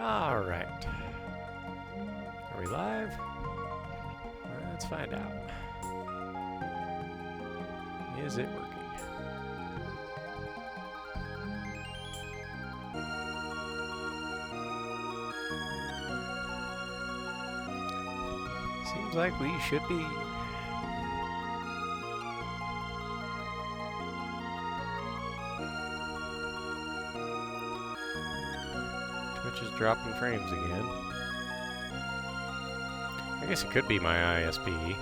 All right. Are we live? Let's find out. Is it working? Seems like we should be. Twitch is dropping frames again. I guess it could be my ISP.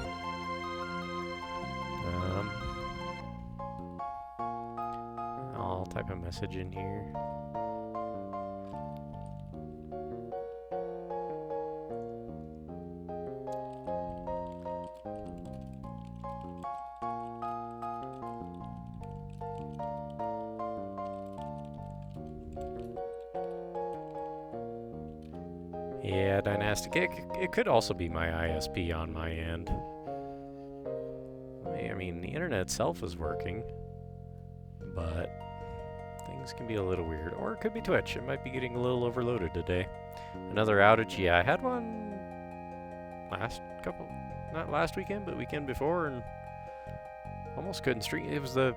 I'll type a message in here. Yeah, Dynastic. It could also be my ISP on my end. I mean, the internet itself is working, but things can be a little weird. Or it could be Twitch. It might be getting a little overloaded today. Another outage. Yeah, I had one not last weekend, but weekend before, and almost couldn't stream. It was I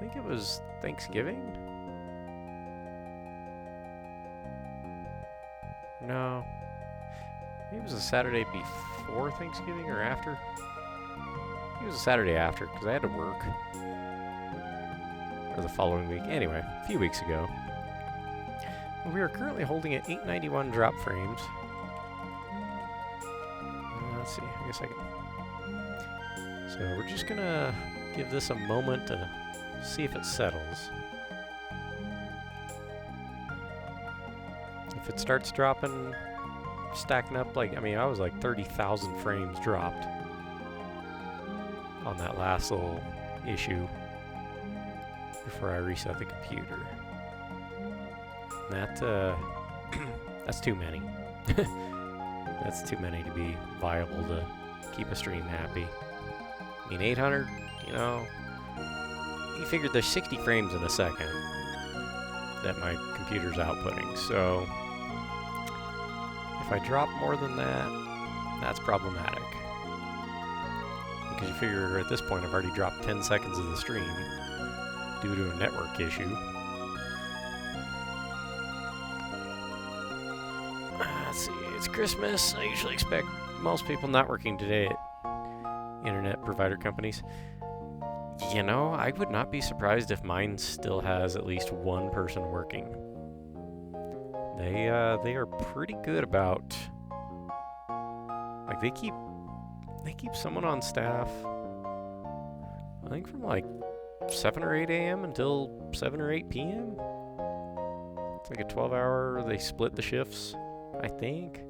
think it was Thanksgiving? No. Maybe it was a Saturday before Thanksgiving or after. It was a Saturday after, because I had to work. Or the following week. Anyway, a few weeks ago. We are currently holding at 891 drop frames. Let's see, I guess I can... So we're just gonna give this a moment to see if it settles. If it starts dropping, stacking up, like, I mean, I was like 30,000 frames dropped on that last little issue before I reset the computer. That, that's too many. That's too many to be viable to keep a stream happy. I mean, 800, you know, you figured there's 60 frames in a second that my computer's outputting, so if I drop more than that, that's problematic. Because you figure at this point I've already dropped 10 seconds of the stream due to a network issue. Let's see, it's Christmas. I usually expect most people not working today at internet provider companies. You know, I would not be surprised if mine still has at least one person working. They are pretty good about, like, they keep someone on staff, I think from like 7 or 8 a.m. until 7 or 8 p.m. It's like a 12-hour, they split the shifts, I think.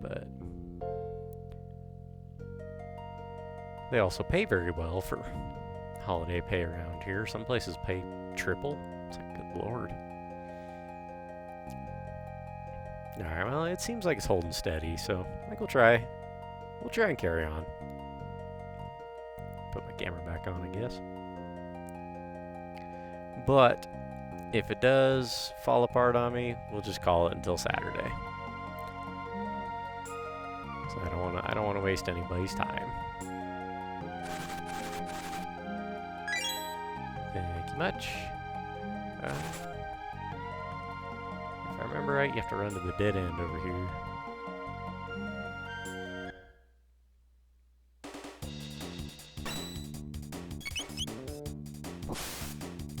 But they also pay very well for holiday pay around here. Some places pay triple. It's like, good lord. Alright, well, it seems like it's holding steady, so I think we'll try and carry on. Put my camera back on, I guess. But if it does fall apart on me, we'll just call it until Saturday. So I don't want to waste anybody's time. Thank you much. If I remember right, you have to run to the dead end over here.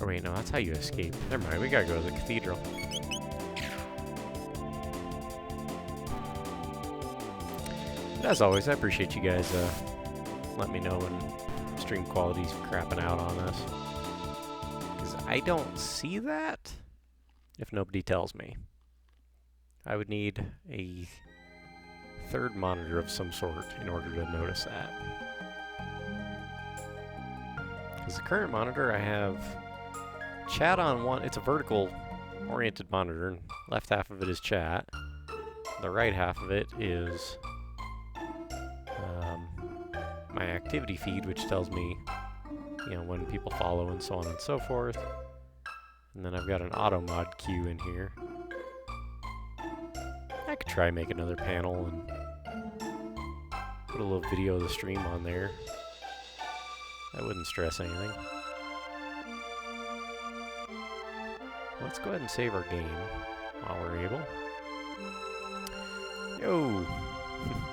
Oh wait, no, that's how you escape. Never mind, we gotta go to the cathedral. But as always, I appreciate you guys letting me know when stream quality's crapping out on us. Because I don't see that if nobody tells me. I would need a third monitor of some sort in order to notice that. Because the current monitor I have chat on one, it's a vertical oriented monitor, and left half of it is chat. The right half of it is my activity feed, which tells me, you know, when people follow and so on and so forth. And then I've got an auto mod queue in here. I could try make another panel and put a little video of the stream on there. That wouldn't stress anything. Let's go ahead and save our game while we're able. Yo!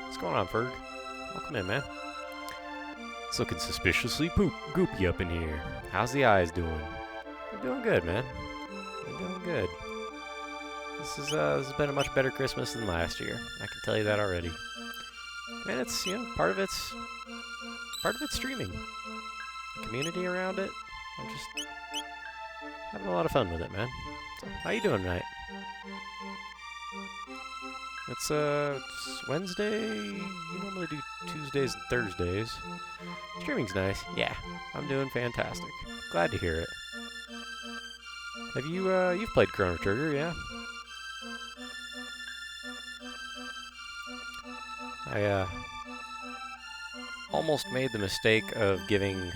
What's going on, Ferg? Welcome in, man. It's looking suspiciously goopy up in here. How's the eyes doing? They're doing good, man. They're doing good. This has been a much better Christmas than last year. I can tell you that already. And it's, you know, part of it's streaming. The community around it. I'm just having a lot of fun with it, man. So, how you doing tonight? It's Wednesday. You normally do Tuesdays and Thursdays. Streaming's nice. Yeah, I'm doing fantastic. Glad to hear it. Have you, you've played Chrono Trigger, yeah? I, almost made the mistake of giving,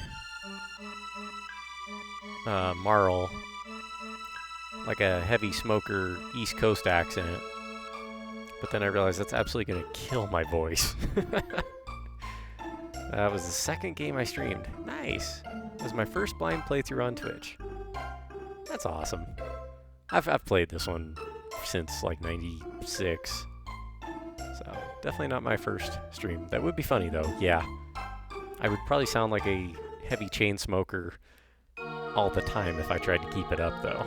Marl, like a heavy smoker East Coast accent. But then I realized that's absolutely going to kill my voice. That was the second game I streamed. Nice! It was my first blind playthrough on Twitch. That's awesome. I've played this one since like 96. So, definitely not my first stream. That would be funny though, yeah. I would probably sound like a heavy chain smoker all the time if I tried to keep it up though.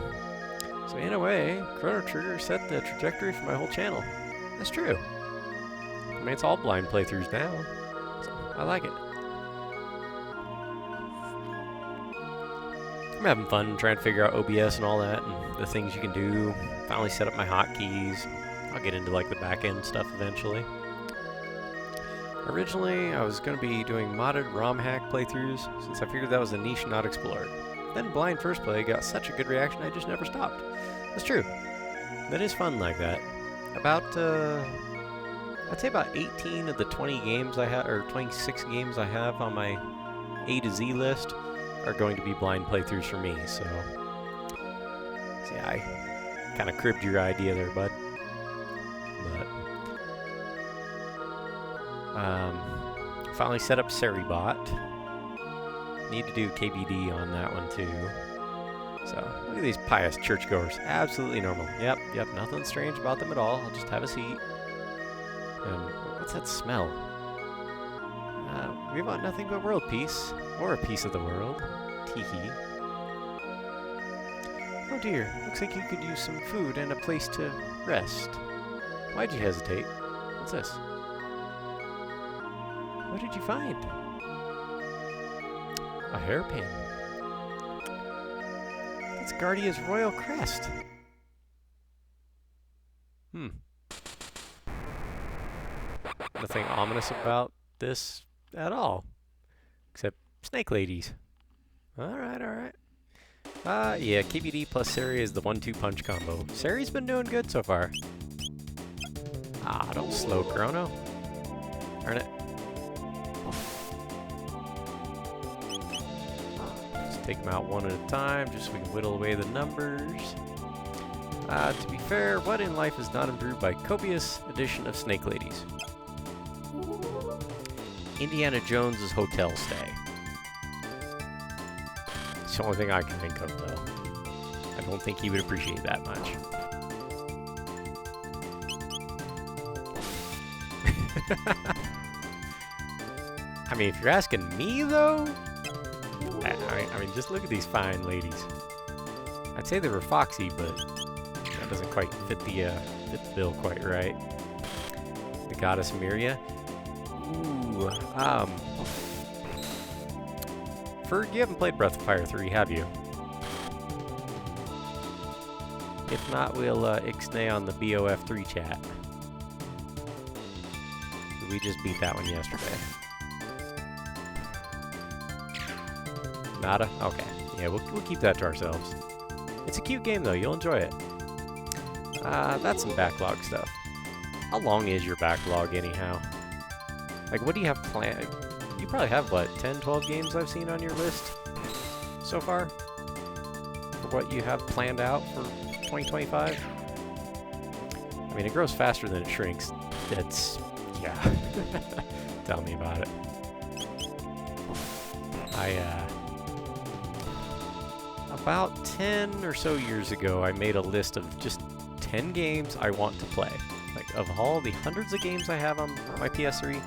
So in a way, Chrono Trigger set the trajectory for my whole channel. That's true. I mean, it's all blind playthroughs now, so I like it. I'm having fun trying to figure out OBS and all that, and the things you can do. Finally set up my hotkeys. I'll get into like the back-end stuff eventually. Originally, I was going to be doing modded ROM hack playthroughs, since I figured that was a niche not explored. Then blind first play got such a good reaction, I just never stopped. That's true. That is fun like that. About, I'd say about 18 of the 20 games I have, or 26 games I have on my A to Z list are going to be blind playthroughs for me, so... See, I kind of cribbed your idea there, bud. But... finally set up Seribot. Need to do KBD on that one, too. So, look at these pious churchgoers. Absolutely normal. Yep, nothing strange about them at all. I'll just have a seat. And what's that smell? We want nothing but world peace. Or a piece of the world. Teehee. Oh dear, looks like you could use some food and a place to rest. Why'd you hesitate? What's this? What did you find? A hairpin. It's Guardia's royal crest. Nothing ominous about this at all. Except snake ladies. Alright. Yeah, KBD plus Sari is the 1-2 punch combo. Sari's been doing good so far. Ah, don't slow Chrono. Darn it. Take them out one at a time, just so we can whittle away the numbers. To be fair, what in life is not improved by copious addition of snake ladies? Indiana Jones's hotel stay. It's the only thing I can think of, though. I don't think he would appreciate that much. I mean, if you're asking me, though... I mean, just look at these fine ladies. I'd say they were foxy, but that doesn't quite fit the bill quite right. The goddess Miria. Ooh, Ferg, you haven't played Breath of Fire 3, have you? If not, we'll ixnay on the BOF3 chat. We just beat that one yesterday. Nada? Okay. Yeah, we'll keep that to ourselves. It's a cute game, though. You'll enjoy it. That's some backlog stuff. How long is your backlog, anyhow? Like, what do you have planned? You probably have, what, 10, 12 games I've seen on your list so far? For what you have planned out for 2025? I mean, it grows faster than it shrinks. It's, yeah. Tell me about it. About 10 or so years ago, I made a list of just 10 games I want to play. Like, of all the hundreds of games I have on my PS3.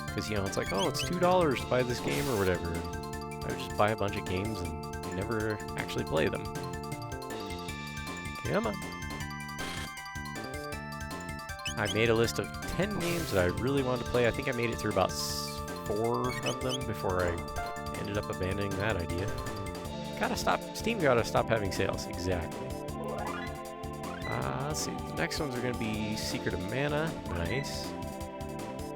Because, you know, it's like, oh, it's $2 to buy this game or whatever. And I would just buy a bunch of games and never actually play them. Come on. I made a list of 10 games that I really wanted to play. I think I made it through about 4 of them before I ended up abandoning that idea. Steam gotta stop having sales. Exactly. Let's see. The next ones are gonna be Secret of Mana. Nice.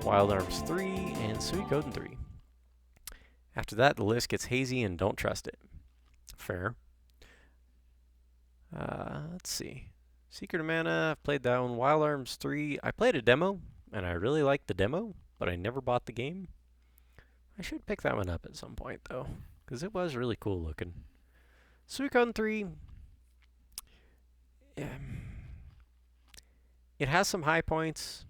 Wild Arms 3 and Suikoden 3. After that, the list gets hazy and don't trust it. Fair. Let's see. Secret of Mana, I've played that one. Wild Arms 3, I played a demo, and I really liked the demo, but I never bought the game. I should pick that one up at some point, though, because it was really cool looking. Suikoden 3, it has some high points,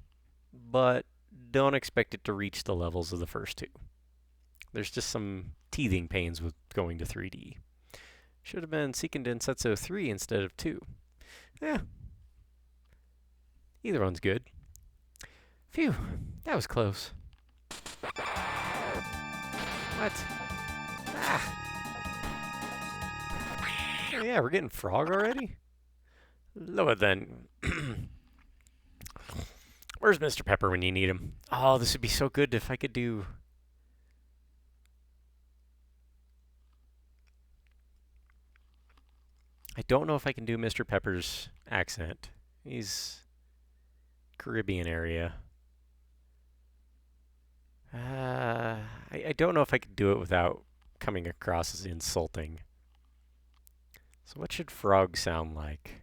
but don't expect it to reach the levels of the first 2. There's just some teething pains with going to 3D. Should have been Seiken Densetsu 3 instead of 2. Yeah. Either one's good. Phew, that was close. What? Ah! Oh yeah, we're getting frog already? Lower then. Where's Mr. Pepper when you need him? Oh, this would be so good if I could do... I don't know if I can do Mr. Pepper's accent. He's Caribbean area. I don't know if I could do it without coming across as insulting. So what should frog sound like?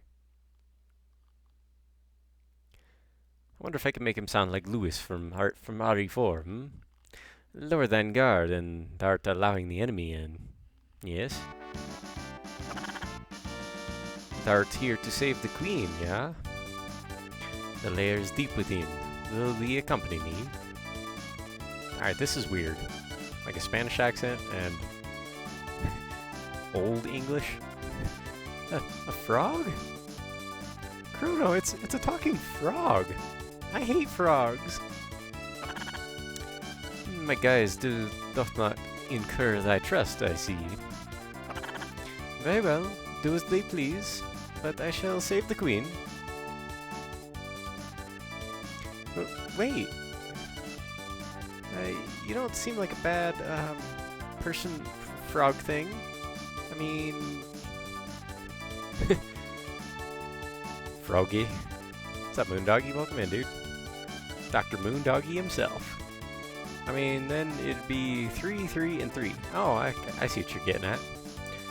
I wonder if I can make him sound like Lewis from RE4, hmm? Lower than guard, and thou'rt allowing the enemy in. Yes? Thou'rt here to save the queen, yeah? The layers deep within. Will thee accompany me? Alright, this is weird. Like a Spanish accent and... Old English? A frog? Chrono, it's a talking frog! I hate frogs! My guise doth not incur thy trust, I see. Very well, do as they please, but I shall save the queen. Wait! You don't seem like a bad, person frog thing. I mean... Froggy. What's up, Moondoggy? Welcome in, dude. Dr. Moondoggy himself. I mean, then it'd be 3, 3, and 3. Oh, I see what you're getting at.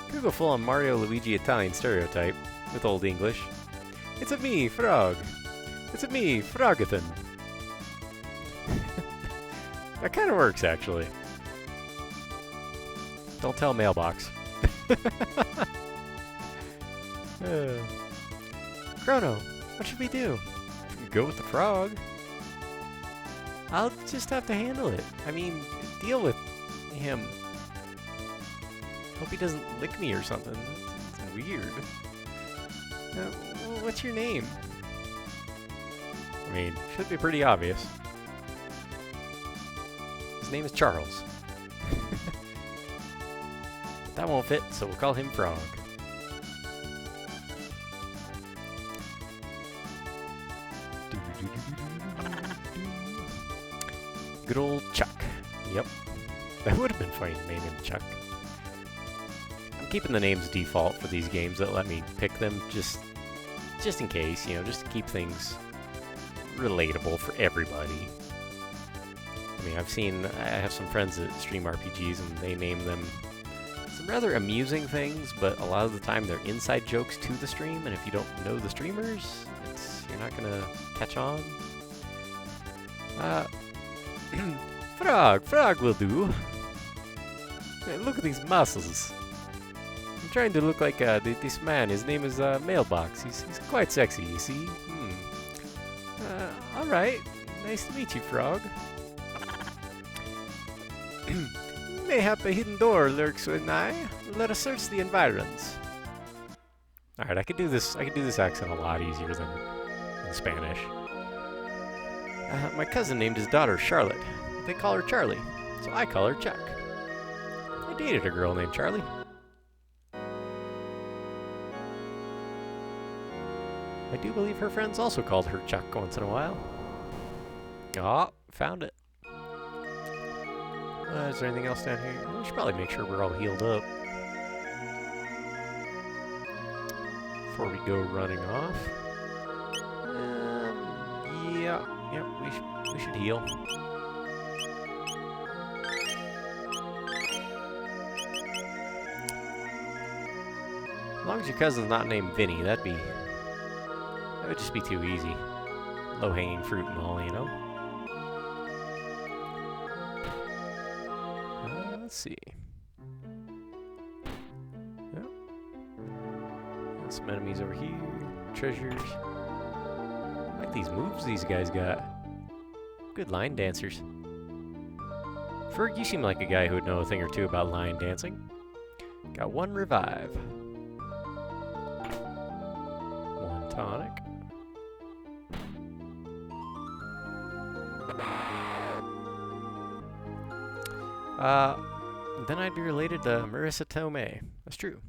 Could go full on Mario, Luigi, Italian stereotype with Old English. It's a me, Frog. It's a me, Frogathan. That kind of works, actually. Don't tell Mailbox. Chrono, what should we do? Go with the frog. I'll just have to handle it. I mean, deal with him. Hope he doesn't lick me or something. It's weird. What's your name? I mean, should be pretty obvious. His name is Charles. That won't fit, so we'll call him Frog. Good old Chuck. Yep. That would have been funny to name him Chuck. I'm keeping the names default for these games that let me pick them just in case, you know, just to keep things relatable for everybody. I mean, I have some friends that stream RPGs and they name them some rather amusing things, but a lot of the time they're inside jokes to the stream, and if you don't know the streamers, you're not gonna catch on. Frog will do. Hey, look at these muscles. I'm trying to look like this man. His name is Mailbox. He's quite sexy, you see. All right. Nice to meet you, Frog. Mayhap a hidden door lurks nigh. Let us search the environs. All right, I could do this accent a lot easier than Spanish. My cousin named his daughter Charlotte. They call her Charlie, so I call her Chuck. I dated a girl named Charlie. I do believe her friends also called her Chuck once in a while. Oh, found it. Is there anything else down here? We should probably make sure we're all healed up before we go running off. Yeah, we should heal. As long as your cousin's not named Vinny, that would just be too easy. Low-hanging fruit and all, you know? Let's see. Yep. Got some enemies over here. Treasures. I like these moves these guys got. Good line dancers. Ferg, you seem like a guy who would know a thing or two about line dancing. Got 1 revive. 1 tonic. Then I'd be related to Marissa Tomei. That's true.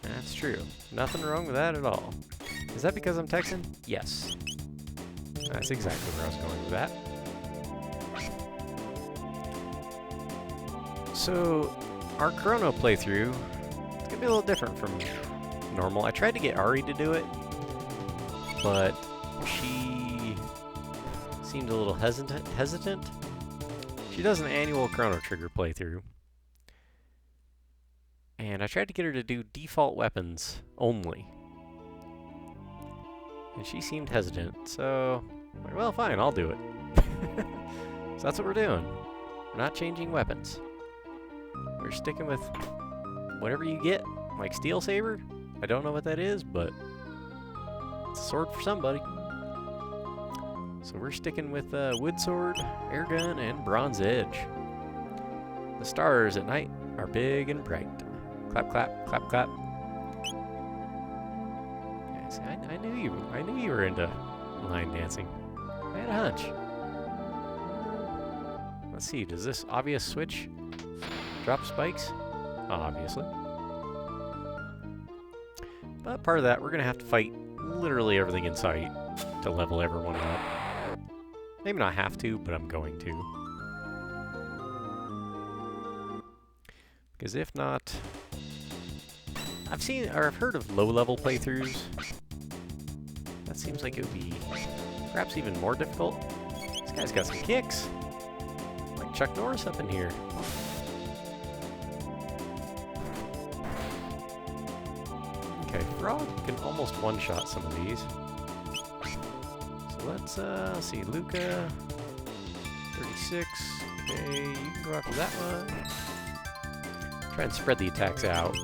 That's true. Nothing wrong with that at all. Is that because I'm Texan? Yes. That's exactly where I was going with that. So, our Chrono playthrough, it's gonna be a little different from normal. I tried to get Ari to do it, but she seemed a little hesitant. She does an annual Chrono Trigger playthrough. And I tried to get her to do default weapons only. And she seemed hesitant, so I'm like, well, fine, I'll do it. So that's what we're doing. We're not changing weapons. We're sticking with whatever you get, like Steel Saber. I don't know what that is, but it's a sword for somebody. So we're sticking with Wood Sword, Air Gun, and Bronze Edge. The stars at night are big and bright. Clap, clap, clap, clap. Yeah, see, I knew you were into line dancing. I had a hunch. Let's see, does this obvious switch drop spikes? Obviously. But part of that, we're gonna have to fight literally everything in sight to level everyone up. Maybe not have to, but I'm going to. Because if not, I've seen or I've heard of low-level playthroughs. That seems like it would be perhaps even more difficult. This guy's got some kicks. Like Chuck Norris up in here. Okay, Frog can almost one-shot some of these. So let's see, Luca, 36. Okay, you can go after that one. Try and spread the attacks out.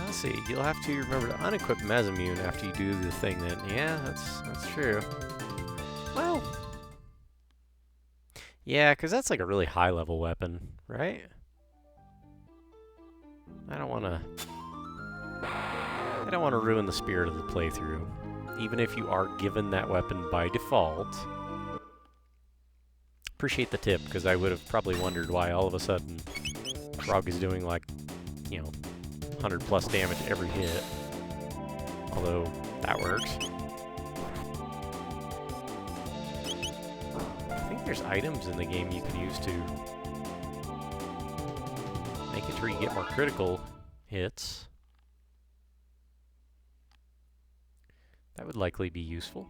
Let's see, you'll have to remember to unequip Mesamune after you do the thing then. Yeah, that's true. Well, yeah, because that's like a really high-level weapon, right? I don't want to ruin the spirit of the playthrough, even if you are given that weapon by default. Appreciate the tip, because I would have probably wondered why all of a sudden Frog is doing like, 100 plus damage every hit. Although, that works. I think there's items in the game you can use to make it to where you get more critical hits. That would likely be useful.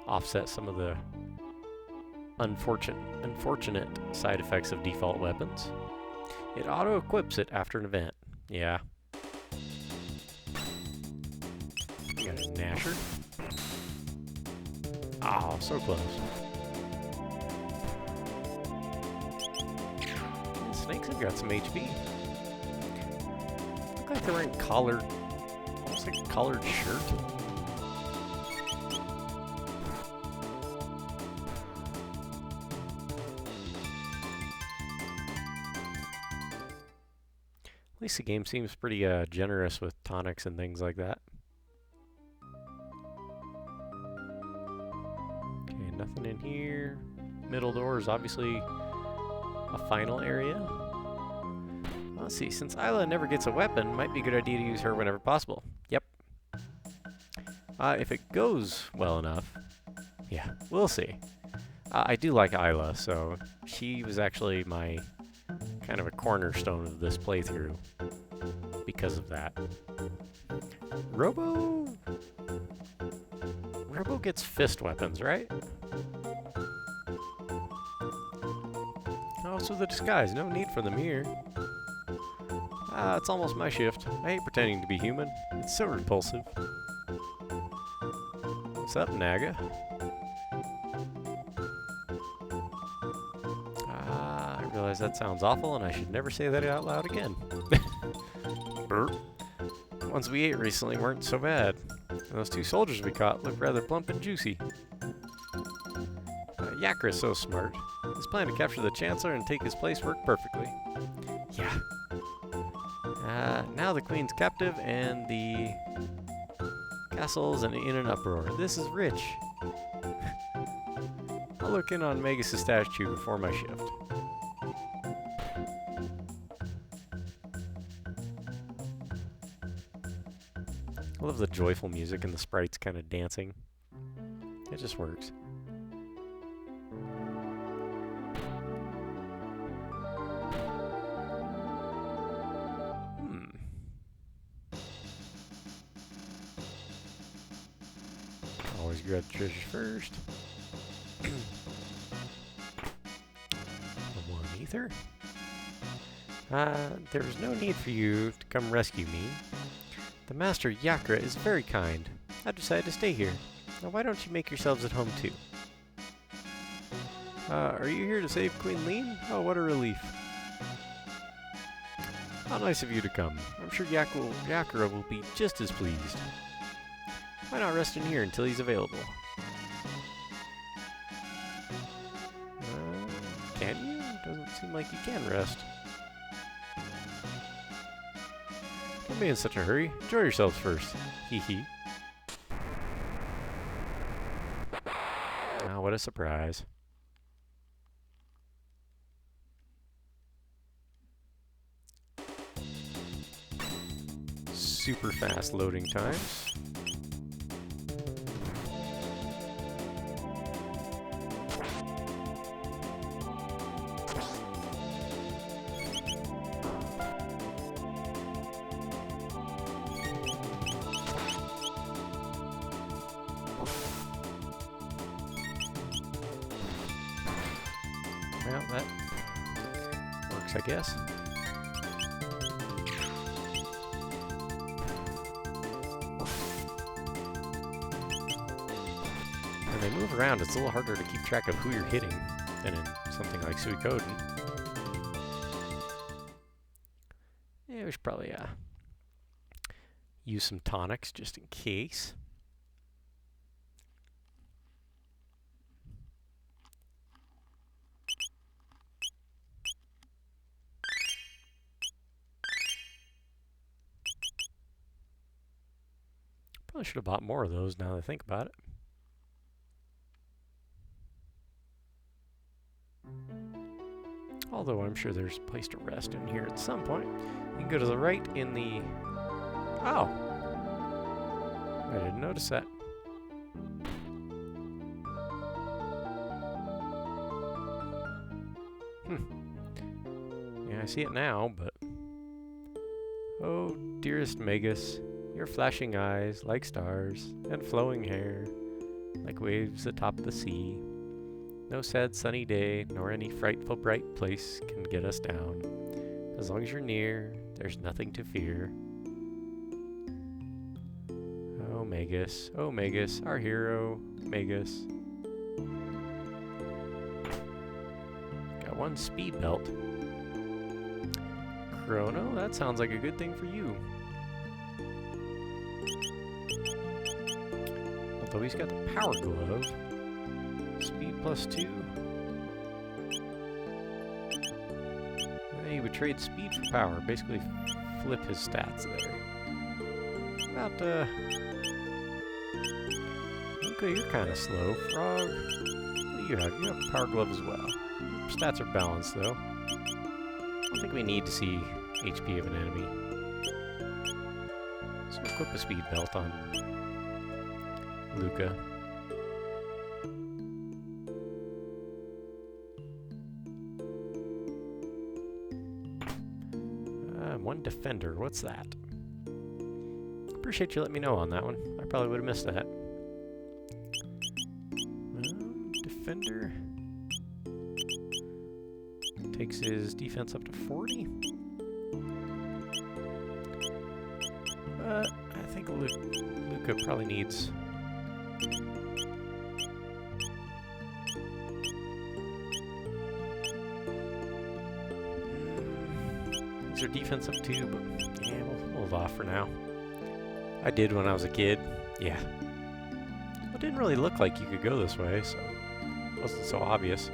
Offset some of the unfortunate side effects of default weapons. It auto-equips it after an event. Yeah. Got a Gnasher. Oh, so close. snakes have got some HP. Look like they're wearing collared, almost like a collared shirt. At least the game seems pretty generous with tonics and things like that. Okay, nothing in here. Middle door is obviously a final area. Let's see, since Isla never gets a weapon, might be a good idea to use her whenever possible. Yep. If it goes well enough, yeah, we'll see. I do like Isla, so she was actually my kind of a cornerstone of this playthrough because of that. Robo gets fist weapons, right? Oh, so the disguise. No need for them here. It's almost my shift. I hate pretending to be human. It's so repulsive. What's up, Naga? I realize that sounds awful, and I should never say that out loud again. Burp. The ones we ate recently weren't so bad. And those 2 soldiers we caught look rather plump and juicy. Yakra is so smart. His plan to capture the Chancellor and take his place worked perfectly. Yeah. Now the Queen's captive and the castle's in an uproar. This is rich. I'll look in on Magus' statue before my shift. I love the joyful music and the sprites kind of dancing. It just works. Always grab the treasures first. One ether. There's no need for you to come rescue me. The Master Yakra is very kind. I decided to stay here. Now why don't you make yourselves at home too? Are you here to save Queen Lean? Oh, what a relief. How nice of you to come. I'm sure Yakra will be just as pleased. Why not rest in here until he's available? Can you? Doesn't seem like you can rest. Don't be in such a hurry. Enjoy yourselves first. Hee hee. Oh, what a surprise. Super fast loading times. Well, that works, I guess. When they move around, it's a little harder to keep track of who you're hitting than in something like Suikoden. Yeah, we should probably use some tonics just in case. Probably should have bought more of those now that I think about it. Although I'm sure there's a place to rest in here at some point. You can go to the right in the... Oh! I didn't notice that. Yeah, I see it now, but... Oh, dearest Magus, your flashing eyes like stars, and flowing hair like waves atop the sea. No sad sunny day, nor any frightful bright place can get us down. As long as you're near, there's nothing to fear. Oh, Magus, our hero, Magus. Got one speed belt. Chrono. That sounds like a good thing for you. Although he's got the power glove. Speed +2. He would trade speed for power. Basically flip his stats there. About, okay, you're kind of slow. Frog, what do you have? You have a power glove as well. Stats are balanced, though. I don't think we need to see HP of an enemy. So equip a speed belt on Luca. One defender, what's that? Appreciate you letting me know on that one. I probably would have missed that. Defender takes his defense up to 40. I think Luca probably needs. Their defense up 2, but yeah, we'll hold off for now. I did when I was a kid. Yeah. It didn't really look like you could go this way, so it wasn't so obvious.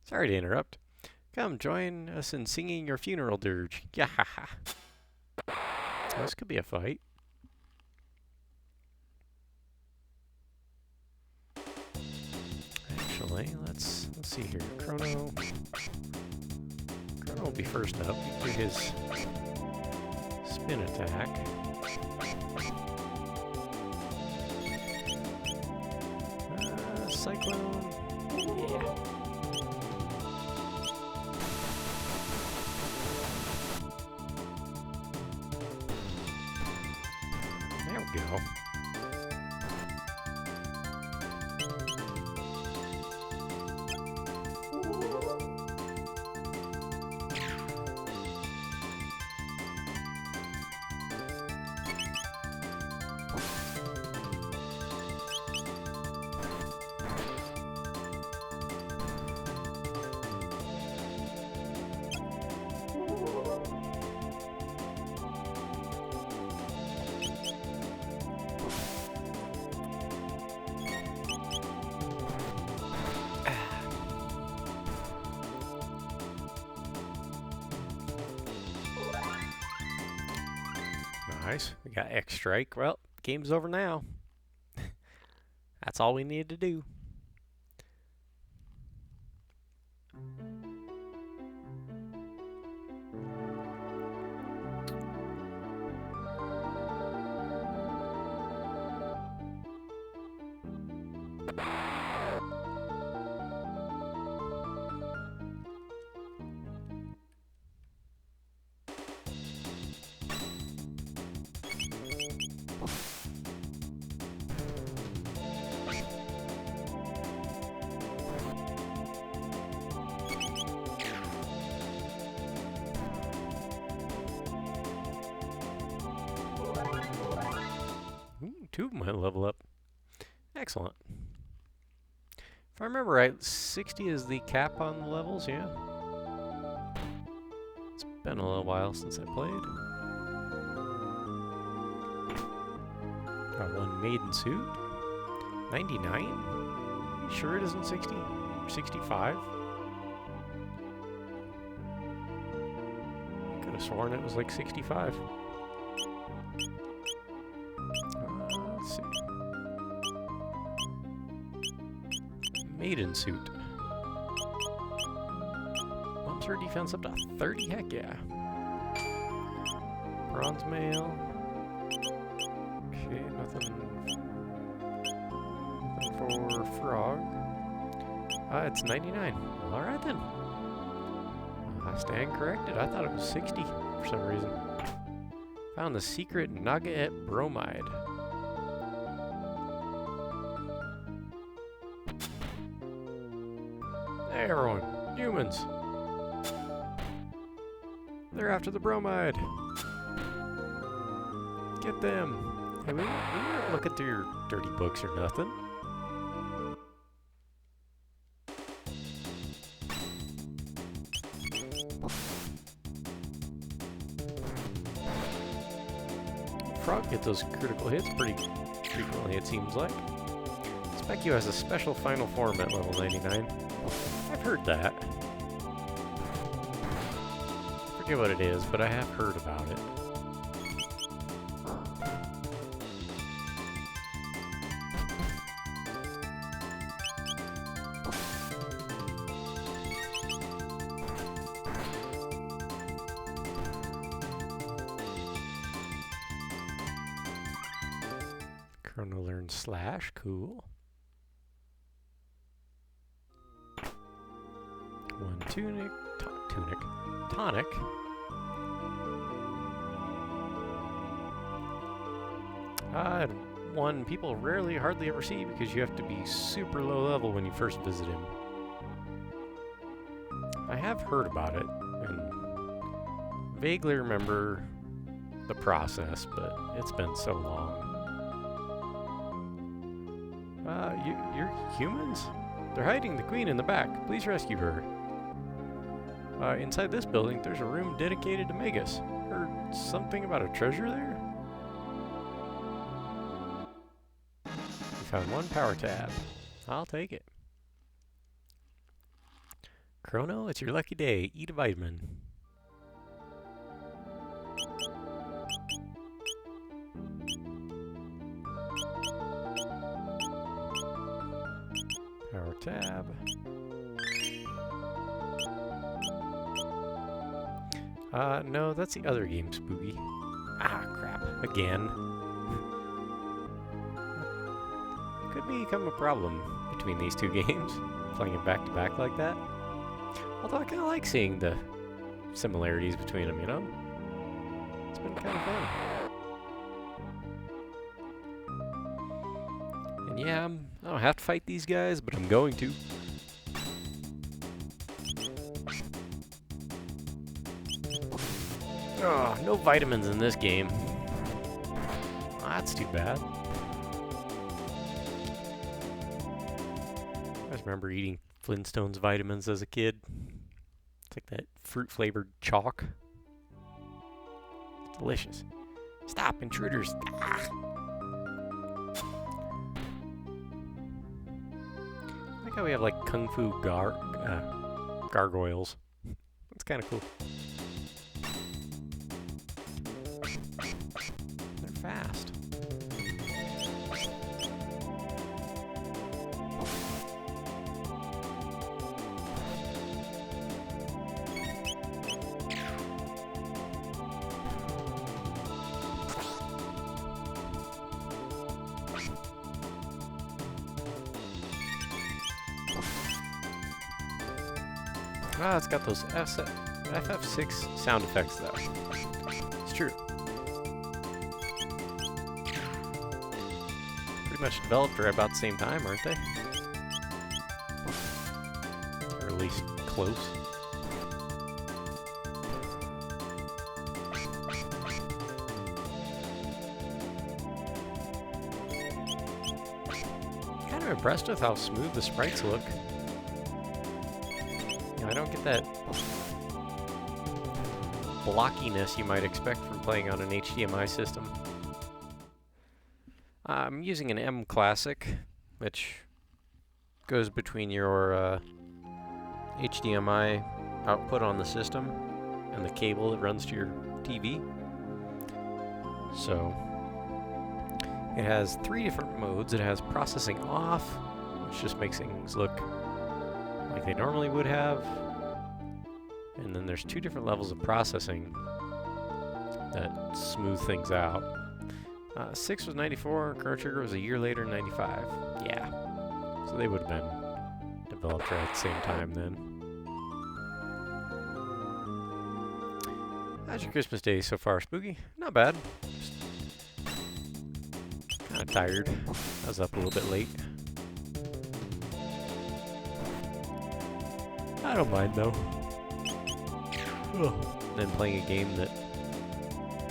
Sorry to interrupt. Come join us in singing your funeral dirge. Yeah. This could be a fight. Let's see here. Chrono will be first up. Do his spin attack. Cyclone. Yeah. There we go. Nice. We got X Strike. Well, game's over now. That's all we needed to do. Two of them might level up. Excellent. If I remember right, 60 is the cap on the levels, yeah? It's been a little while since I played. Got one maiden suit. 99? You sure it isn't 60? 65? Could have sworn it was like 65. Let's see. Maiden suit. Bumps her defense up to 30? Heck yeah. Bronze mail. Okay, nothing for frog. It's 99. Well, alright then. I stand corrected. I thought it was 60 for some reason. Found the secret Nagaet bromide. Hey everyone, humans. They're after the bromide. Get them. Hey, we weren't looking through your dirty books or nothing. get those critical hits pretty frequently, it seems like. Specchio has a special final form at level 99. I've heard that. I forget what it is, but I have heard about it. Chrono learn slash, cool. One tunic, tonic. One people rarely, hardly ever see because you have to be super low level when you first visit him. I have heard about it and vaguely remember the process, but it's been so long. You're humans? They're hiding the queen in the back. Please rescue her. Inside this building, there's a room dedicated to Magus. Heard something about a treasure there? We found one power tab. I'll take it. Chrono, it's your lucky day. Eat a vitamin. Power tab. No, that's the other game, Spooky. Ah, crap. Again. Could become a problem between these two games, playing it back to back like that. Although I kind of like seeing the similarities between them, you know? It's been kind of fun. And yeah, I don't have to fight these guys, but I'm going to. Oh, no vitamins in this game. Oh, that's too bad. I just remember eating Flintstones vitamins as a kid. It's like that fruit-flavored chalk. It's delicious. Stop, intruders! Ah! I like how we have like kung fu gargoyles. That's kind of cool. They're fast. Ah, it's got those FF6 sound effects though. It's true. Pretty much developed right about the same time, aren't they? Or at least close. Kind of impressed with how smooth the sprites look. I don't get that blockiness you might expect from playing on an HDMI system. I'm using an M Classic, which goes between your HDMI output on the system and the cable that runs to your TV. So it has 3 different modes. It has processing off, which just makes things look like they normally would have. And then there's 2 different levels of processing that smooth things out. 6 was 94, Chrono Trigger was a year later, 95. Yeah. So they would have been developed right at the same time then. How's your Christmas day so far, Spooky? Not bad. Just kind of tired. I was up a little bit late. I don't mind though. Ugh. Then playing a game that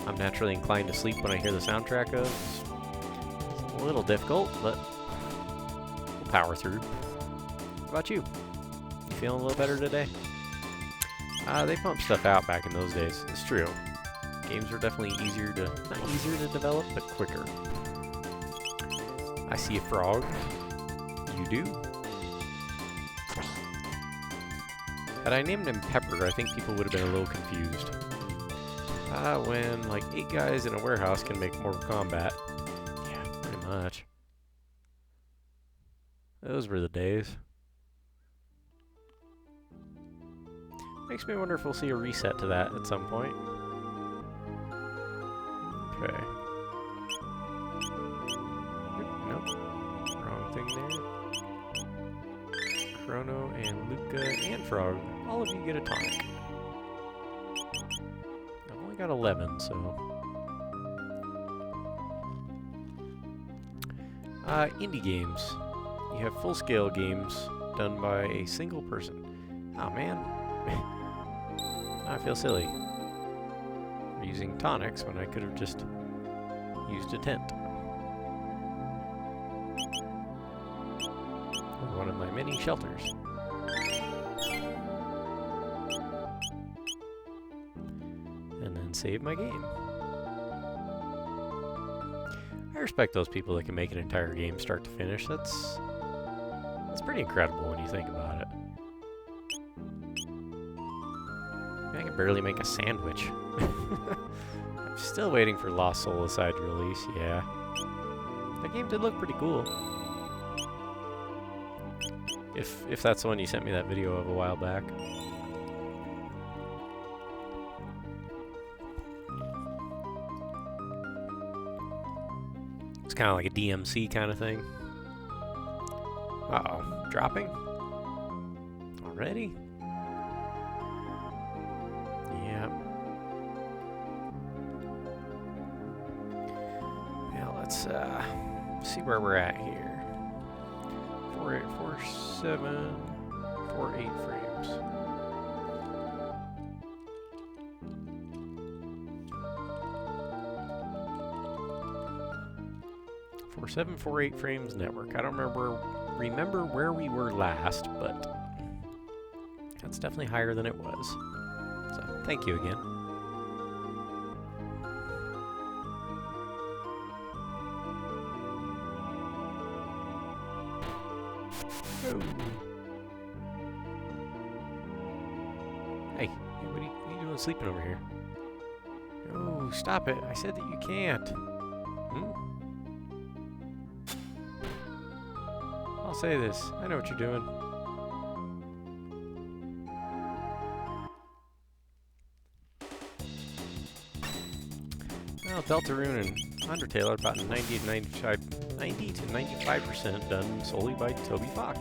I'm naturally inclined to sleep when I hear the soundtrack of. It's a little difficult, but we'll power through. How about you? You feeling a little better today? They pumped stuff out back in those days. It's true. Games are definitely easier to, not easier to develop, but quicker. I see a frog. You do? Had I named him Pepper, I think people would have been a little confused. When like 8 guys in a warehouse can make Mortal Kombat. Yeah, pretty much. Those were the days. Makes me wonder if we'll see a reset to that at some point. Okay. Nope. Wrong thing there. Chrono and Luca and Frog. All of you get a tonic. I've only got 11, so... indie games. You have full-scale games done by a single person. Oh man. I feel silly. For using tonics when I could have just used a tent. Or one of my many shelters. And then save my game. I respect those people that can make an entire game start to finish. That's pretty incredible when you think about it. I can barely make a sandwich. I'm still waiting for Lost Soul-Aside to release, yeah. That game did look pretty cool. If that's the one you sent me that video of a while back. It's kind of like a DMC kind of thing. Uh-oh. Dropping? Already? Yeah. Now let's see where we're at here. 4847, 48 frames. 4748 frames network. I don't remember where we were last, but that's definitely higher than it was. So thank you again. Oh. Hey, what are you doing sleeping over here? Oh, stop it. I said that you can't. I'll say this. I know what you're doing. Well, Deltarune and Undertale are about 90 to 95% done solely by Toby Fox.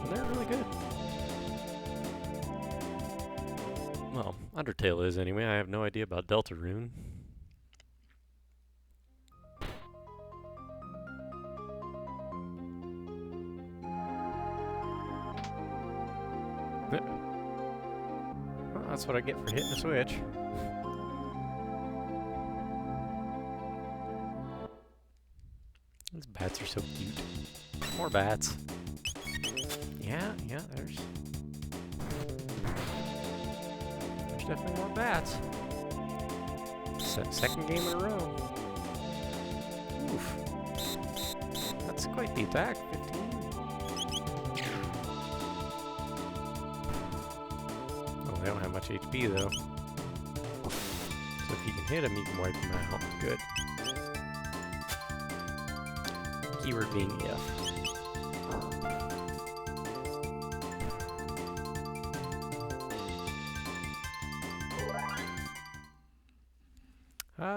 And they're really good. Well, Undertale is anyway. I have no idea about Deltarune. Well, that's what I get for hitting the switch. These bats are so cute. More bats. Yeah, there's definitely more bats. Second game in a row. Oof. That's quite the attack. 15. Oh, they don't have much HP though. So if you can hit them, you can wipe them out. Good. Keyword being if.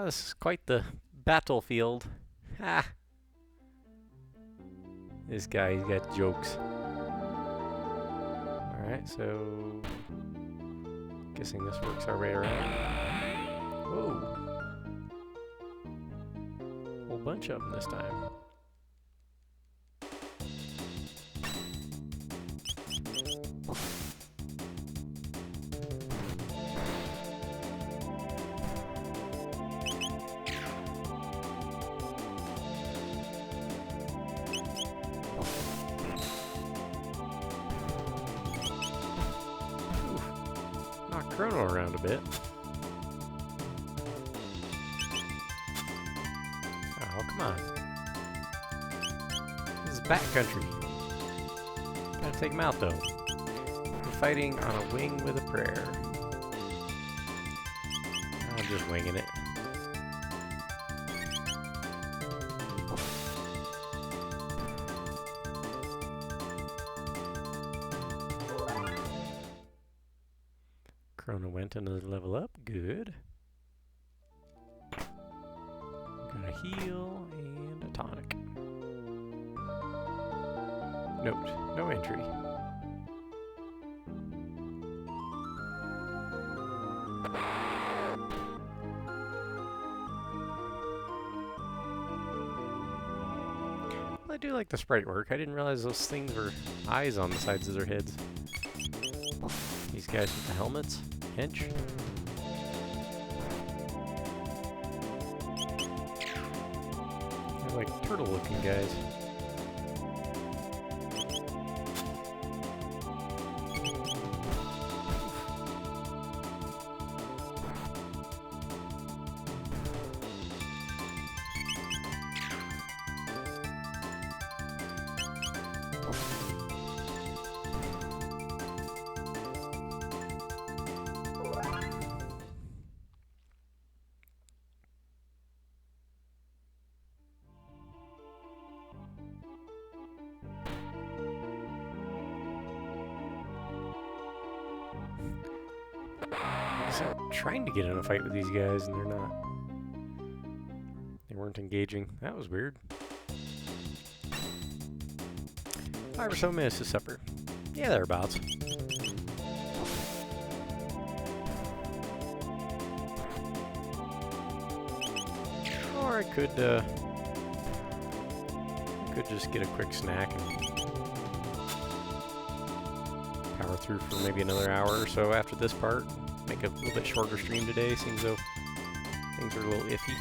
This is quite the battlefield. Ha! This guy, he's got jokes. Alright, so... guessing this works our way around. Whoa! Whole bunch of them this time. Chrono around a bit. Oh, come on. This is backcountry. Gotta take him out, though. We're fighting on a wing with a prayer. I'm just winging it. Chrono went another level up. Good. Got a heal and a tonic. Note, no entry. I do like the sprite work. I didn't realize those things were eyes on the sides of their heads. These guys with the helmets. Hench. They're like turtle-looking guys. I'm trying to get in a fight with these guys and they're not. They weren't engaging. That was weird. 5 or so minutes to supper. Yeah, thereabouts. Or I could just get a quick snack and power through for maybe another hour or so after this part. Make a little bit shorter stream today. Seems though things are a little iffy.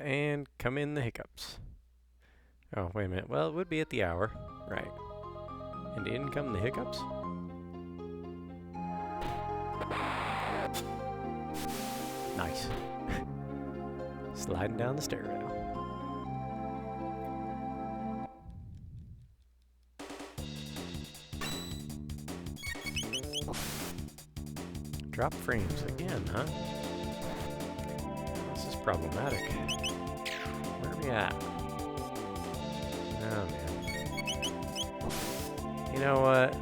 And come in the hiccups. Oh, wait a minute. Well, it would be at the hour. Right. And in come the hiccups. Nice. Sliding down the stair rail. Drop frames again, huh? This is problematic. Where are we at? Oh, man. You know what?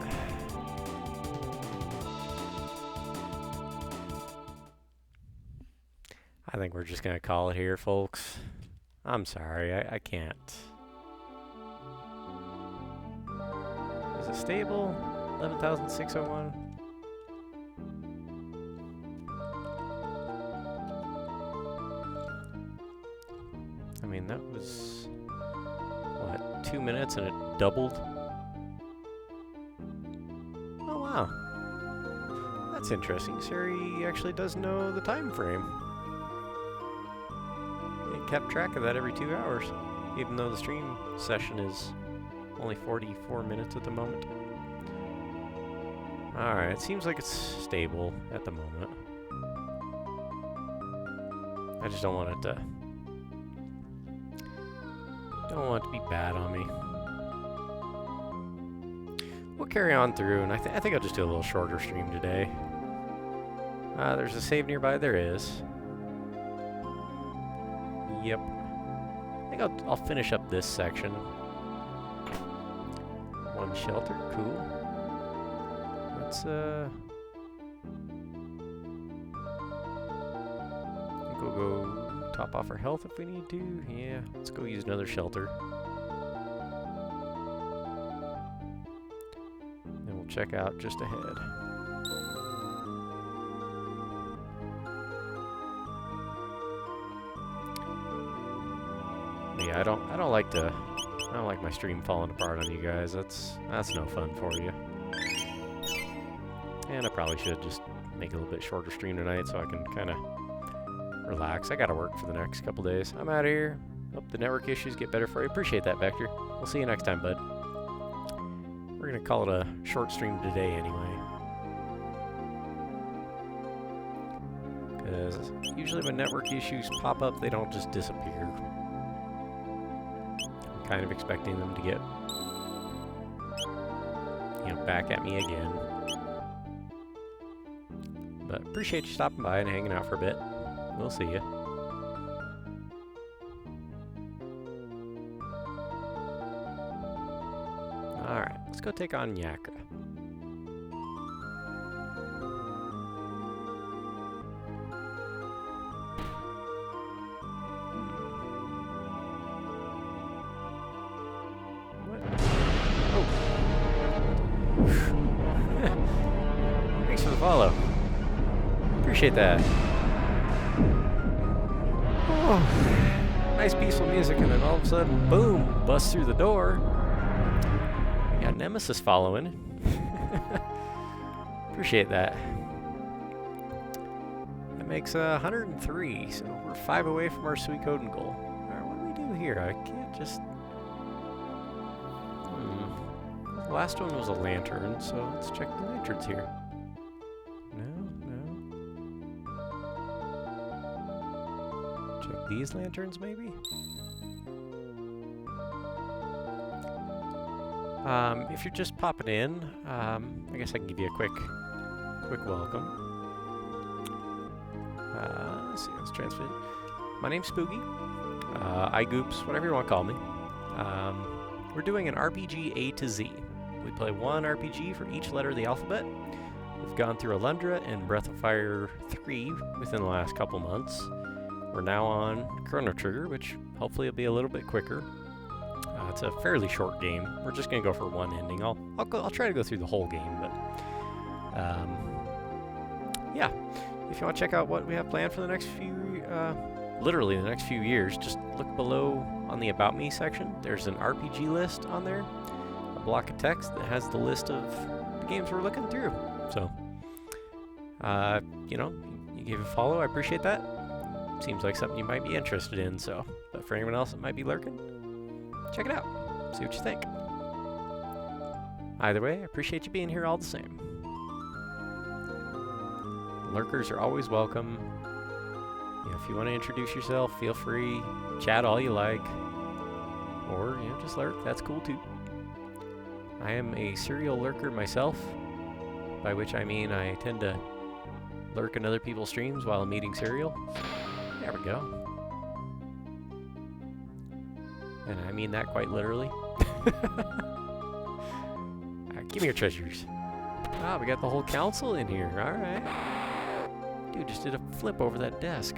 I think we're just gonna call it here, folks. I'm sorry, I can't. Is it stable? 11,601? I mean, that was, what, 2 minutes and it doubled? Oh, wow. That's interesting. Siri actually does know the time frame. It kept track of that every 2 hours, even though the stream session is only 44 minutes at the moment. Alright, it seems like it's stable at the moment. I just don't want it to... Don't want it to be bad on me. We'll carry on through, and I think I'll just do a little shorter stream today. There's a save nearby. There is. Yep. I think I'll finish up this section. One shelter. Cool. Let's, I think we'll go top off our health if we need to. Yeah, let's go use another shelter. Then we'll check out just ahead. Yeah, I don't like to I don't like my stream falling apart on you guys. That's no fun for you. And I probably should just make a little bit shorter stream tonight so I can kind of relax. I gotta work for the next couple days. I'm out of here. Hope the network issues get better for you. Appreciate that, Vector. We'll see you next time, bud. We're gonna call it a short stream today anyway. Because usually when network issues pop up, they don't just disappear. I'm kind of expecting them to get, you know, back at me again. But appreciate you stopping by and hanging out for a bit. We'll see you. Alright, let's go take on Yakra. What? Oh. Thanks for the follow. Appreciate that. Oh, nice peaceful music, and then all of a sudden, boom, busts through the door. We got Nemesis following. Appreciate that. That makes 103, so we're 5 away from our sweet coding goal. Alright, what do we do here? I can't just... The last one was a lantern, so let's check the lanterns here. These lanterns, maybe? If you're just popping in, I guess I can give you a quick welcome. Let's see, let's transmit. My name's Spooky. iGoops, whatever you want to call me. We're doing an RPG A to Z. We play one RPG for each letter of the alphabet. We've gone through Alundra and Breath of Fire 3 within the last couple months. We're now on Chrono Trigger, which hopefully will be a little bit quicker. It's a fairly short game. We're just gonna go for one ending. I'll try to go through the whole game, but yeah. If you want to check out what we have planned for the next few, literally the next few years, just look below on the About Me section. There's an RPG list on there, a block of text that has the list of the games we're looking through. So, you know, you give a follow. I appreciate that. Seems like something you might be interested in, so. But for anyone else that might be lurking, check it out. See what you think. Either way, I appreciate you being here all the same. Lurkers are always welcome. You know, if you want to introduce yourself, feel free. Chat all you like. Or, you know, just lurk. That's cool too. I am a serial lurker myself, by which I mean I tend to lurk in other people's streams while I'm eating cereal. There we go. And I mean that quite literally. Give me your treasures. Ah, we got the whole council in here. Alright. Dude just did a flip over that desk.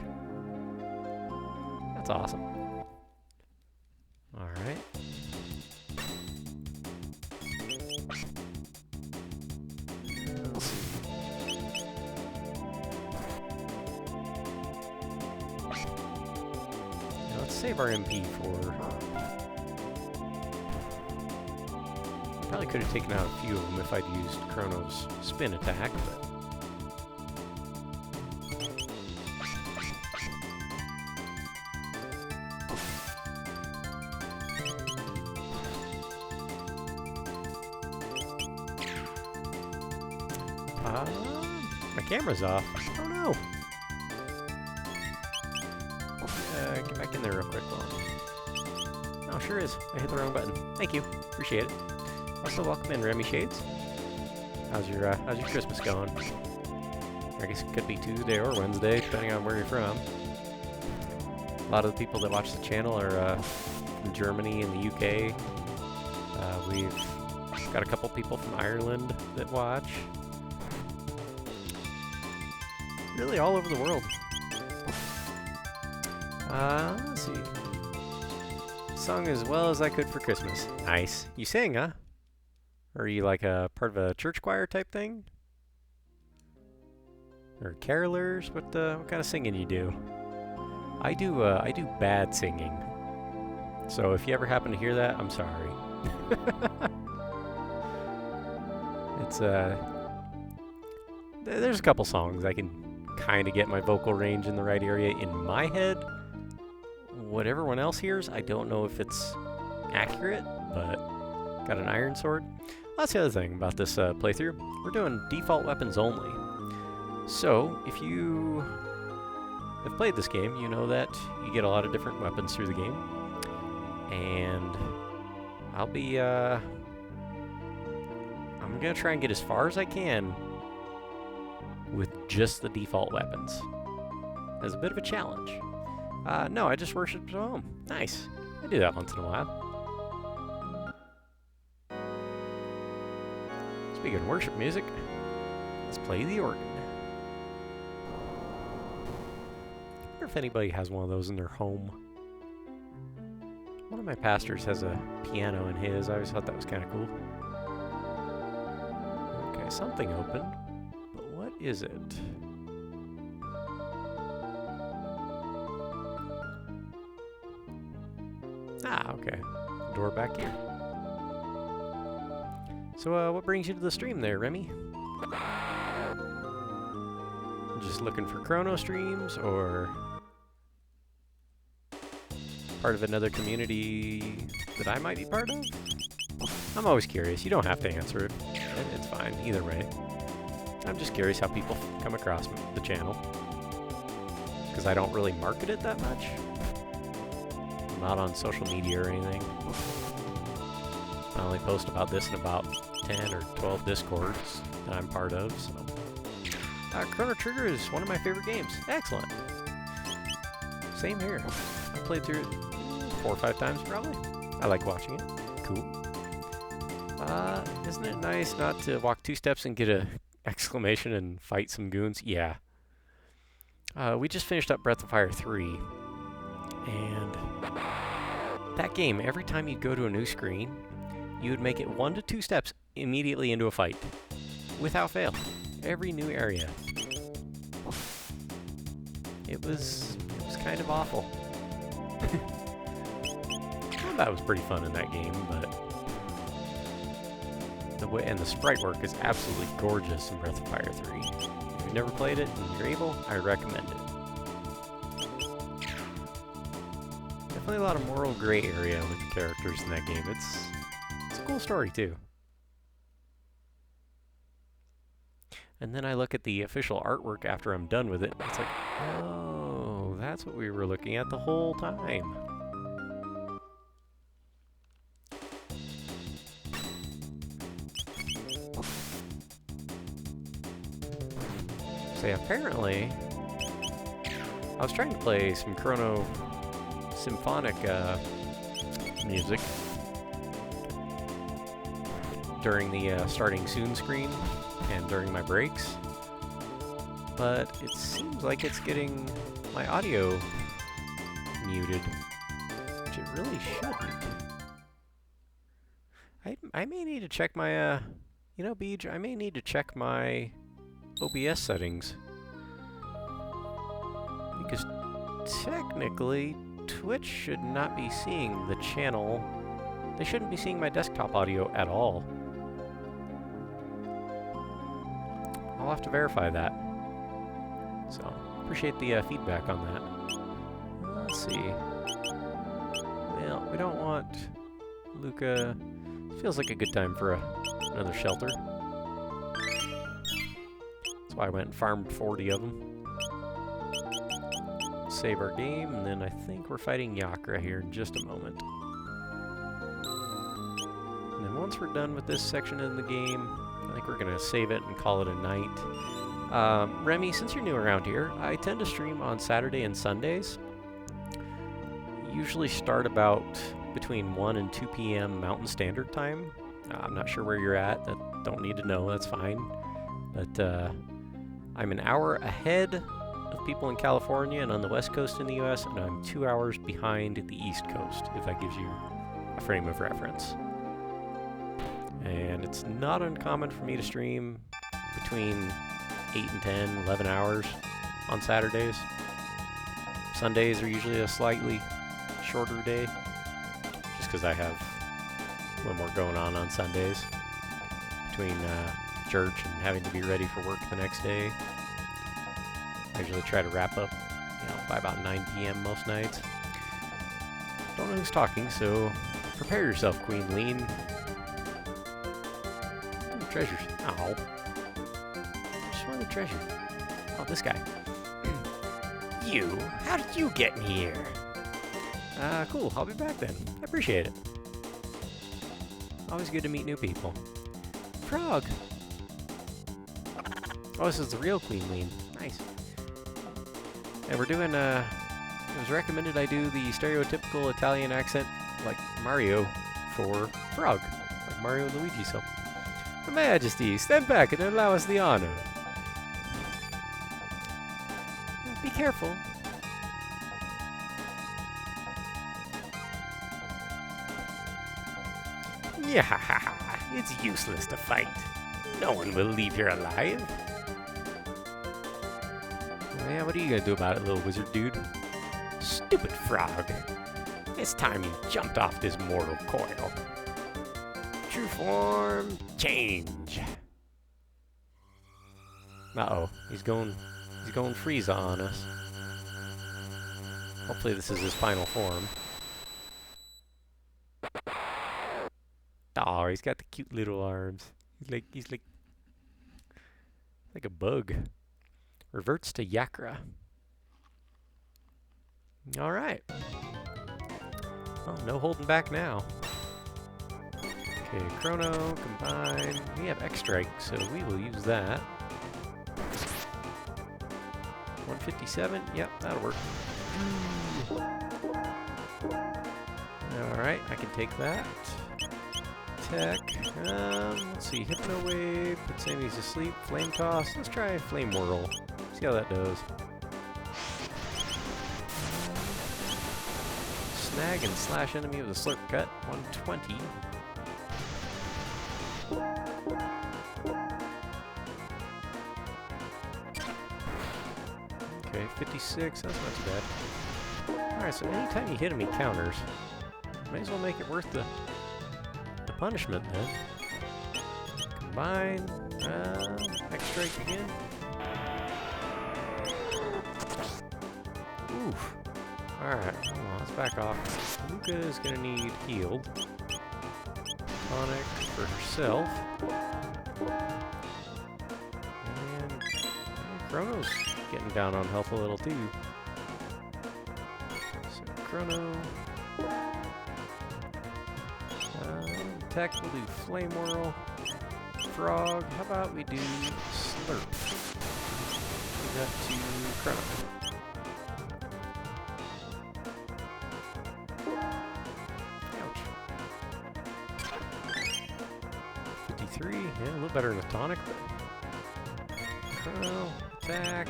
That's awesome. Alright. We'll see. Save our MP for... Probably could have taken out a few of them if I'd used Chrono's spin attack, but... my camera's off. Oh no! Get back in there real quick. Oh, sure is. I hit the wrong button. Thank you. Appreciate it. Also, welcome in, Remy Shades. How's your Christmas going? I guess it could be Tuesday or Wednesday, depending on where you're from. A lot of the people that watch the channel are from Germany and the UK. We've got a couple people from Ireland that watch. Really all over the world. Let's see. Sung as well as I could for Christmas. Nice. You sing, huh? Or are you like a part of a church choir type thing? Or carolers? What kind of singing you do? I do bad singing. So if you ever happen to hear that, I'm sorry. It's there's a couple songs I can kind of get my vocal range in the right area in my head. What everyone else hears, I don't know if it's accurate, but got an iron sword. That's the other thing about this playthrough. We're doing default weapons only. So if you have played this game, you know that you get a lot of different weapons through the game. And I'm gonna try and get as far as I can with just the default weapons. As a bit of a challenge. No, I just worshipped at home. Nice. I do that once in a while. Speaking of worship music, let's play the organ. I wonder if anybody has one of those in their home. One of my pastors has a piano in his. I always thought that was kind of cool. Okay, something opened. But what is it? Ah, okay. Door back here. So, what brings you to the stream there, Remy? Just looking for Chrono streams, or part of another community that I might be part of? I'm always curious. You don't have to answer it. It's fine, either way. I'm just curious how people come across the channel. Because I don't really market it that much. I'm not on social media or anything. I only post about this in about 10 or 12 Discords that I'm part of, so. Chrono Trigger is one of my favorite games. Excellent. Same here. I played through it 4 or 5 times probably. I like watching it. Cool. Isn't it nice not to walk 2 steps and get a exclamation and fight some goons? Yeah. We just finished up Breath of Fire 3. And that game, every time you'd go to a new screen, you would make it 1 to 2 steps immediately into a fight. Without fail. Every new area. It was kind of awful. Combat was pretty fun in that game, but the sprite work is absolutely gorgeous in Breath of Fire 3. If you've never played it and you're able, I recommend it. Definitely a lot of moral gray area with the characters in that game. It's a cool story too. And then I look at the official artwork after I'm done with it, and it's like, oh, that's what we were looking at the whole time. So yeah, apparently, I was trying to play some Chrono symphonic music during the starting soon screen and during my breaks, but it seems like it's getting my audio muted, which it really shouldn't. I may need to check my, you know, Beej, I may need to check my OBS settings, because technically Twitch should not be seeing the channel. They shouldn't be seeing my desktop audio at all. I'll have to verify that. So, appreciate the feedback on that. Let's see. Well, we don't want Luca. Feels like a good time for another shelter. That's why I went and farmed 40 of them. Save our game, and then I think we're fighting Yakra here in just a moment. And then once we're done with this section of the game, I think we're going to save it and call it a night. Remy, since you're new around here, I tend to stream on Saturday and Sundays. Usually start about between 1 and 2 p.m. Mountain Standard Time. I'm not sure where you're at. Don't need to know. That's fine. But I'm an hour ahead of people in California and on the West Coast in the U.S., and I'm 2 hours behind the East Coast, if that gives you a frame of reference. And it's not uncommon for me to stream between 8 and 10, 11 hours on Saturdays. Sundays are usually a slightly shorter day. because I have a little more going on Sundays between church and having to be ready for work the next day. I usually try to wrap up, by about 9 p.m. most nights. Don't know who's talking, so prepare yourself, Queen Lean. Ooh, treasures. Ow. Just wanted a treasure. Oh, this guy. You? How did you get in here? Cool. I'll be back then. I appreciate it. Always good to meet new people. Frog! Oh, this is the real Queen Lean. Nice. And we're doing, it was recommended I do the stereotypical Italian accent like Mario for Frog. Like Mario and Luigi, so. Your Majesty, stand back and allow us the honor. Be careful. Yeah, it's useless to fight. No one will leave here alive. Yeah, what are you gonna do about it, little wizard dude? Stupid frog. It's time you jumped off this mortal coil. True form, change. Uh-oh, he's going Frieza on us. Hopefully this is his final form. Oh, he's got the cute little arms. He's like a bug. Reverts to Yakra. All right. Well, no holding back now. Okay, Chrono, combine. We have X-Strike, so we will use that. 157. Yep, that'll work. All right, I can take that. Tech. Let's see. Hypno Wave. Puts enemies to sleep. Flame Toss. Let's try Flame Whirl. See how that does. Snag and slash enemy with a Slurp Cut. 120. Okay, 56. That's not too bad. Alright, so anytime you hit him, he counters. May as well make it worth the punishment then. Combine. X-Strike again. Oof. Alright, let's back off. Luca is going to need healed. Tonic for herself. And Chrono's getting down on health a little too. So Chrono. Tech, we'll do Flame Whirl. Frog, how about we do Slurp? Give that to Chrono. Ouch. 53, yeah, a little better than a tonic, but Chrono, attack.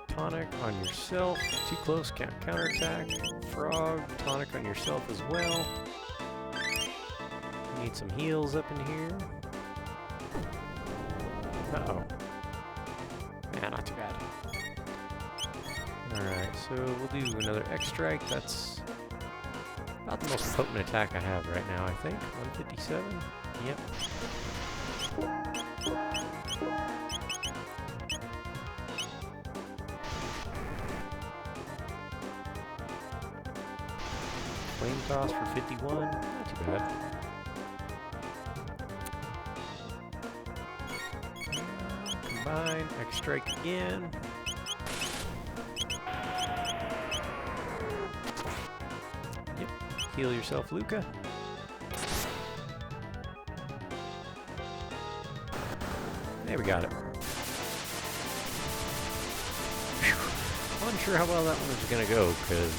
Tonic on yourself. Too close, counterattack. Frog, tonic on yourself as well. Need some heals up in here. Uh-oh. Yeah, not too bad. Alright, so we'll do another X-Strike. That's about the most potent attack I have right now, I think. 157? Yep. Flame Toss for 51. Not too bad. Combine, X-Strike again. Yep, heal yourself, Luca. There, we got it. Whew. I'm unsure how well that one is going to go, because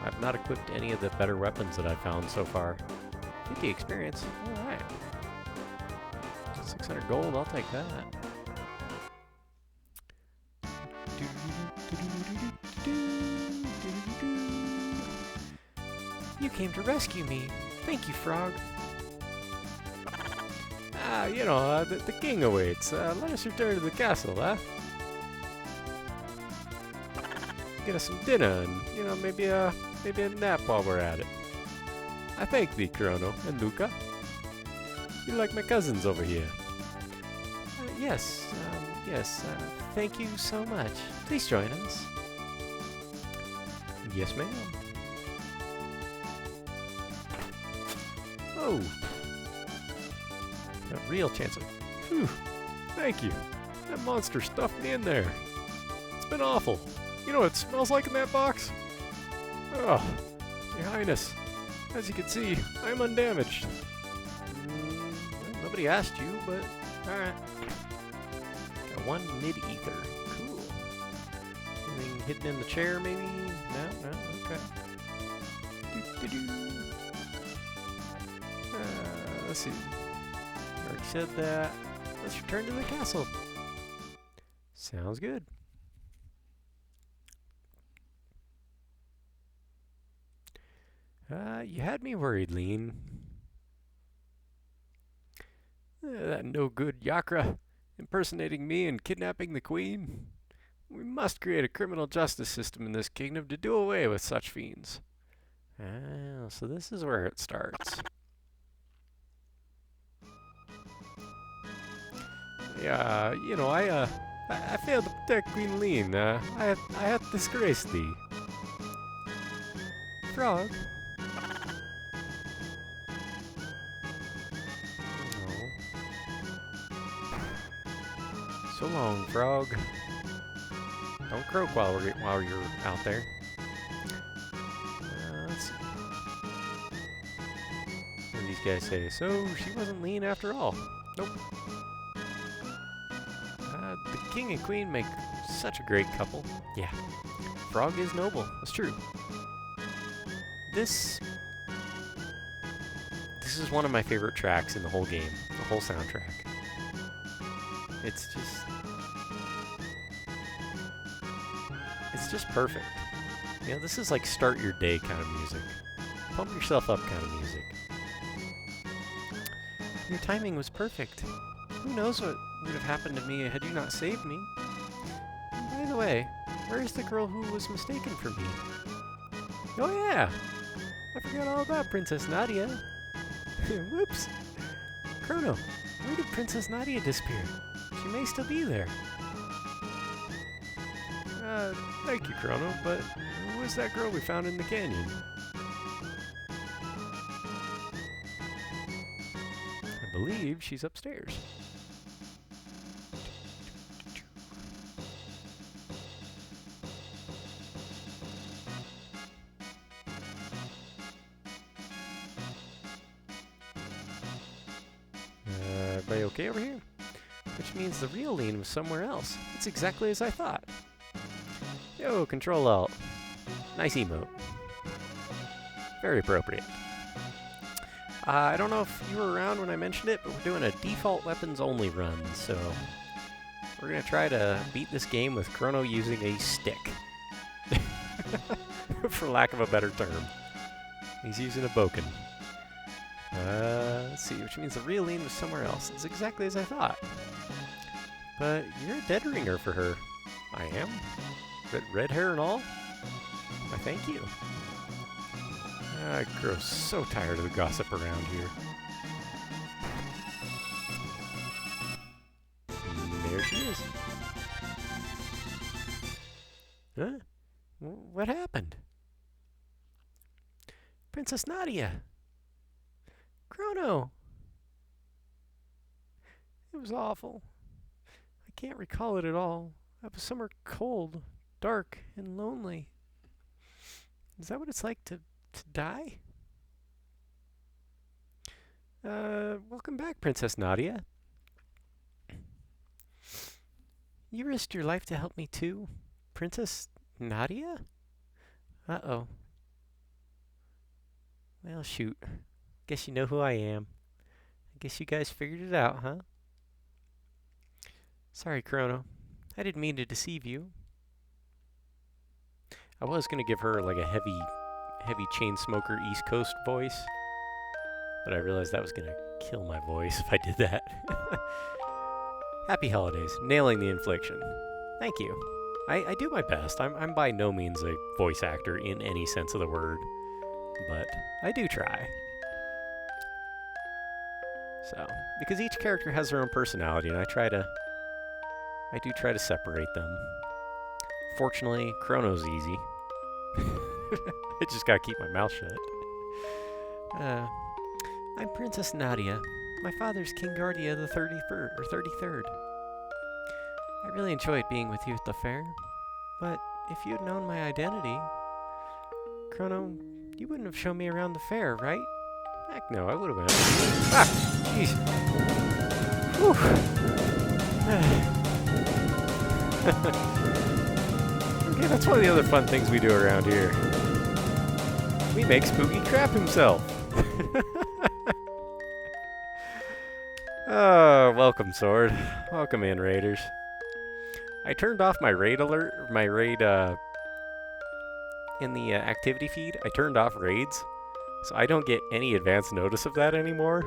I've not equipped any of the better weapons that I've found so far. 50 experience, alright. 600 gold, I'll take that. You came to rescue me. Thank you, Frog. The king awaits. Let us return to the castle, huh? get us some dinner and, you know, maybe a nap while we're at it. I thank thee, Chrono and Luca. You're like my cousins over here. Yes, thank you so much. Please join us. Yes, ma'am. Oh. A real chance of... Phew. Thank you. That monster stuffed me in there. It's been awful. You know what it smells like in that box? Oh, Your Highness. As you can see, I am undamaged. Well, nobody asked you, but alright. Got one mid-ether. Cool. Anything hidden in the chair, maybe? No? Okay. Let's see. Already said that. Let's return to the castle. Sounds good. You had me worried, Lean. That no-good Yakra impersonating me and kidnapping the queen. We must create a criminal justice system in this kingdom to do away with such fiends. Oh, so this is where it starts. Yeah, you know, I failed to protect Queen Lean. I had disgraced thee. Frog? So long, Frog. Don't croak while you're out there. Let's see. What do these guys say? So she wasn't Lean after all. Nope. The king and queen make such a great couple. Yeah. Frog is noble. That's true. This is one of my favorite tracks in the whole game. The whole soundtrack. It's just perfect. You know, this is like start your day kind of music. Pump yourself up kind of music. Your timing was perfect. Who knows what would have happened to me had you not saved me? And by the way, where is the girl who was mistaken for me? Oh yeah! I forgot all about Princess Nadia. Whoops! Chrono, where did Princess Nadia disappear? She may still be there. Thank you, Chrono, but who was that girl we found in the canyon? I believe she's upstairs. Everybody okay over here? Which means the real Lean was somewhere else. It's exactly as I thought. Yo, Control-Alt. Nice emote. Very appropriate. I don't know if you were around when I mentioned it, but we're doing a default weapons only run, so we're going to try to beat this game with Chrono using a stick. For lack of a better term. He's using a boken. Let's see, which means the real Lean was somewhere else. It's exactly as I thought. But you're a dead ringer for her. I am? Red hair and all? Why, thank you. I grow so tired of the gossip around here. And there she is. Huh? What happened? Princess Nadia! Chrono! It was awful. I can't recall it at all. I was somewhere cold, dark, and lonely. Is that what it's like to die? Welcome back, Princess Nadia. You risked your life to help me too, Princess Nadia? Uh-oh. Well, shoot. Guess you know who I am. I guess you guys figured it out, huh? Sorry, Chrono. I didn't mean to deceive you. I was gonna give her like a heavy chain smoker East Coast voice, but I realized that was gonna kill my voice if I did that. Happy holidays. Nailing the infliction. Thank you. I do my best. I'm by no means a voice actor in any sense of the word, but I do try. So, because each character has their own personality, and I do try to separate them. Fortunately, Chrono's easy. I just gotta keep my mouth shut. I'm Princess Nadia. My father's King Guardia the 33rd. I really enjoyed being with you at the fair, but if you'd known my identity, Chrono, you wouldn't have shown me around the fair, right? Heck no, I would have went. Ah, jeez. Okay, that's one of the other fun things we do around here. We make Spooky crap himself. Oh, welcome, Sword. Welcome in, Raiders. I turned off my raid alert, in the activity feed. I turned off raids, so I don't get any advance notice of that anymore.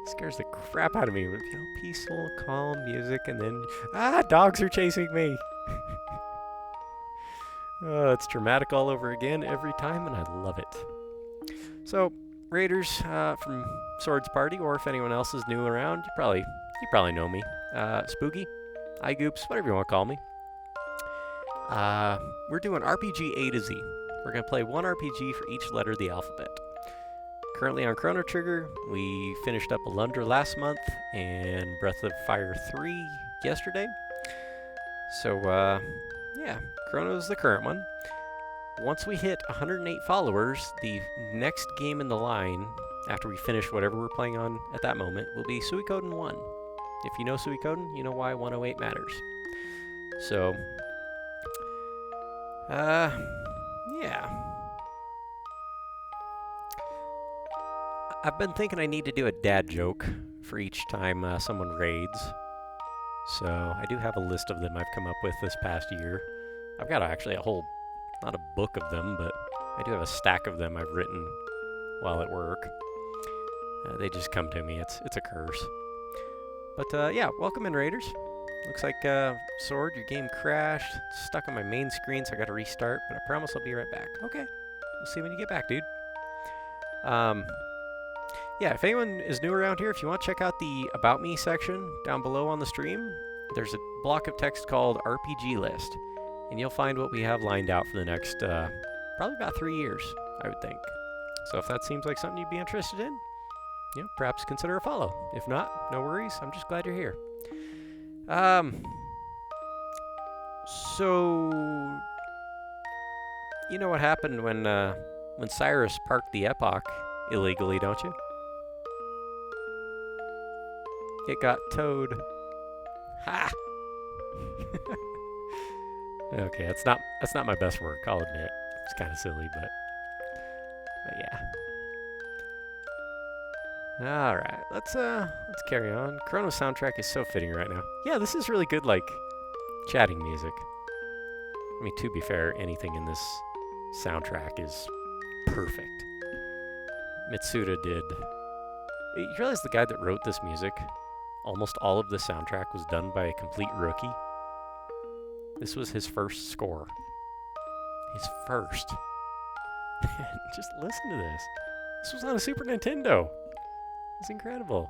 Scares the crap out of me. Peaceful, calm music, and then dogs are chasing me. Oh, it's dramatic all over again every time, and I love it. So, Raiders from Sword's Party, or if anyone else is new around, you probably know me. Spooky, iGoops, whatever you want to call me. We're doing RPG A to Z. We're going to play one RPG for each letter of the alphabet. Currently on Chrono Trigger, we finished up Alundra last month and Breath of Fire 3 yesterday. So, yeah, Chrono's the current one. Once we hit 108 followers, the next game in the line, after we finish whatever we're playing on at that moment, will be Suikoden 1. If you know Suikoden, you know why 108 matters. So, yeah. I've been thinking I need to do a dad joke for each time someone raids. So, I do have a list of them I've come up with this past year. I've got actually a whole, not a book of them, but I do have a stack of them I've written while at work. They just come to me. It's a curse. But yeah, welcome in, Raiders. Looks like, Sword, your game crashed. It's stuck on my main screen, so I gotta restart, but I promise I'll be right back. Okay. We'll see when you get back, dude. Yeah, if anyone is new around here, if you want to check out the About Me section down below on the stream, there's a block of text called RPG List, and you'll find what we have lined out for the next, probably about 3 years, I would think. So if that seems like something you'd be interested in, you know, perhaps consider a follow. If not, no worries. I'm just glad you're here. So you know what happened when Cyrus parked the Epoch illegally, don't you? It got towed. Ha! Okay, that's not my best work, I'll admit. It's kind of silly, but yeah. All right, let's carry on. Chrono's soundtrack is so fitting right now. Yeah, this is really good, like, chatting music. I mean, to be fair, anything in this soundtrack is perfect. Mitsuda did. You realize the guy that wrote this music, almost all of the soundtrack was done by a complete rookie? This was his first score. His first. Just listen to this. This was on a Super Nintendo. It's incredible.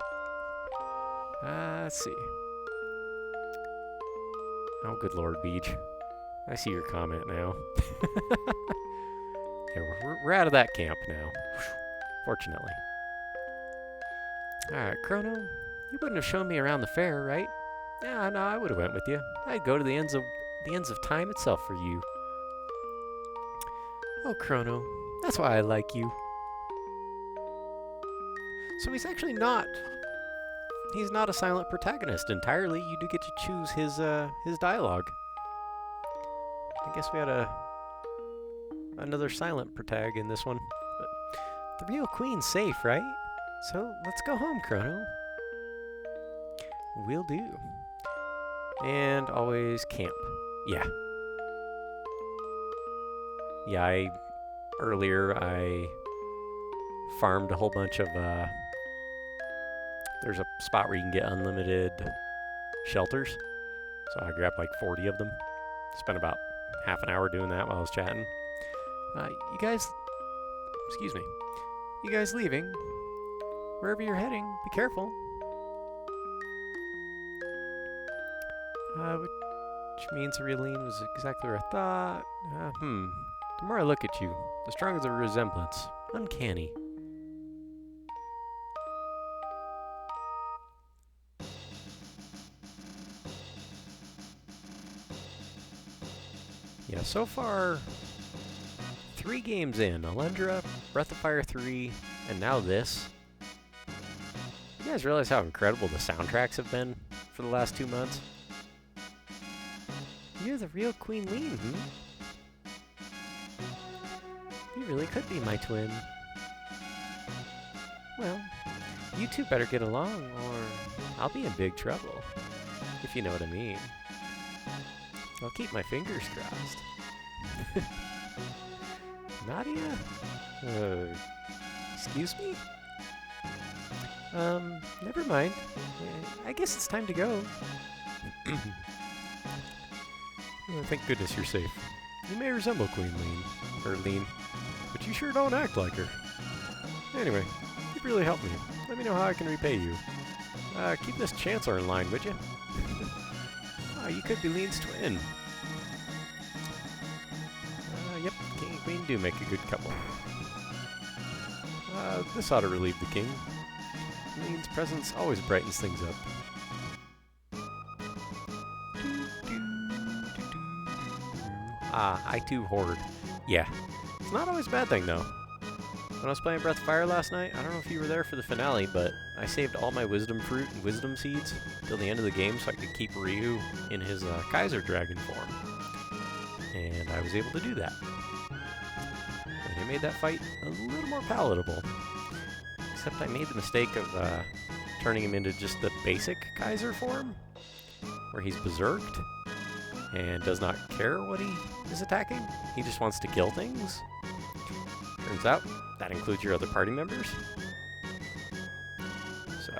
Let's see. Oh, good Lord, Beach. I see your comment now. Yeah, we're out of that camp now. Fortunately. Alright, Chrono, you wouldn't have shown me around the fair, right? Yeah, no, I would have went with you. I'd go to the ends of time itself for you. Oh, Chrono, that's why I like you. So he's actually not. He's not a silent protagonist entirely. You do get to choose his dialogue. I guess we had another silent protag in this one. But the real queen's safe, right? So let's go home, Chrono. Will do. And always camp. Yeah. Yeah, earlier I farmed a whole bunch of, there's a spot where you can get unlimited shelters. So I grabbed like 40 of them. Spent about half an hour doing that while I was chatting. You guys, excuse me, you guys leaving? Wherever you're heading, be careful. Which means Aurelian was exactly where I thought. The more I look at you, the stronger the resemblance. Uncanny. Yeah, so far, 3 games in. Alundra, Breath of Fire 3, and now this. You guys realize how incredible the soundtracks have been for the last 2 months? You're the real Queen Lean, You really could be my twin. Well, you two better get along, or I'll be in big trouble, if you know what I mean. I'll keep my fingers crossed. Nadia? Excuse me? Never mind. I guess it's time to go. Oh, thank goodness you're safe. You may resemble Queen Lean, but you sure don't act like her. Anyway, you've really helped me. Let me know how I can repay you. Keep this Chancellor in line, would you? You could be Lean's twin. Yep, King and Queen do make a good couple. This ought to relieve the King. Lean's presence always brightens things up. I too hoard. Yeah, it's not always a bad thing though. When I was playing Breath of Fire last night, I don't know if you were there for the finale, but I saved all my wisdom fruit and wisdom seeds till the end of the game so I could keep Ryu in his Kaiser Dragon form. And I was able to do that. And it made that fight a little more palatable. Except I made the mistake of turning him into just the basic Kaiser form, where he's berserked and does not care what he is attacking. He just wants to kill things. Turns out, that includes your other party members. So...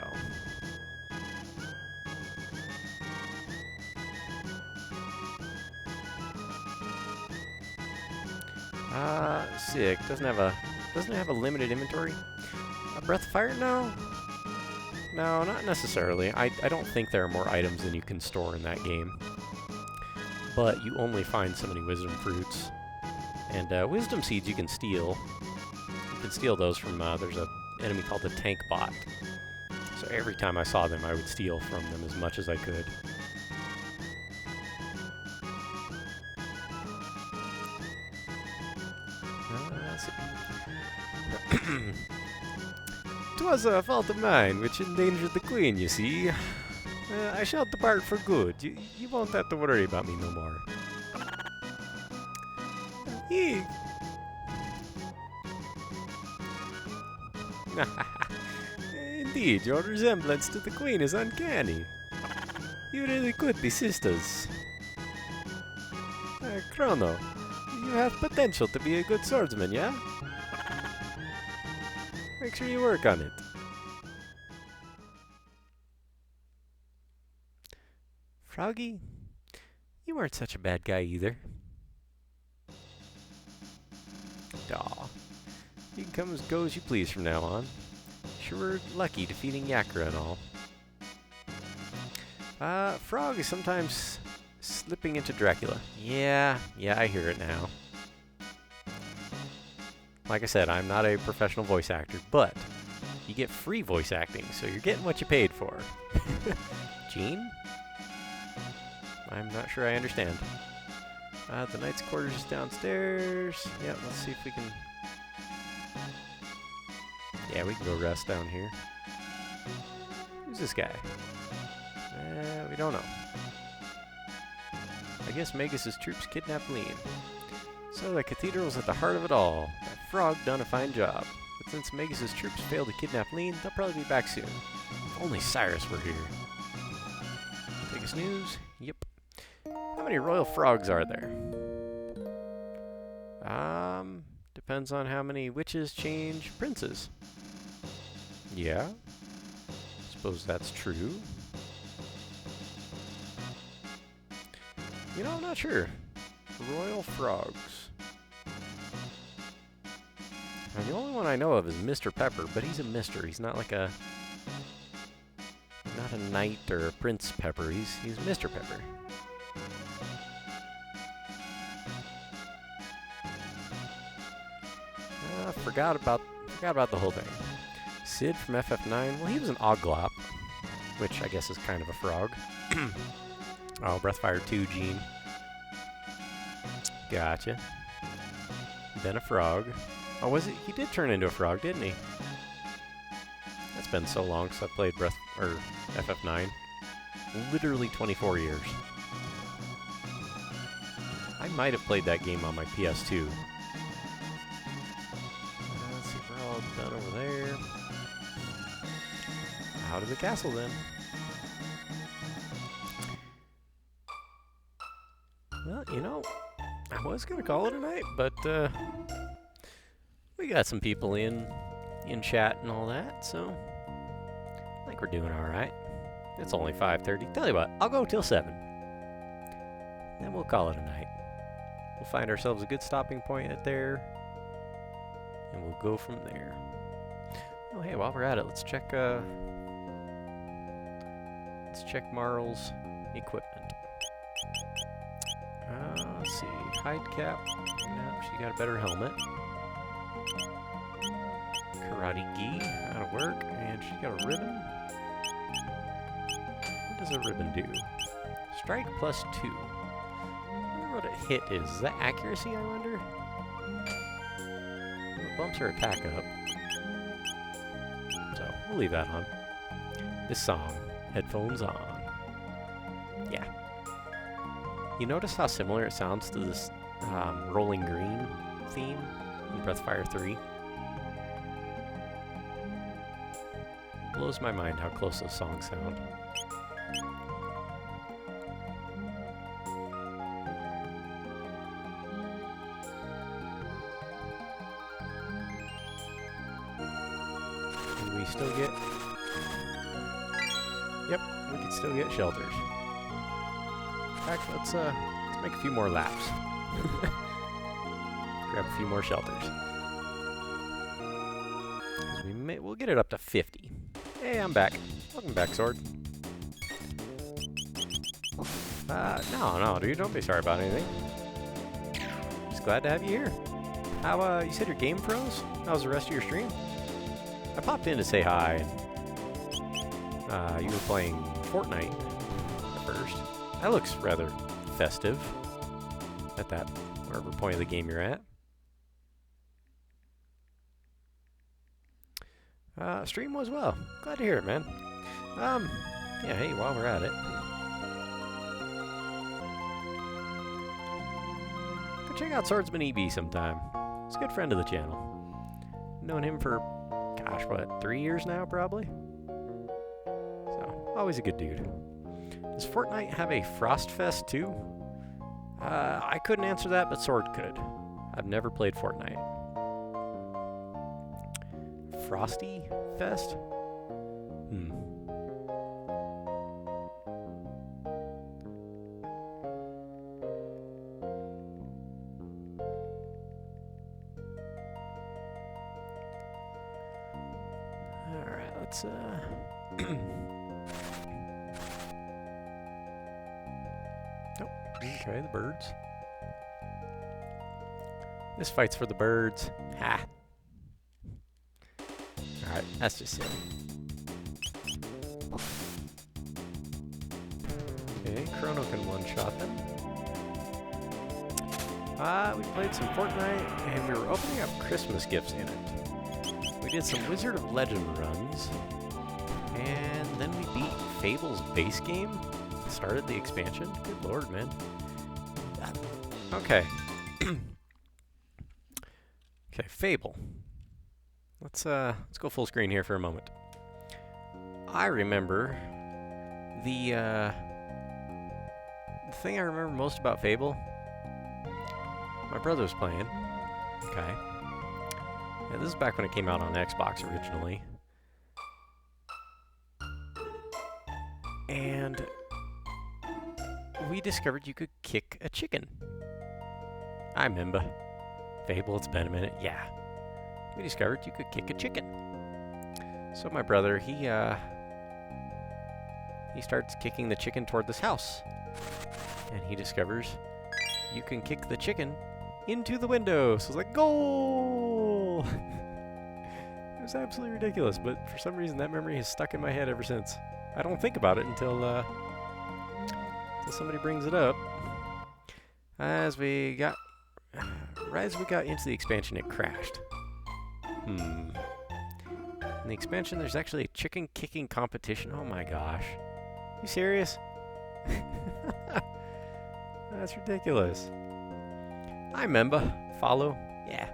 sick. Doesn't it have a limited inventory? Breath of Fire? No. No, not necessarily. I don't think there are more items than you can store in that game. But you only find so many wisdom fruits. And wisdom seeds you can steal. You can steal those from, there's an enemy called the Tank Bot. So every time I saw them, I would steal from them as much as I could. Let's see. 'Twas a fault of mine which endangered the Queen, you see. I shall depart for good. You won't have to worry about me no more. Indeed, your resemblance to the Queen is uncanny. You really could be sisters. Chrono, you have potential to be a good swordsman, yeah? Make sure you work on it. Froggy, you weren't such a bad guy either. Aw. You can come go as you please from now on. Sure we're lucky defeating Yakra and all. Frog is sometimes slipping into Dracula. Yeah, I hear it now. Like I said, I'm not a professional voice actor, but you get free voice acting, so you're getting what you paid for. Gene? I'm not sure I understand. The knight's quarters is downstairs. Yeah, let's see if we can... Yeah, we can go rest down here. Who's this guy? We don't know. I guess Magus's troops kidnapped Lean. So the cathedral's at the heart of it all. That frog done a fine job. But since Magus's troops failed to kidnap Lean, they'll probably be back soon. If only Cyrus were here. Biggest news? Yep. How many royal frogs are there? Depends on how many witches change princes. Yeah. Suppose that's true. You know, I'm not sure. Royal Frogs. And the only one I know of is Mr. Pepper, but he's a Mister. He's not like a... Not a Knight or a Prince Pepper. He's Mr. Pepper. Forgot about the whole thing. Sid from FF9. Well, he was an Oglop, which I guess is kind of a frog. Oh, Breathfire 2 Gene. Gotcha. Then a frog. Oh, was it? He did turn into a frog, didn't he? That's been so long since I played FF9. Literally 24 years. I might have played that game on my PS2. Let's see if we're all done over there. Out of the castle then. Well, you know, I was gonna call it a night, but we got some people in chat and all that, so I think we're doing all right. It's only 5:30. Tell you what, I'll go till 7. Then we'll call it a night. We'll find ourselves a good stopping point at there, and we'll go from there. Oh, hey, while we're at it, let's check Marl's equipment. Let's see, hide cap. No, she got a better helmet. Karate gi, that'll work. And she got a ribbon. What does a ribbon do? Strike +2. I wonder what a hit is. Is that accuracy, I wonder? It bumps her attack up. So, we'll leave that on. This song, headphones on. Yeah. You notice how similar it sounds to this Rolling Green theme in Breathfire 3? Blows my mind how close those songs sound. Can we still get... Yep, we can still get shelters. In fact, let's make a few more laps. Grab a few more shelters. We'll get it up to 50. Hey, I'm back. Welcome back, Sword. No, dude, don't be sorry about anything. Just glad to have you here. How, you said your game froze? How was the rest of your stream? I popped in to say hi, and, you were playing Fortnite at first. That looks rather festive at that, whatever point of the game you're at. Stream was well. Glad to hear it, man. Yeah, hey, while we're at it. Go check out Swordsman EB sometime. He's a good friend of the channel. Known him for, gosh, what, 3 years now, probably? So, always a good dude. Does Fortnite have a Frost Fest too? I couldn't answer that, but Sword could. I've never played Fortnite. Frosty Fest? Alright, let's Okay, the birds. This fight's for the birds. Ha! Alright, that's just silly. Okay, Chrono can one-shot them. We played some Fortnite, and we were opening up Christmas gifts in it. We did some Wizard of Legend runs, and then we beat Fable's base game. Started the expansion. Good lord, man. Okay. Okay, Fable. Let's go full screen here for a moment. I remember the thing I remember most about Fable. My brother was playing. Okay. Yeah, this is back when it came out on Xbox originally. And we discovered you could kick a chicken. I remember. Fable, it's been a minute. Yeah. We discovered you could kick a chicken. So my brother, he starts kicking the chicken toward this house. And he discovers you can kick the chicken into the window. So it's like, goal! It was absolutely ridiculous, but for some reason that memory has stuck in my head ever since. I don't think about it until somebody brings it up. Right as we got into the expansion, it crashed. In the expansion, there's actually a chicken kicking competition. Oh my gosh. You serious? That's ridiculous. I remember. Follow. Yeah.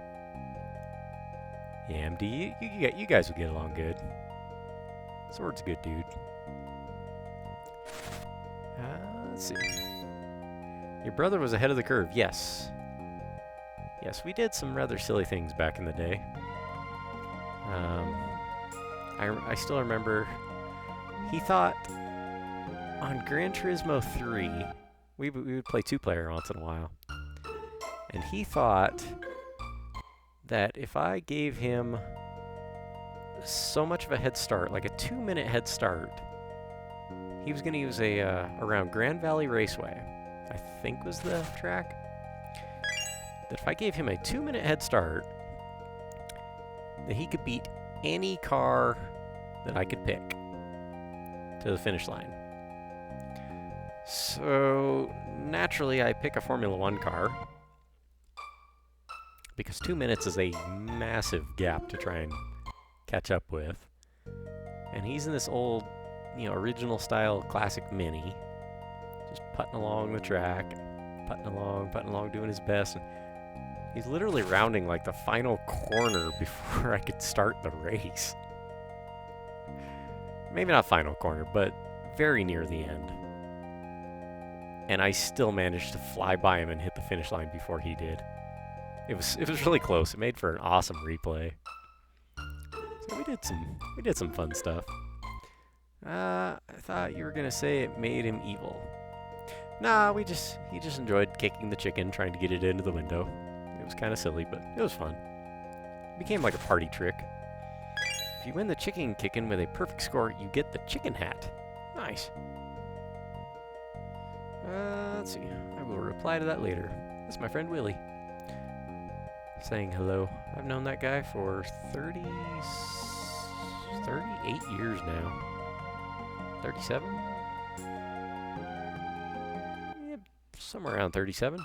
Yeah, MD, you guys will get along good. Sword's a good dude. Let's see. Your brother was ahead of the curve. Yes. Yes, we did some rather silly things back in the day. I still remember he thought on Gran Turismo 3, we would play two-player once in a while, and he thought that if I gave him so much of a head start, like a 2-minute head start, he was going to use around Grand Valley Raceway, I think was the track, that if I gave him a 2-minute head start, that he could beat any car that I could pick to the finish line. So naturally I pick a Formula 1 car because 2 minutes is a massive gap to try and catch up with. And he's in this old, original style classic Mini, just putting along the track, putting along, doing his best. And he's literally rounding like the final corner before I could start the race. Maybe not final corner, but very near the end. And I still managed to fly by him and hit the finish line before he did. It was really close. It made for an awesome replay. So we did some fun stuff. I thought you were gonna say it made him evil. Nah, he just enjoyed kicking the chicken, trying to get it into the window. It was kind of silly, but it was fun. It became like a party trick. If you win the chicken kicking with a perfect score, you get the chicken hat. Nice. Let's see. I will reply to that later. That's my friend Willie. Saying hello. I've known that guy for 38 years now. 37? Yeah, somewhere around 37.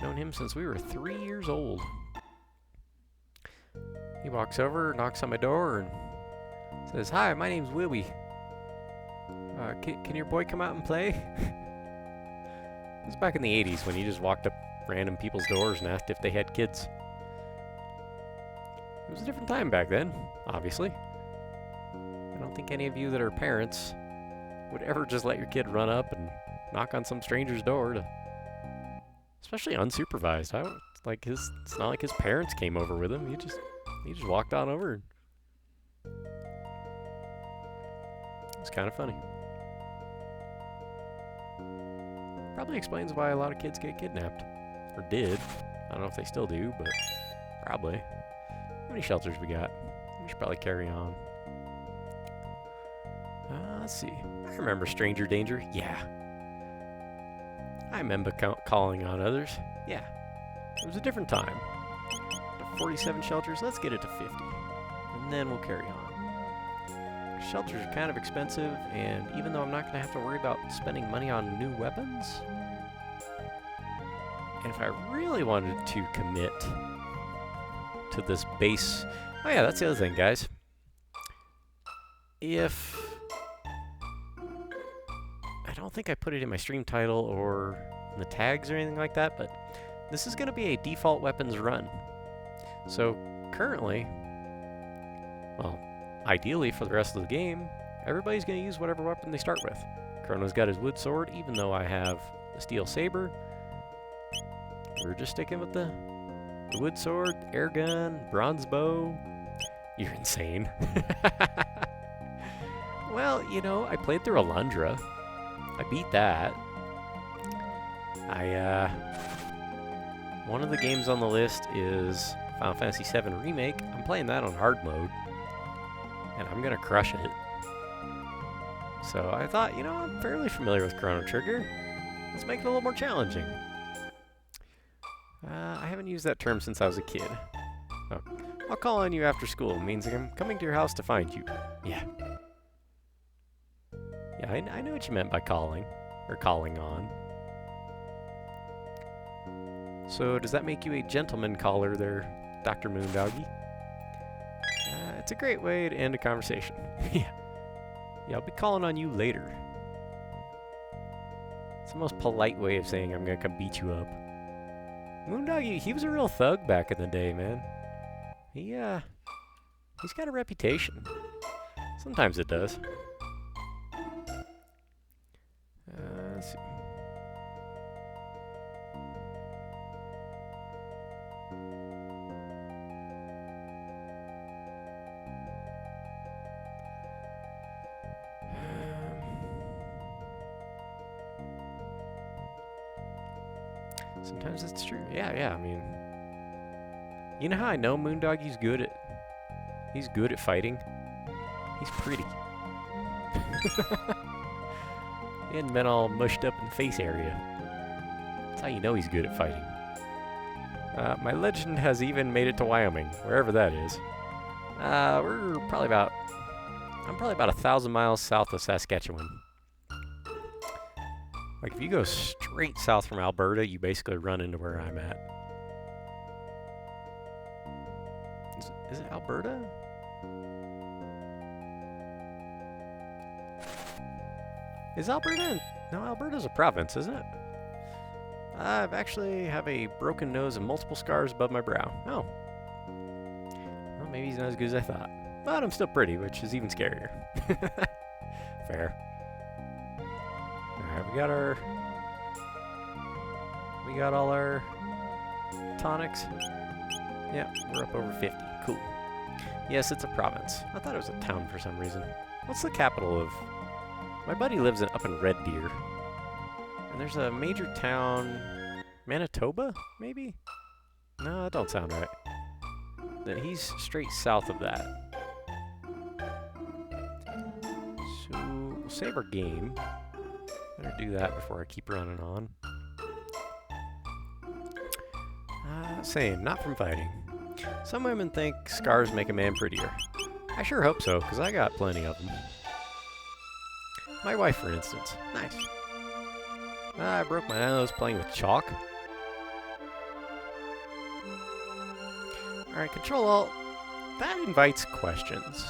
Known him since we were 3 years old. He walks over, knocks on my door, and says, "Hi, my name's Willie. Can your boy come out and play?" It was back in the 80s when you just walked up random people's doors and asked if they had kids. It was a different time back then, obviously. I don't think any of you that are parents would ever just let your kid run up and knock on some stranger's door, especially unsupervised. It's not like his parents came over with him. He just walked on over. It's kind of funny. Probably explains why a lot of kids get kidnapped. Or did. I don't know if they still do, but probably. How many shelters we got? We should probably carry on. Let's see. I remember Stranger Danger. Yeah. I remember calling on others. Yeah. It was a different time. 47 shelters. Let's get it to 50. And then we'll carry on. Shelters are kind of expensive, and even though I'm not going to have to worry about spending money on new weapons, and if I really wanted to commit to this base... Oh yeah, that's the other thing, guys. If... I don't think I put it in my stream title or in the tags or anything like that, but this is going to be a default weapons run. So, currently, well, ideally for the rest of the game, everybody's going to use whatever weapon they start with. Chrono's got his wood sword, even though I have the steel saber. We're just sticking with the wood sword, air gun, bronze bow. You're insane. Well, I played through Alundra, I beat that. One of the games on the list is Final Fantasy VII Remake. I'm playing that on hard mode, and I'm gonna crush it. So I thought, you know, I'm fairly familiar with Chrono Trigger. Let's make it a little more challenging. I haven't used that term since I was a kid. Oh. I'll call on you after school. Means I'm coming to your house to find you. Yeah. Yeah, I know what you meant by calling. Or calling on. So, does that make you a gentleman caller there, Dr. Moondoggy? It's a great way to end a conversation. Yeah. Yeah, I'll be calling on you later. It's the most polite way of saying I'm gonna come beat you up. Moondoggy, he was a real thug back in the day, man. He's got a reputation. Sometimes it does. Let's see. Sometimes it's true. Yeah, I mean... You know how I know Moondoggy's good at fighting? He's pretty. He hadn't been all mushed up in the face area. That's how you know he's good at fighting. My legend has even made it to Wyoming, wherever that is. I'm probably about 1,000 miles south of Saskatchewan. Like, if you go straight south from Alberta, you basically run into where I'm at. Is it Alberta? Is Alberta? No, Alberta's a province, isn't it? I actually have a broken nose and multiple scars above my brow. Oh. Well, maybe he's not as good as I thought. But I'm still pretty, which is even scarier. Fair. Alright, we got all our tonics. Yep, we're up over 50. Cool. Yes, it's a province. I thought it was a town for some reason. What's the capital of... My buddy lives up in Red Deer. And there's a major town... Manitoba, maybe? No, that don't sound right. He's straight south of that. So, we'll save our game. Better do that before I keep running on. Same, not from fighting. Some women think scars make a man prettier. I sure hope so, because I got plenty of them. My wife, for instance. Nice. I broke my nose playing with chalk. Alright, Control-Alt. That invites questions.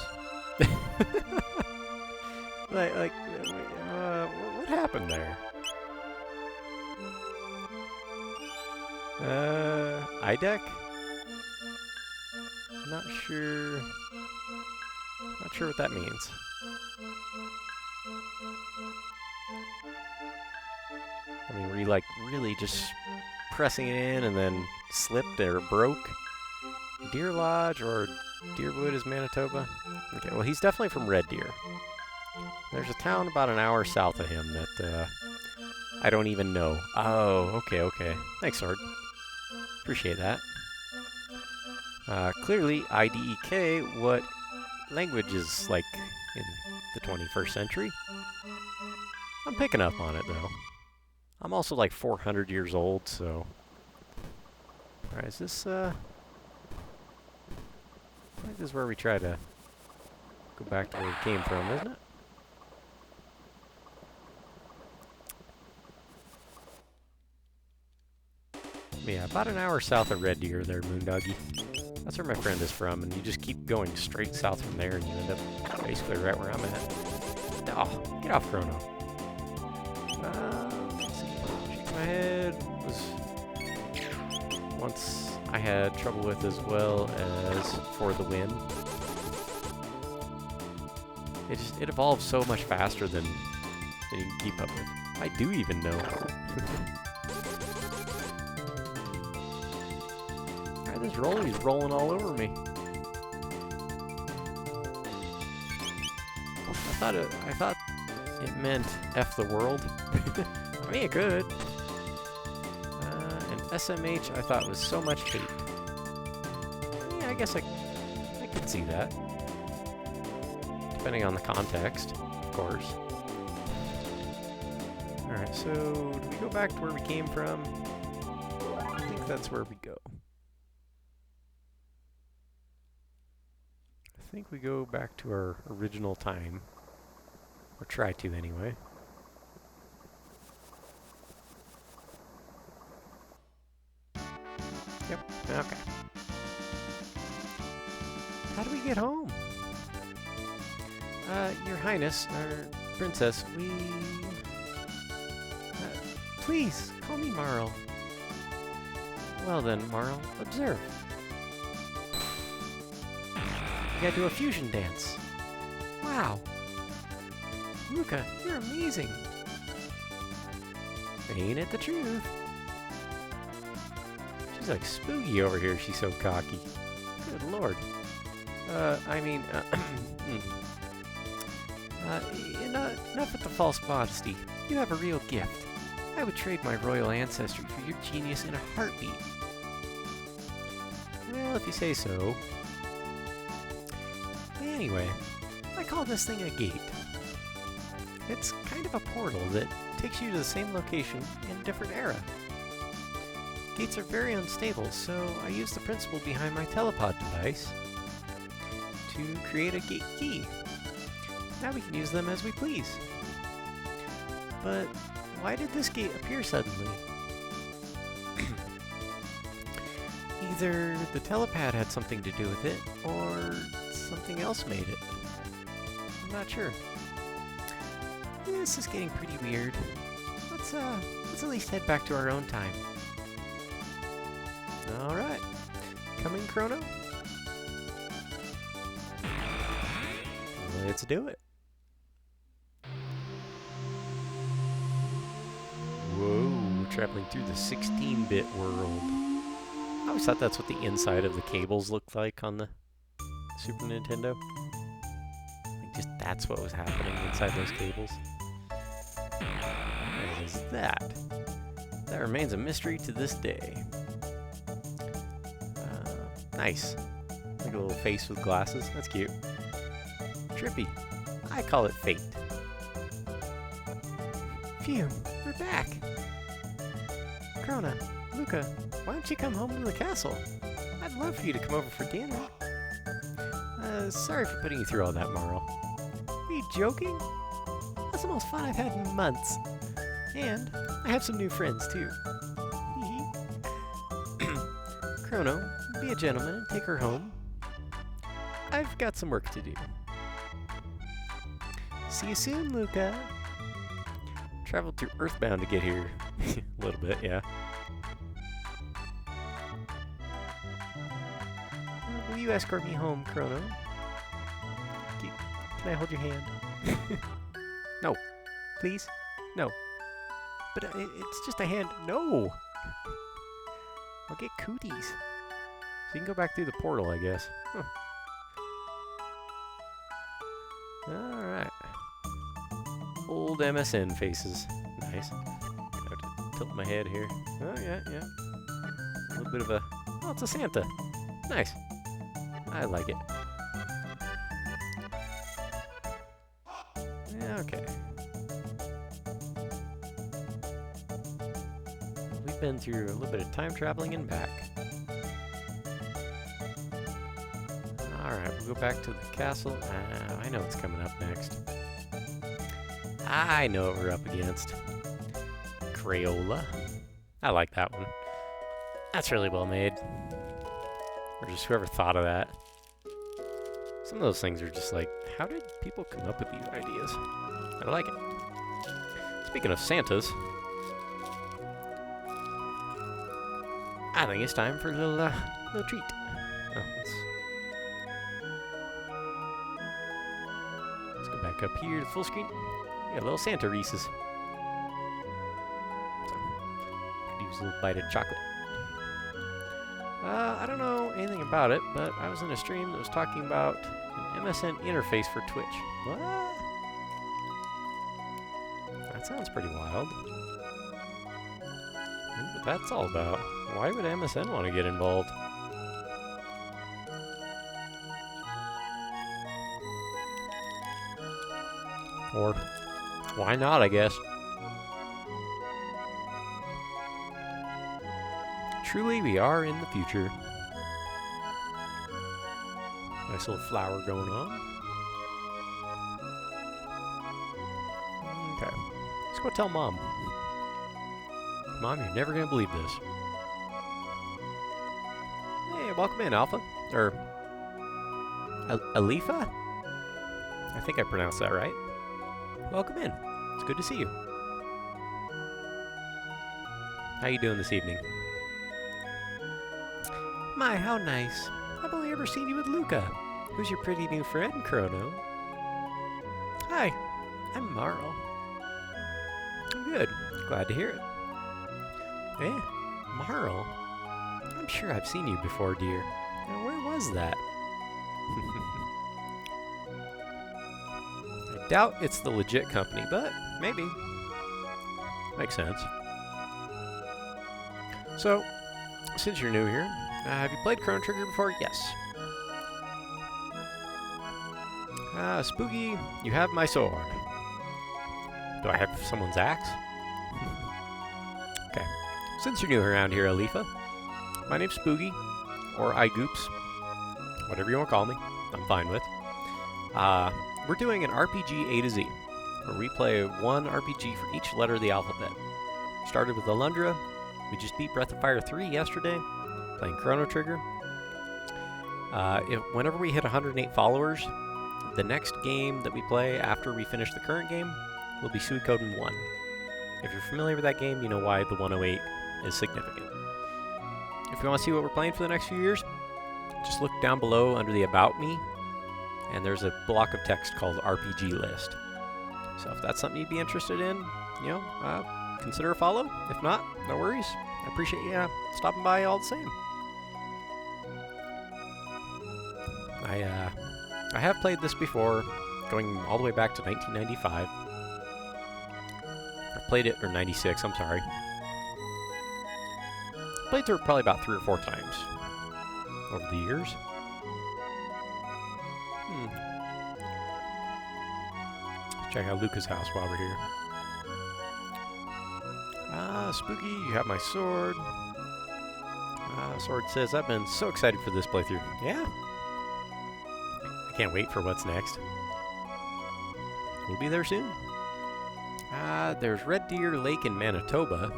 What happened there? IDEC? Not sure what that means. I mean, were you like really just pressing it in and then slipped or broke? Deer Lodge or Deerwood is Manitoba? Okay, well he's definitely from Red Deer. There's a town about an hour south of him that I don't even know. Oh, okay. Thanks, Sword. Appreciate that. Clearly, IDEK, what language is like in the 21st century? I'm picking up on it, though. I'm also like 400 years old, so... Alright, is this, I think this is where we try to go back to where we came from, isn't it? Yeah, about an hour south of Red Deer there, Moondoggy. That's where my friend is from, and you just keep going straight south from there, and you end up basically right where I'm at. Oh, get off, Chrono. Let's see. Shake my head was once I had trouble with, as well as For the Win. It evolves so much faster than you can keep up with. I do even know. This roller's rolling all over me. I thought it meant F the world. I mean, it could. And SMH I thought was so much hate. Yeah, I guess I could see that. Depending on the context, of course. Alright, so do we go back to where we came from? I think that's where we go. I think we go back to our original time. Or try to, anyway. Yep, okay. How do we get home? Your Highness, or Princess, we... please, call me Marl. Well then, Marl, observe. You gotta do a fusion dance. Wow. Luca, you're amazing. Ain't it the truth? She's like spooky over here, she's so cocky. Good lord. Enough with the false modesty. You have a real gift. I would trade my royal ancestry for your genius in a heartbeat. Well, if you say so. Anyway, I call this thing a gate. It's kind of a portal that takes you to the same location in a different era. Gates are very unstable, so I use the principle behind my telepod device to create a gate key. Now we can use them as we please. But why did this gate appear suddenly? Either the telepad had something to do with it, or something else made it. I'm not sure. This is getting pretty weird. Let's at least head back to our own time. Alright. Coming, Chrono? Let's do it. Whoa, traveling through the 16-bit world. I always thought that's what the inside of the cables looked like on the Super Nintendo. Like just that's what was happening inside those cables. What is that? That remains a mystery to this day. Nice. Like a little face with glasses. That's cute. Trippy. I call it fate. Phew, we're back. Chrono, Luca, why don't you come home to the castle? I'd love for you to come over for dinner. Sorry for putting you through all that, Marl. Are you joking? That's the most fun I've had in months. And I have some new friends, too. Chrono, be a gentleman and take her home. I've got some work to do. See you soon, Luca. Traveled through Earthbound to get here. A little bit, yeah. Will you escort me home, Chrono? Can I hold your hand? No. Please? No. But it's just a hand. No! I'll get cooties. So you can go back through the portal, I guess. Huh. Alright. Old MSN faces. Nice. I have to tilt my head here. Oh, yeah, yeah. A little bit of a... Oh, it's a Santa. Nice. I like it. Yeah, okay. We've been through a little bit of time traveling and back. Alright, we'll go back to the castle. I know what's coming up next. I know what we're up against. Crayola. I like that one. That's really well made. Or just whoever thought of that. Some of those things are just like, how did people come up with these ideas? I like it. Speaking of Santas, I think it's time for a little treat. Oh, let's go back up here to full screen. We got a little Santa Reese's. So, could use a little bite of chocolate. I don't know anything about it, but I was in a stream that was talking about an MSN interface for Twitch. What? That sounds pretty wild. Wonder what that's all about. Why would MSN want to get involved? Or why not, I guess. Truly, we are in the future. Nice little flower going on. Okay. Let's go tell Mom. Mom, you're never going to believe this. Hey, welcome in, Alpha. Or... Alifa? I think I pronounced that right. Welcome in. It's good to see you. How you doing this evening? My, how nice. I've only ever seen you with Luca. Who's your pretty new friend, Chrono? Hi, I'm Marl. I'm good. Glad to hear it. Eh? Marl? I'm sure I've seen you before, dear. Now, where was that? I doubt it's the legit company, but maybe. Makes sense. So, since you're new here, have you played Chrono Trigger before? Yes. Spooky, you have my sword. Do I have someone's axe? Okay. Since you're new around here, Alifa, my name's Spooky, or iGoops, whatever you want to call me, I'm fine with. We're doing an RPG A to Z, where we play one RPG for each letter of the alphabet. Started with Alundra, we just beat Breath of Fire 3 yesterday, playing Chrono Trigger. Whenever we hit 108 followers, the next game that we play after we finish the current game will be Suikoden 1. If you're familiar with that game, you know why the 108 is significant. If you want to see what we're playing for the next few years, just look down below under the About Me, and there's a block of text called RPG List. So if that's something you'd be interested in, you know, consider a follow. If not, no worries. I appreciate you stopping by all the same. I have played this before, going all the way back to 1995. I played it, or 96, I'm sorry. Played through it probably about 3 or 4 times over the years. Let's check out Luca's house while we're here. Spooky, you have my sword. Sword says, I've been so excited for this playthrough. Yeah? I can't wait for what's next. We'll be there soon. There's Red Deer Lake in Manitoba.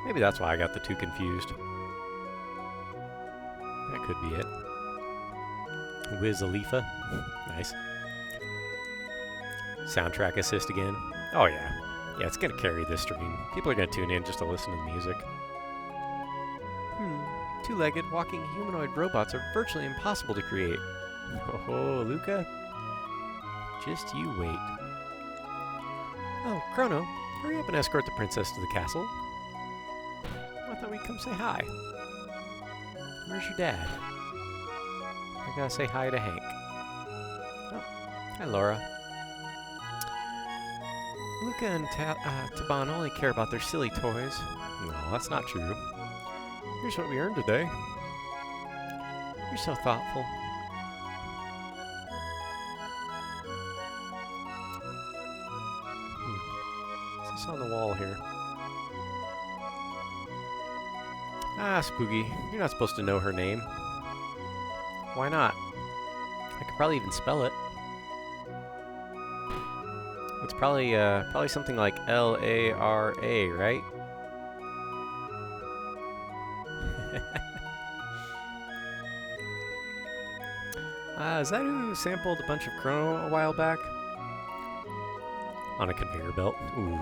Maybe that's why I got the two confused. That could be it. Wiz Alifa. Nice. Soundtrack assist again. Oh yeah. Yeah, it's gonna carry this stream. People are gonna tune in just to listen to the music. Two-legged, walking humanoid robots are virtually impossible to create. Oh, Luca. Just you wait. Oh, Chrono, hurry up and escort the princess to the castle. I thought we'd come say hi. Where's your dad? I gotta say hi to Hank. Oh, hi, Laura. Luca and Taban only care about their silly toys. No, that's not true. Here's what we earned today. You're so thoughtful. What's this on the wall here? Spooky. You're not supposed to know her name. Why not? I could probably even spell it. It's probably something like L-A-R-A, right? Is that who sampled a bunch of Chrono a while back? On a conveyor belt. Ooh.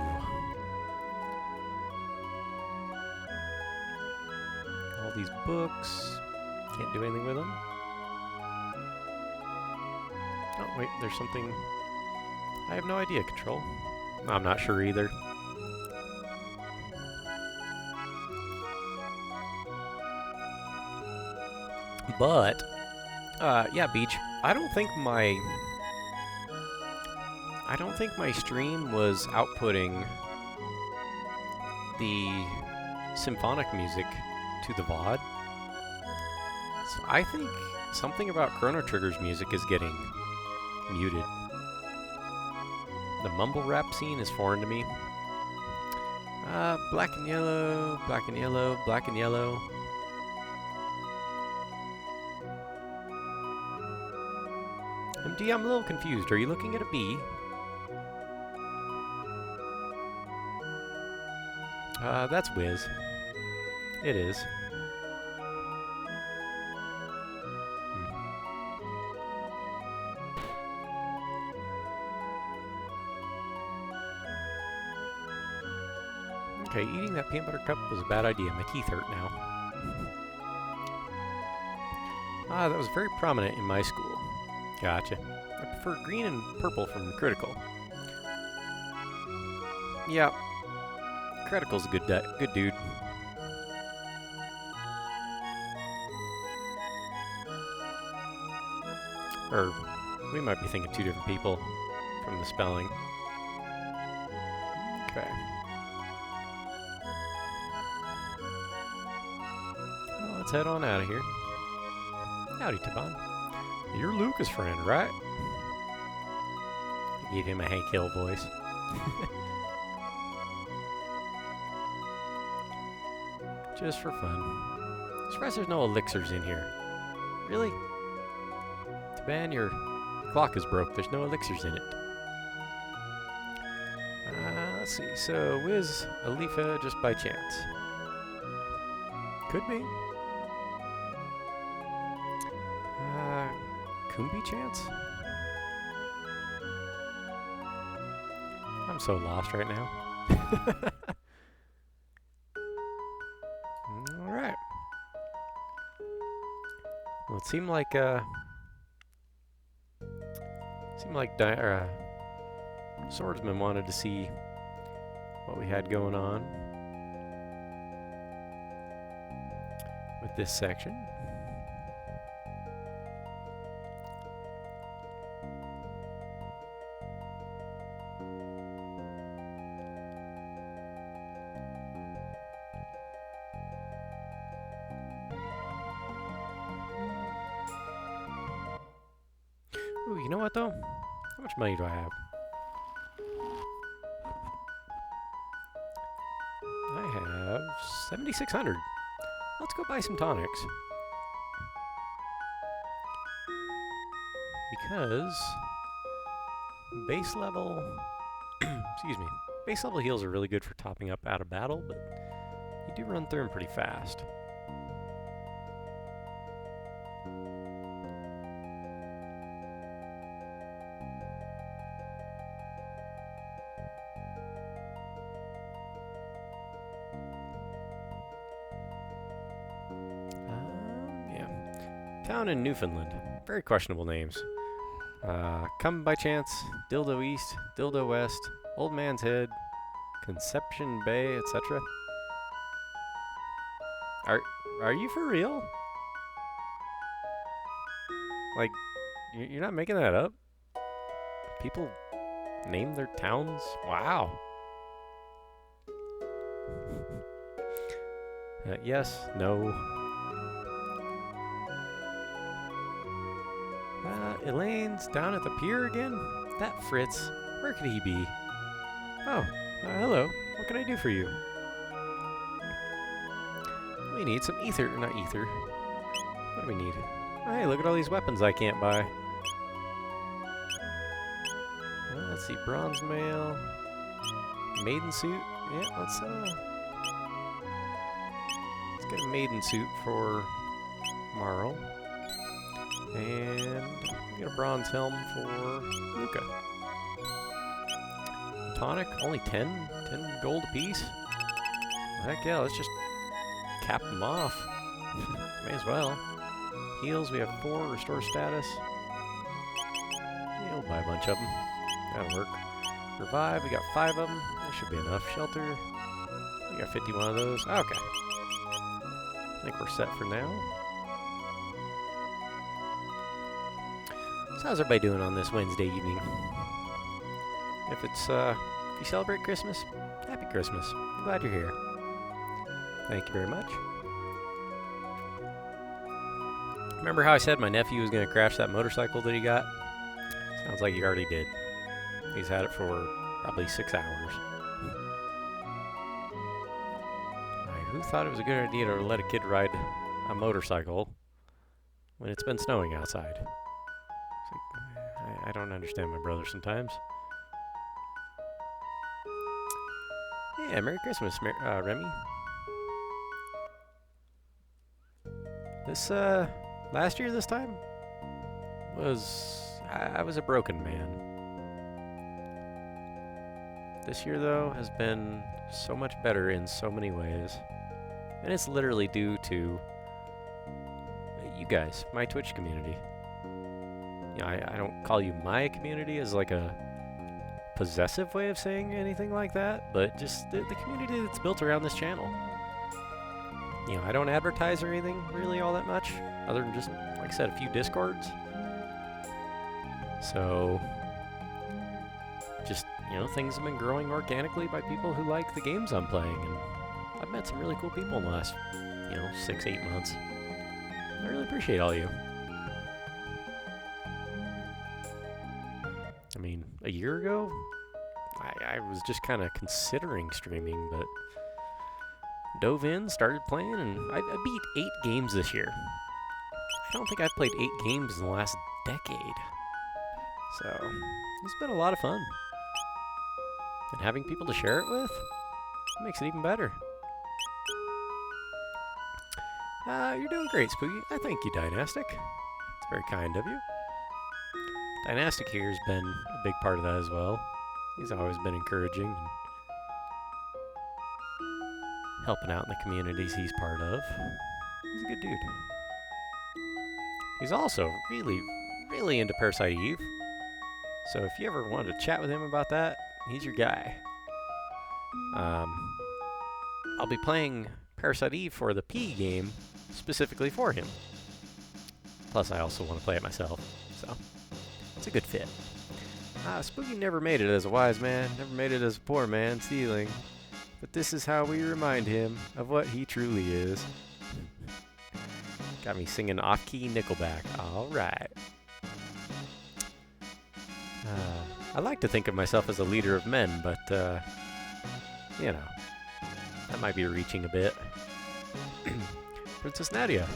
All these books. Can't do anything with them. Oh, wait, there's something... I have no idea, Control. I'm not sure either. But, yeah, Beach, I don't think my stream was outputting the symphonic music to the VOD. So I think something about Chrono Trigger's music is getting muted. The mumble rap scene is foreign to me. Black and yellow, black and yellow, black and yellow. MD, I'm a little confused. Are you looking at a bee? That's Wiz. It is. Okay, eating that peanut butter cup was a bad idea. My teeth hurt now. That was very prominent in my school. Gotcha. I prefer green and purple from Critical. Yeah. Critical's a good dude. Or, we might be thinking two different people from the spelling. Okay. Well, let's head on out of here. Howdy, Taban. You're Luca's friend, right? I gave him a Hank Hill voice. Just for fun. Surprised there's no elixirs in here. Really? Taban, your clock is broke. There's no elixirs in it. Let's see. So, Wiz Alifa just by chance. Could be. Kumbi chance? I'm so lost right now. Alright. Well, it seemed like Swordsman wanted to see what we had going on with this section. Ooh, you know what though? How much money do I have? I have 7,600. Let's go buy some tonics. Because base level, excuse me, base level heals are really good for topping up out of battle, but you do run through them pretty fast. Town in Newfoundland. Very questionable names. Come by chance, Dildo East, Dildo West, Old Man's Head, Conception Bay, etc. Are you for real? Like, you're not making that up? People name their towns? Wow. Yes, no. Elaine's down at the pier again? That Fritz, where could he be? Oh, hello. What can I do for you? We need some ether, not ether. What do we need? Oh, hey, look at all these weapons I can't buy. Let's see, bronze mail, maiden suit. Yeah, let's get a maiden suit for Marl. And get a bronze helm for Luca. Tonic, only 10 gold apiece. Heck yeah, let's just cap them off. May as well. Heals, we have 4, restore status. Yeah, we'll buy a bunch of them. That'll work. Revive, we got 5 of them. That should be enough. Shelter, we got 51 of those. Okay. I think we're set for now. So how's everybody doing on this Wednesday evening? If you celebrate Christmas, happy Christmas. I'm glad you're here. Thank you very much. Remember how I said my nephew was going to crash that motorcycle that he got? Sounds like he already did. He's had it for probably 6 hours. Who thought it was a good idea to let a kid ride a motorcycle when it's been snowing outside? I don't understand my brother sometimes. Yeah, Merry Christmas, Remy. This, last year this time I was a broken man. This year, though, has been so much better in so many ways. And it's literally due to you guys, my Twitch community. You know, I don't call you my community as like a possessive way of saying anything like that, but just the community that's built around this channel. You know, I don't advertise or anything really all that much, other than just, like I said, a few Discords. So, just, you know, things have been growing organically by people who like the games I'm playing, and I've met some really cool people in the last, you know, 6-8 months. I really appreciate all of you. I mean, a year ago, I was just kind of considering streaming, but dove in, started playing, and I beat 8 games this year. I don't think I've played 8 games in the last decade. So, it's been a lot of fun. And having people to share it with makes it even better. You're doing great, Spooky. I thank you, Dynastic. It's very kind of you. Dynastic here has been a big part of that as well. He's always been encouraging and helping out in the communities he's part of. He's a good dude. He's also really, really into Parasite Eve. So if you ever wanted to chat with him about that, he's your guy. I'll be playing Parasite Eve for the P game specifically for him. Plus, I also want to play it myself, so it's a good fit. Spooky never made it as a wise man, never made it as a poor man stealing. But this is how we remind him of what he truly is. Got me singing off-key Nickelback. All right. I like to think of myself as a leader of men, but, you know, that might be reaching a bit. Princess Nadia.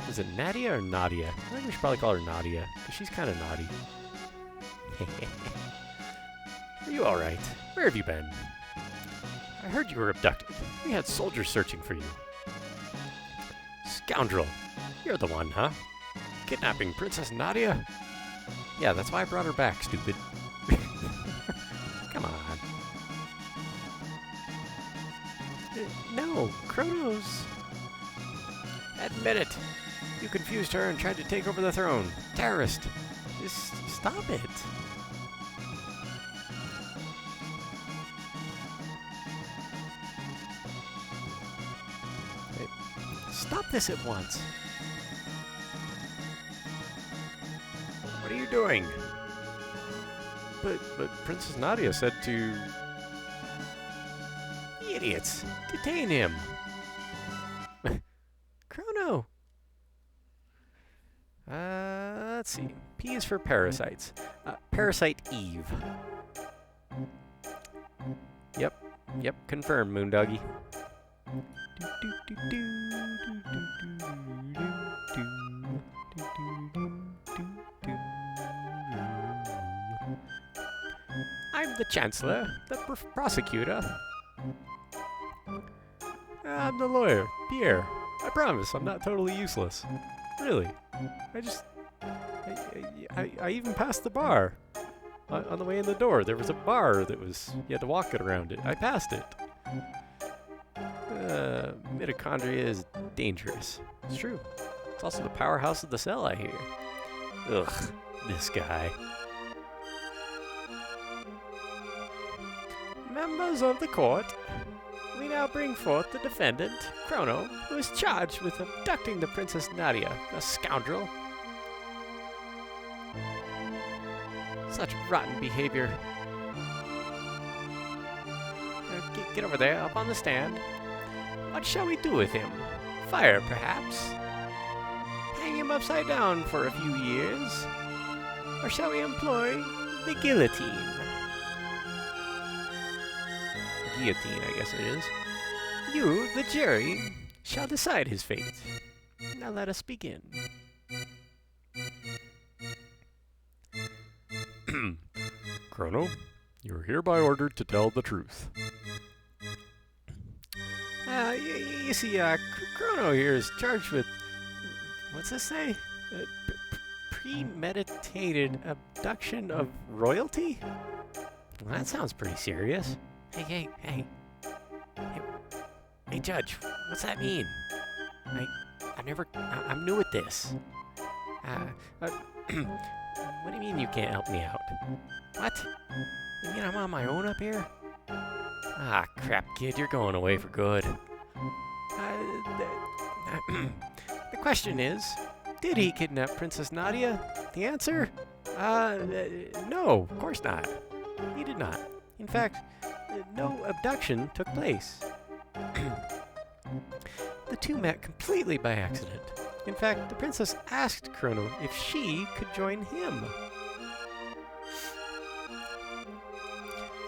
Is it Nadia or Nadia? I think we should probably call her Nadia, because she's kind of naughty. Are you alright? Where have you been? I heard you were abducted. We had soldiers searching for you. Scoundrel! You're the one, huh? Kidnapping Princess Nadia? Yeah, that's why I brought her back, stupid. Come on. No, Chronos. Admit it. You confused her and tried to take over the throne. Terrorist. Just stop it. Hey, stop this at once. What are you doing? But Princess Nadia said to... Idiots! Detain him! Chrono! Let's see. P is for parasites. Parasite Eve. Yep, confirmed, Moondoggy. I'm the Chancellor, the prosecutor. I'm the lawyer, Pierre. I promise, I'm not totally useless. Really. I even passed the bar. On the way in the door, there was a bar that was... You had to walk it around it. I passed it. Mitochondria is dangerous. It's true. It's also the powerhouse of the cell, I hear. Ugh, this guy. Members of the court, we now bring forth the defendant, Chrono, who is charged with abducting the Princess Nadia, a scoundrel. Such rotten behavior. Get over there, up on the stand. What shall we do with him? Fire, perhaps? Hang him upside down for a few years? Or shall we employ the guillotine? Guillotine, I guess it is. You, the jury, shall decide his fate. Now let us begin. Chrono, you are hereby ordered to tell the truth. You see, Chrono here is charged with, what's this say? Premeditated abduction of royalty? Well, that sounds pretty serious. Hey, Judge, what's that mean? I'm new at this. What do you mean you can't help me out? What? You mean I'm on my own up here? Ah, crap, kid, you're going away for good. The question is, did he kidnap Princess Nadia? The answer? No, of course not. He did not. In fact, no abduction took place. The two met completely by accident. In fact, the princess asked Chrono if she could join him.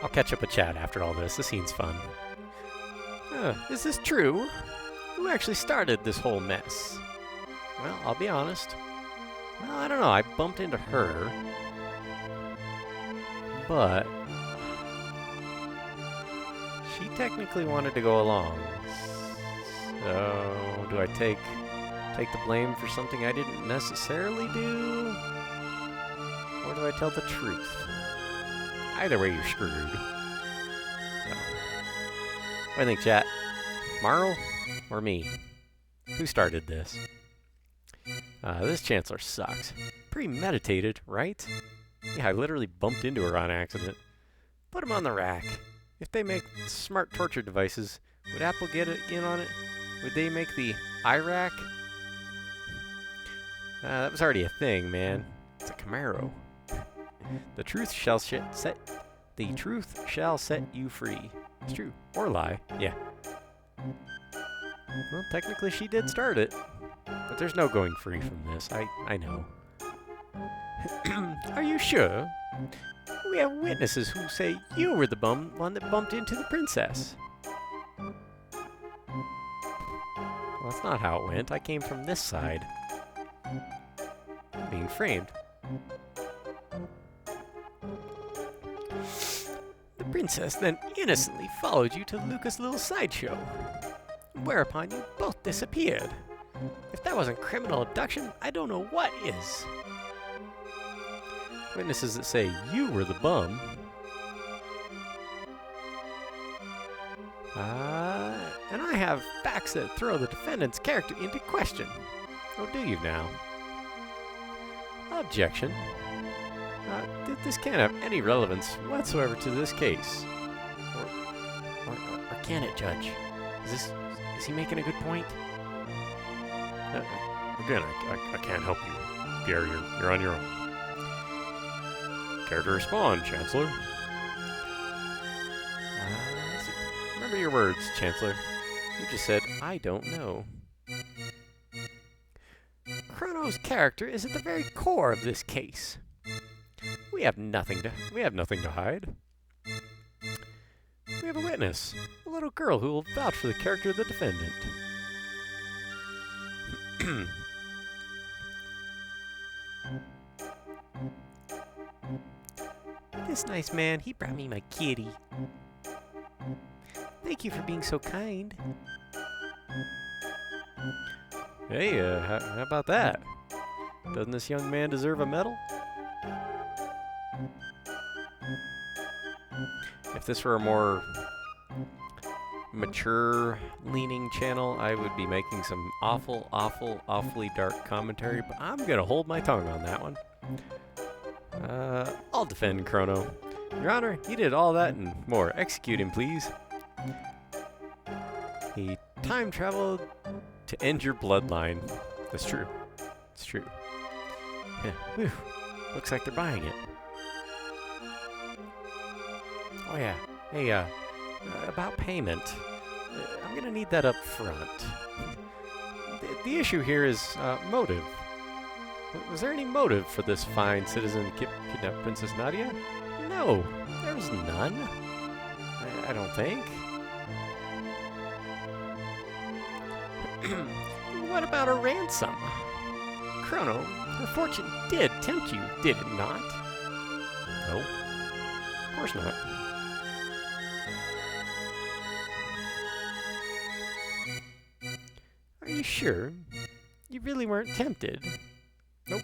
I'll catch up with chat after all this. The scene's fun. Is this true? Who actually started this whole mess? Well, I'll be honest. Well, I don't know. I bumped into her. But she technically wanted to go along. So, do I take the blame for something I didn't necessarily do? Or do I tell the truth? Either way, you're screwed. So, what do you think, chat? Marl or me? Who started this? This Chancellor sucks. Premeditated, right? Yeah, I literally bumped into her on accident. Put him on the rack. If they make smart torture devices, would Apple get in on it? Would they make the iRack? That was already a thing, man. It's a Camaro. The truth shall set you free. It's true. Or lie. Yeah. Well, technically she did start it. But there's no going free from this. I know. Are you sure? We have witnesses who say you were the one that bumped into the princess. Well, that's not how it went. I came from this side. I'm being framed. The princess then innocently followed you to Lucas' little sideshow, whereupon you both disappeared. If that wasn't criminal abduction, I don't know what is. Witnesses that say you were the bum. And I have facts that throw the defendant's character into question. Oh, do you now? Objection. This can't have any relevance whatsoever to this case. Or can it, Judge? Is he making a good point? Again, I can't help you. Pierre, you're on your own. Care to respond, Chancellor? Let's see. Remember your words, Chancellor. You just said, I don't know. Chrono's character is at the very core of this case. We have nothing to hide. We have a witness, a little girl who will vouch for the character of the defendant. This nice man, he brought me my kitty. Thank you for being so kind. Hey, how about that? Doesn't this young man deserve a medal? If this were a more mature-leaning channel, I would be making some awfully dark commentary, but I'm gonna hold my tongue on that one. I'll defend Chrono. Your Honor, he did all that and more. Execute him, please. He time-traveled to end your bloodline. That's true. It's true. Yeah. Whew. Looks like they're buying it. Oh yeah. Hey, about payment. I'm gonna need that up front. The issue here is motive. Was there any motive for this fine citizen to kidnap Princess Nadia? No, there was none. I don't think. What about a ransom? Chrono, her fortune did tempt you, did it not? No, of course not. Are you sure? You really weren't tempted? Nope.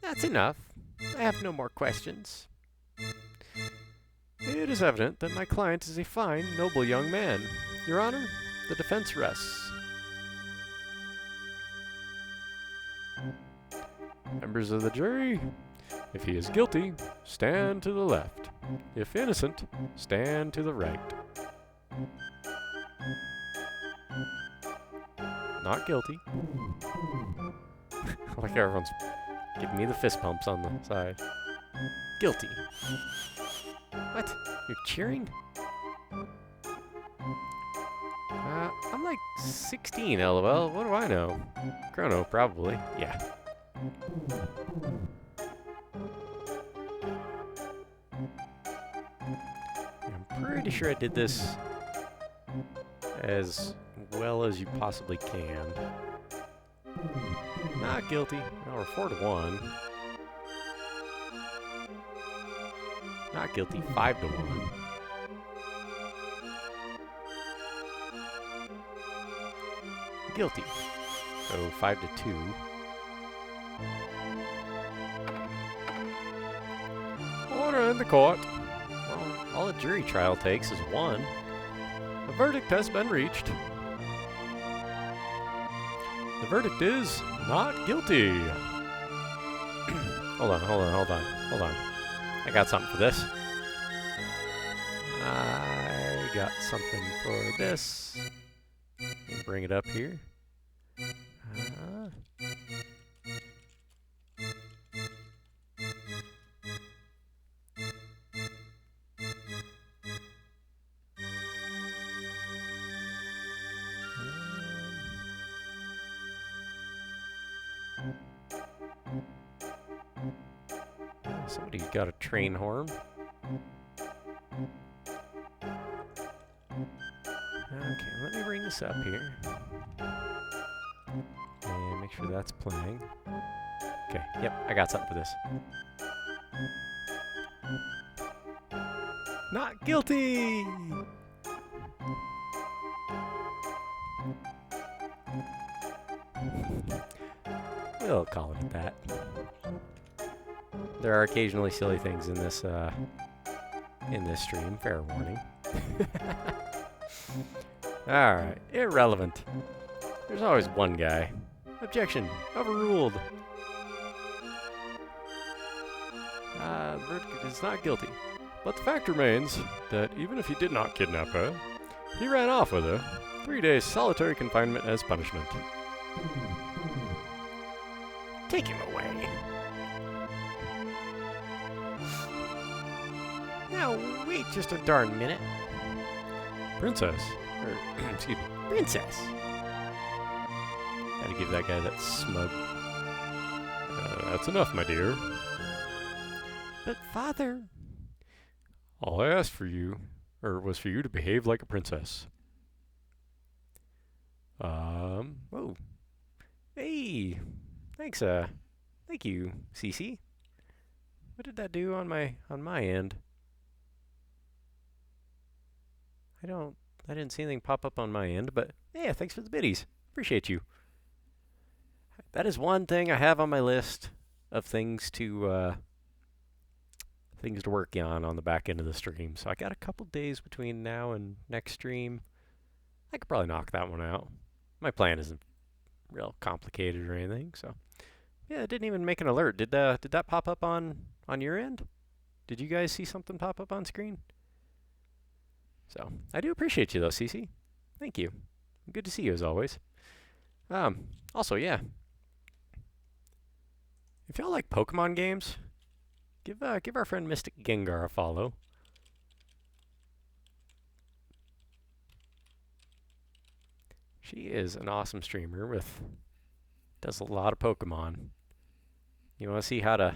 That's enough. I have no more questions. It is evident that my client is a fine, noble young man. Your Honor, the defense rests. Members of the jury, if he is guilty, stand to the left. If innocent, stand to the right. Not guilty. Like everyone's giving me the fist pumps on the side. Guilty. What? You're cheering? I'm like 16, LOL. What do I know? Chrono, probably. Yeah. I'm pretty sure I did this as well as you possibly can. Not guilty. No, we're 4-1. Not guilty. 5-1. Guilty. So 5-2. Order in the court. Well, all a jury trial takes is one. The verdict has been reached. The verdict is not guilty. Hold on. I got something for this. I got something for this. Let me bring it up here. Somebody's got a train horn. Okay, let me bring this up here. And make sure that's playing. Okay, yep, I got something for this. Not guilty! We'll call it that. There are occasionally silly things in this stream, fair warning. Alright, irrelevant. There's always one guy. Objection, overruled. The verdict is not guilty. But the fact remains that even if he did not kidnap her, he ran off with her. 3 days solitary confinement as punishment. Take him away. Now, wait just a darn minute. Princess. Excuse me. Princess. Gotta give that guy that smug. That's enough, my dear. But, Father... All I asked for you, was for you to behave like a princess. Oh. Hey. Thanks, thank you, Cece. What did that do on my end? I didn't see anything pop up on my end, but yeah, thanks for the biddies. Appreciate you. That is one thing I have on my list of things to work on the back end of the stream. So I got a couple days between now and next stream. I could probably knock that one out. My plan isn't real complicated or anything, so yeah, it didn't even make an alert. Did that pop up on your end? Did you guys see something pop up on screen? So, I do appreciate you though, Cece. Thank you. Good to see you as always. Also, yeah. If y'all like Pokemon games, give our friend Mystic Gengar a follow. She is an awesome streamer does a lot of Pokemon. You want to see how to,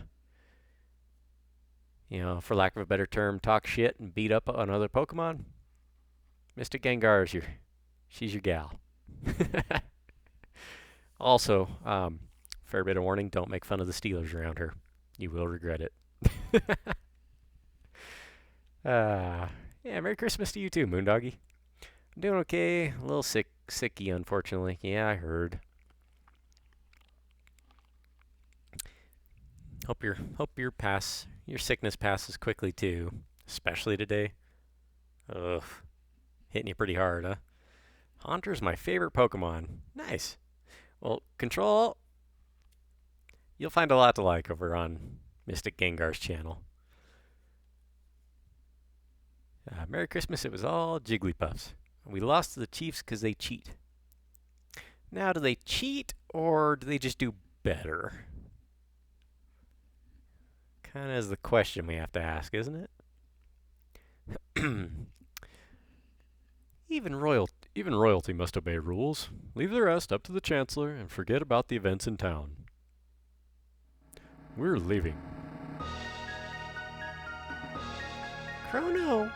for lack of a better term, talk shit and beat up on other Pokemon? Mystic Gengar is she's your gal. Also, fair bit of warning, don't make fun of the Steelers around her. You will regret it. Yeah, Merry Christmas to you too, Moondoggy. I'm doing okay. A little sicky, unfortunately. Yeah, I heard. Hope your sickness passes quickly too, especially today. Ugh, hitting you pretty hard, huh? Haunter's my favorite Pokemon. Nice. Well, Control, you'll find a lot to like over on Mystic Gengar's channel. Merry Christmas, it was all Jigglypuffs. We lost to the Chiefs because they cheat. Now, do they cheat or do they just do better? Kind of is the question we have to ask, isn't it? Even royalty must obey rules. Leave the rest up to the Chancellor and forget about the events in town. We're leaving. Chrono!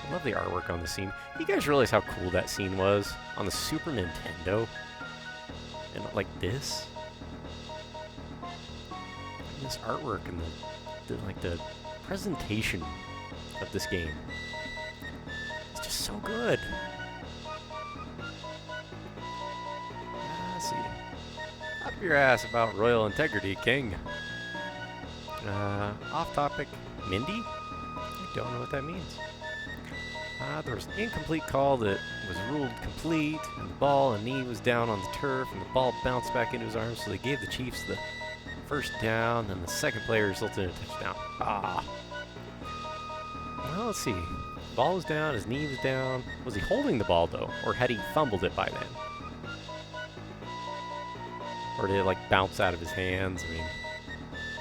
I love the artwork on the scene. You guys realize how cool that scene was on the Super Nintendo? And like this? And this artwork and the presentation of this game. It's just so good. Let's see. Up your ass about royal integrity, King. Off topic, Mindy? I don't know what that means. There was an incomplete call that was ruled complete, and the ball and knee was down on the turf, and the ball bounced back into his arms, so they gave the Chiefs the first down, and the second play resulted in a touchdown. Well, let's see. Ball was down, his knee was down. Was he holding the ball, though, or had he fumbled it by then? Or did it, like, bounce out of his hands? I mean,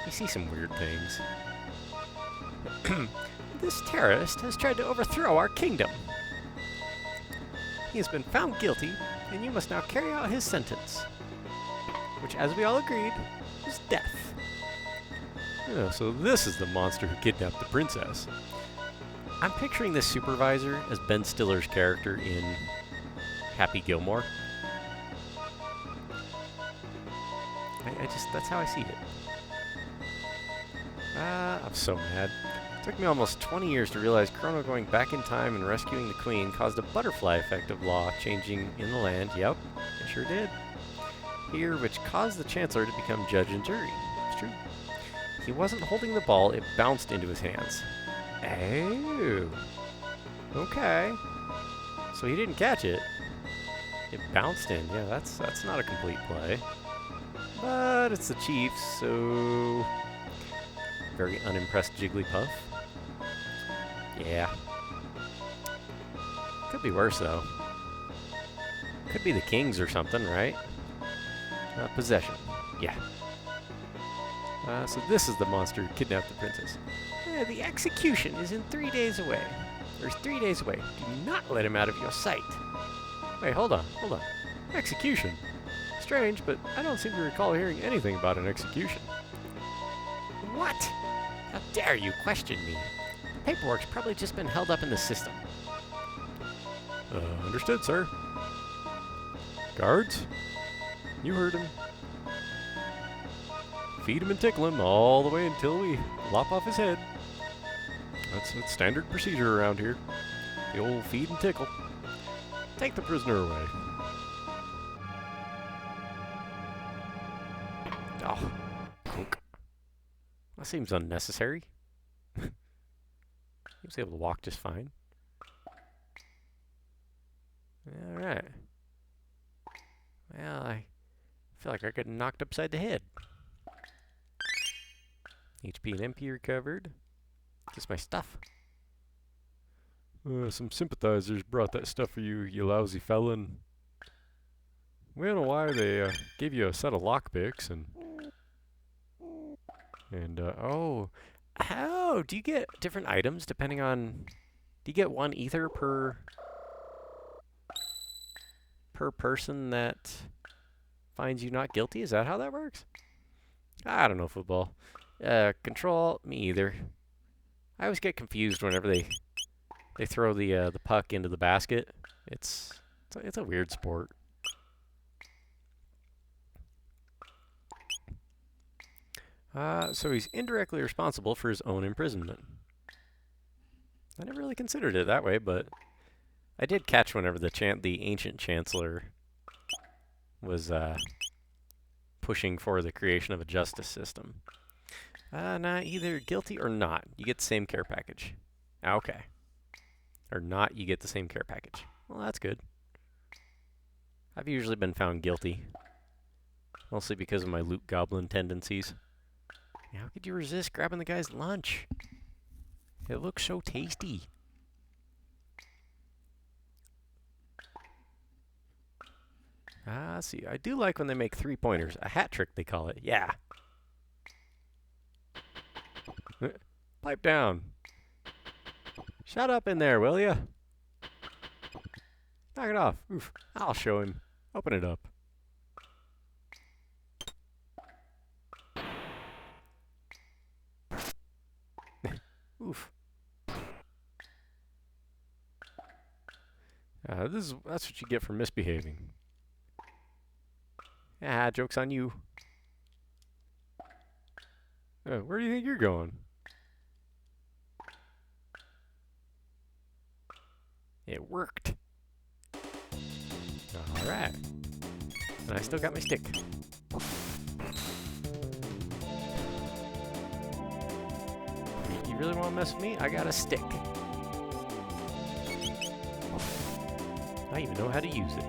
you see some weird things. This terrorist has tried to overthrow our kingdom. He has been found guilty, and you must now carry out his sentence, which, as we all agreed, is death. Oh, so this is the monster who kidnapped the princess. I'm picturing this supervisor as Ben Stiller's character in Happy Gilmore. That's how I see it. I'm so mad. It took me almost 20 years to realize Chrono going back in time and rescuing the queen caused a butterfly effect of law changing in the land. Yep, it sure did. Here, which caused the Chancellor to become judge and jury. It's true. He wasn't holding the ball, it bounced into his hands. Oh. Okay. So he didn't catch it. It bounced in. Yeah, that's not a complete play. But it's the Chiefs, so... Very unimpressed Jigglypuff. Yeah. Could be worse, though. Could be the Kings or something, right? Possession. Yeah. So this is the monster who kidnapped the princess. The execution is in 3 days away. There's 3 days away. Do not let him out of your sight. Wait, hold on. Execution? Strange, but I don't seem to recall hearing anything about an execution. What? How dare you question me? The paperwork's probably just been held up in the system. Understood, sir. Guards? You heard him. Feed him and tickle him all the way until we lop off his head. That's standard procedure around here. The old feed and tickle. Take the prisoner away. Oh, Coke. That seems unnecessary. He was able to walk just fine. Alright. Well, I feel like I'm getting knocked upside the head. HP and MP recovered. Just my stuff. Some sympathizers brought that stuff for you, you lousy felon. We don't know why they gave you a set of lockpicks and oh, how do you get different items depending on? Do you get one ether per per person that finds you not guilty? Is that how that works? I don't know football. Control, me either. I always get confused whenever they throw the puck into the basket. It's a weird sport. So he's indirectly responsible for his own imprisonment. I never really considered it that way, but I did catch whenever the ancient chancellor was pushing for the creation of a justice system. Nah, either guilty or not. You get the same care package. Okay. Or not, you get the same care package. Well, that's good. I've usually been found guilty. Mostly because of my loot goblin tendencies. How could you resist grabbing the guy's lunch? It looks so tasty. See, I do like when they make 3-pointers. A hat trick, they call it. Yeah. Pipe down. Shut up in there, will ya? Knock it off. Oof. I'll show him. Open it up. Oof. That's what you get for misbehaving. Ah, joke's on you. Where do you think you're going? It worked. Alright. And I still got my stick. You really want to mess with me? I got a stick. I even know how to use it.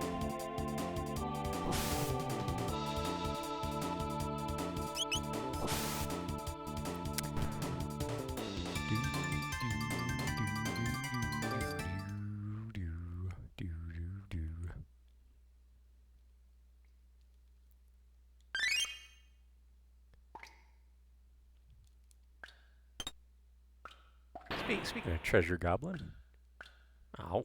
Speaking of treasure goblin. Ow.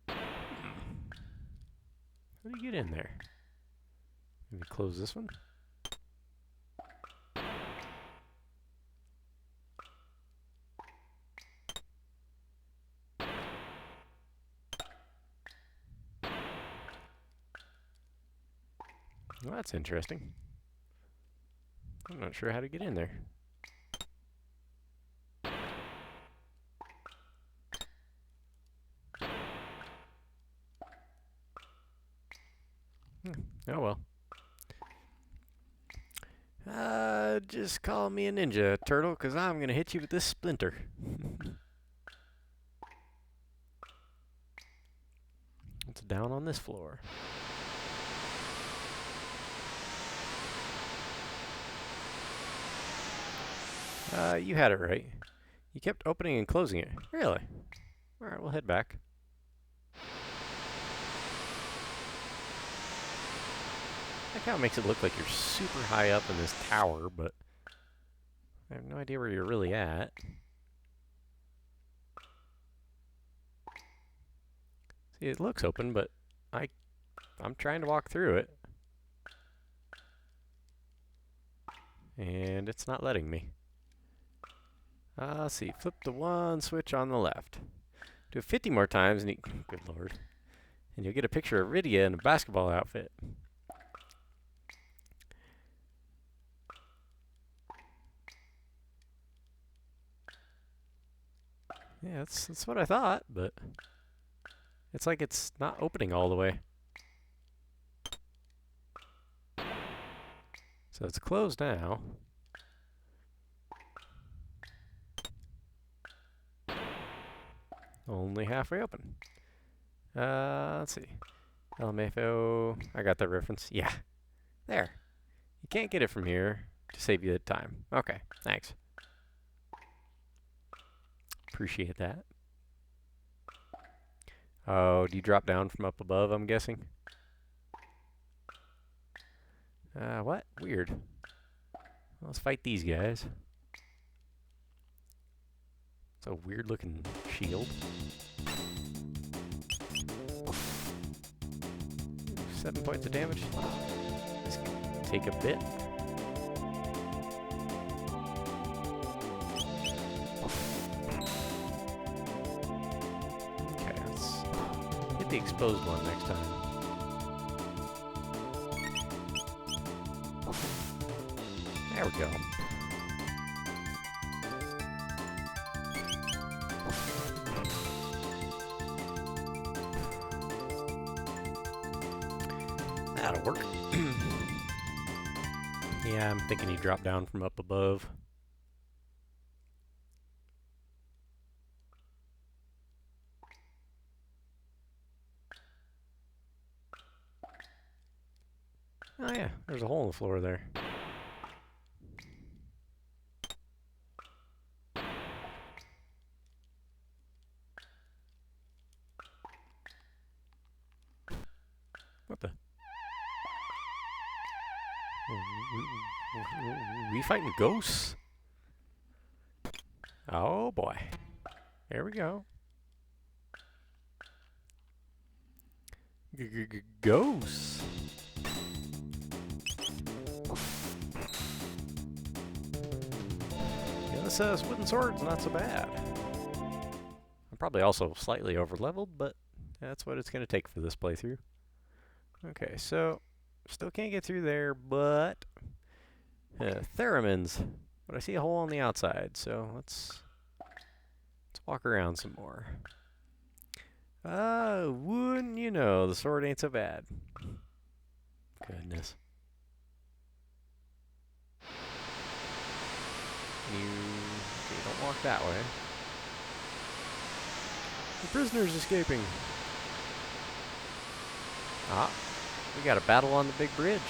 How do you get in there? Maybe close this one? Well, that's interesting. I'm not sure how to get in there. Oh well. Just call me a ninja, turtle, because I'm going to hit you with this splinter. It's down on this floor. You had it right. You kept opening and closing it. Really? Alright, we'll head back. That kind of makes it look like you're super high up in this tower, but I have no idea where you're really at. See, it looks open, but I'm trying to walk through it. And it's not letting me. Let's see, flip the one switch on the left. Do it 50 more times, and good lord. And you'll get a picture of Rydia in a basketball outfit. Yeah, that's what I thought, but it's like it's not opening all the way. So it's closed now. Only halfway open. Let's see. LMFAO. I got that reference. Yeah. There. You can't get it from here to save you the time. Okay, thanks. Appreciate that. Oh, do you drop down from up above, I'm guessing? What? Weird. Let's fight these guys. It's a weird looking shield. 7 points of damage. This can take a bit. Okay, let's hit the exposed one next time. There we go. That'll work. Yeah, I'm thinking he dropped down from up above. Oh yeah, there's a hole in the floor there. What the? We fighting ghosts? Oh boy. There we go. Ghosts. Yeah, this wooden sword's not so bad. I'm probably also slightly over-leveled, but that's what it's going to take for this playthrough. Okay, so still can't get through there, but theremins. But I see a hole on the outside, so let's walk around some more. Wouldn't you know, the sword ain't so bad. Goodness. Okay, don't walk that way. The prisoner's escaping. Ah, we got a battle on the big bridge.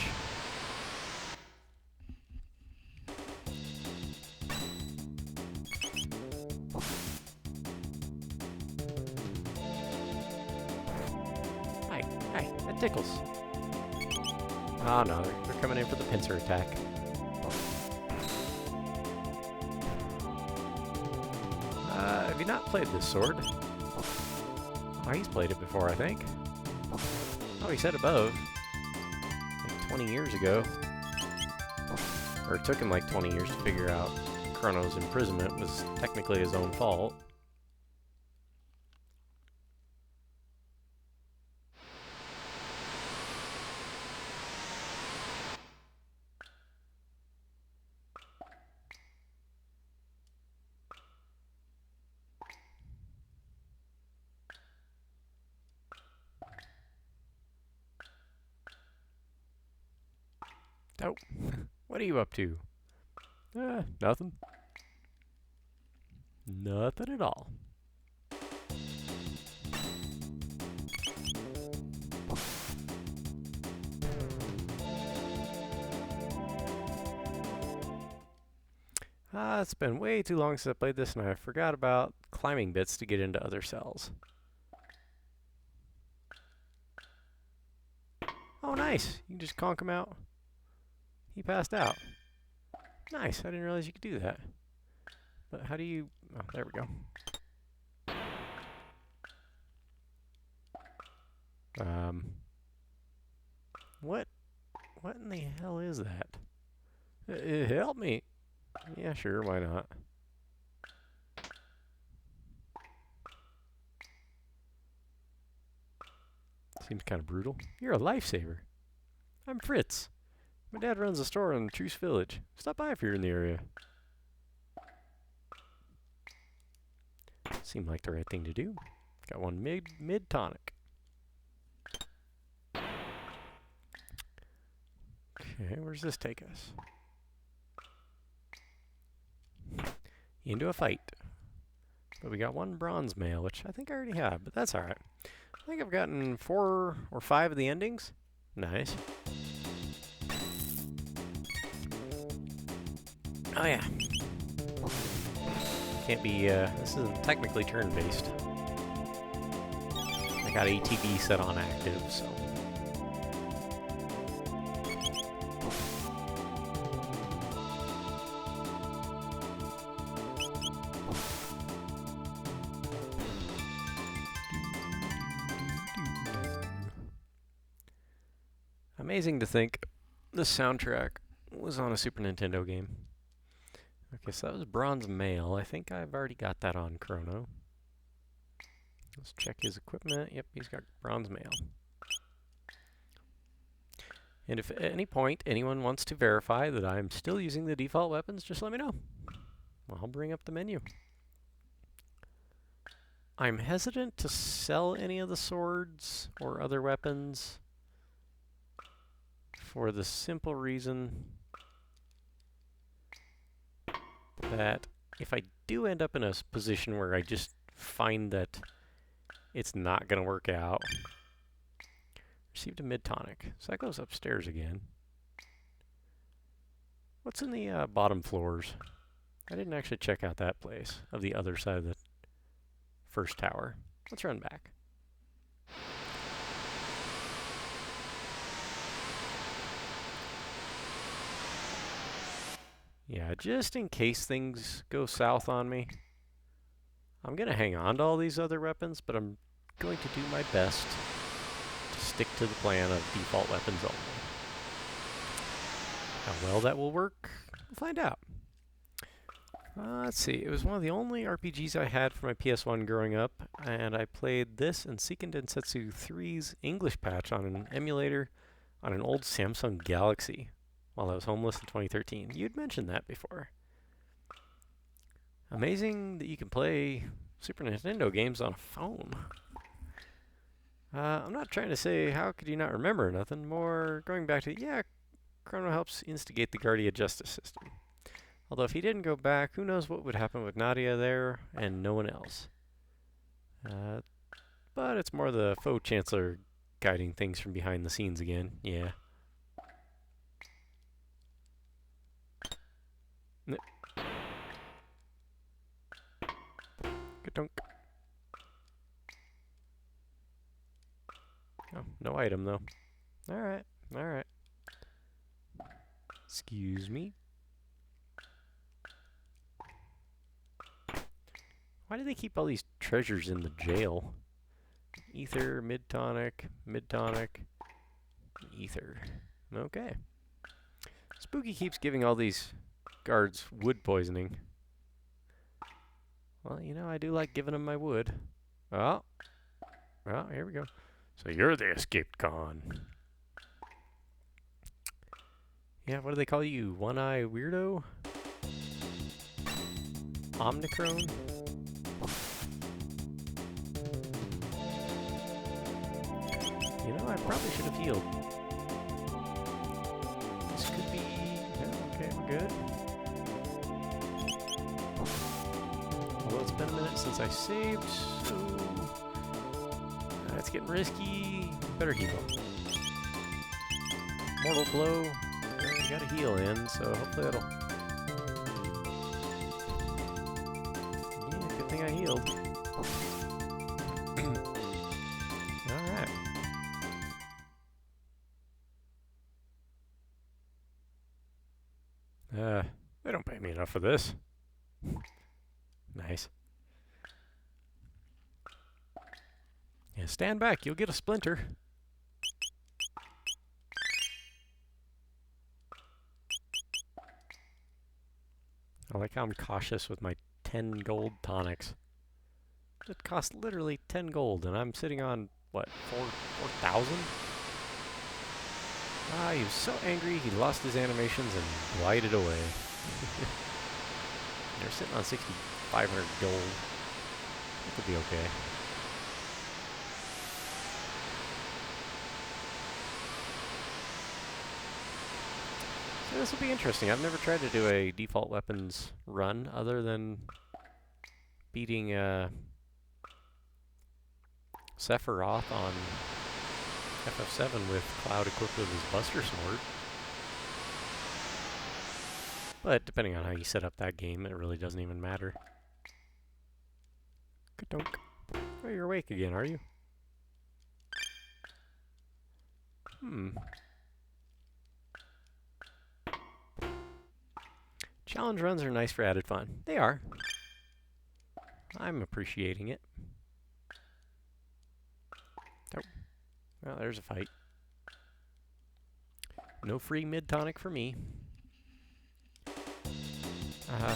Hi, that tickles. Oh no, they're coming in for the pincer attack. Have you not played this sword? Oh, he's played it before, I think. Oh, he said above. Like 20 years ago. Or it took him like 20 years to figure out Chrono's imprisonment was technically his own fault. Oh, what are you up to? Nothing. Nothing at all. It's been way too long since I played this, and I forgot about climbing bits to get into other cells. Oh, nice! You can just conk him out. He passed out. Nice, I didn't realize you could do that. But how do you... Oh, there we go. What in the hell is that? Help me! Yeah, sure, why not? Seems kind of brutal. You're a lifesaver. I'm Fritz. My dad runs a store in Truce Village. Stop by if you're in the area. Seemed like the right thing to do. Got one mid tonic. Okay, where's this take us? Into a fight. But we got one bronze mail, which I think I already have, but that's alright. I think I've gotten 4 or 5 of the endings. Nice. Oh yeah. Can't be, this isn't technically turn-based. I got ATB set on active, so. Amazing to think the soundtrack was on a Super Nintendo game. Okay, so that was Bronze Male. I think I've already got that on Chrono. Let's check his equipment. Yep, he's got Bronze Male. And if at any point anyone wants to verify that I'm still using the default weapons, just let me know. I'll bring up the menu. I'm hesitant to sell any of the swords or other weapons for the simple reason that if I do end up in a position where I just find that it's not going to work out. Received a mid-tonic. So that goes upstairs again. What's in the bottom floors? I didn't actually check out that place of the other side of the first tower. Let's run back. Yeah, just in case things go south on me, I'm going to hang on to all these other weapons, but I'm going to do my best to stick to the plan of default weapons only. How well that will work, we'll find out. Let's see, it was one of the only RPGs I had for my PS1 growing up, and I played this and Seiken Densetsu 3's English patch on an emulator on an old Samsung Galaxy while I was homeless in 2013. You'd mentioned that before. Amazing that you can play Super Nintendo games on a phone. I'm not trying to say how could you not remember nothing, more going back to, yeah, Chrono helps instigate the Guardia justice system. Although if he didn't go back, who knows what would happen with Nadia there and no one else. But it's more the faux chancellor guiding things from behind the scenes again, yeah. Ka-dunk. Oh, no item though. Alright, alright. Excuse me. Why do they keep all these treasures in the jail? Ether, mid-tonic, ether. Okay. Spooky keeps giving all these guards wood poisoning. Well, you know, I do like giving them my wood. Oh. Well, here we go. So you're the escaped con. Yeah, what do they call you? One-eye weirdo? Omnicron? You know, I probably should have healed. This could be... Yeah, okay, we're good. Although it's been a minute since I saved, so... It's getting risky. Better heal. Mortal blow. You got a heal in, so hopefully that'll... Yeah, good thing I healed. Alright. They don't pay me enough for this. Nice. Yeah, stand back, you'll get a splinter. I like how I'm cautious with my 10 gold tonics. It costs literally 10 gold, and I'm sitting on, what, 4,000? Ah, he was so angry he lost his animations and glided away. They're sitting on 6,500 gold. That could be okay. So this will be interesting. I've never tried to do a default weapons run other than beating Sephiroth on FF7 with Cloud equipped with his Buster Sword. But depending on how you set up that game, it really doesn't even matter. Ka-dunk. Oh, you're awake again, are you? Challenge runs are nice for added fun. They are. I'm appreciating it. Oh. Well, there's a fight. No free mid-tonic for me.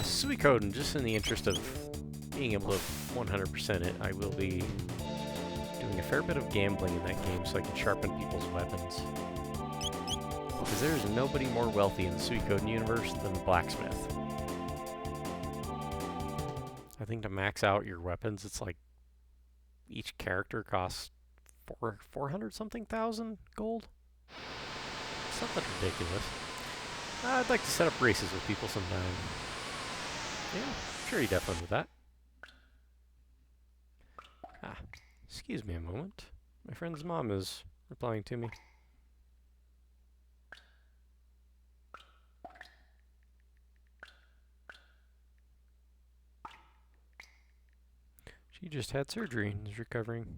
Suikoden, just in the interest of being able to 100% it, I will be doing a fair bit of gambling in that game so I can sharpen people's weapons. Because there's nobody more wealthy in the Suikoden universe than the blacksmith. I think to max out your weapons, it's like each character costs 400 something thousand gold? Something ridiculous. I'd like to set up races with people sometime. Yeah, sure you definitely with that. Excuse me a moment. My friend's mom is replying to me. She just had surgery and is recovering.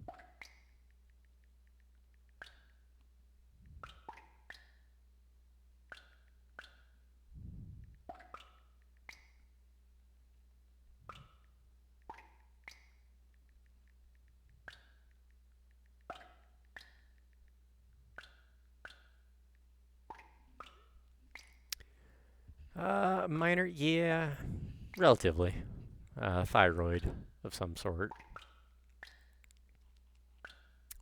Minor, yeah, relatively. Thyroid of some sort.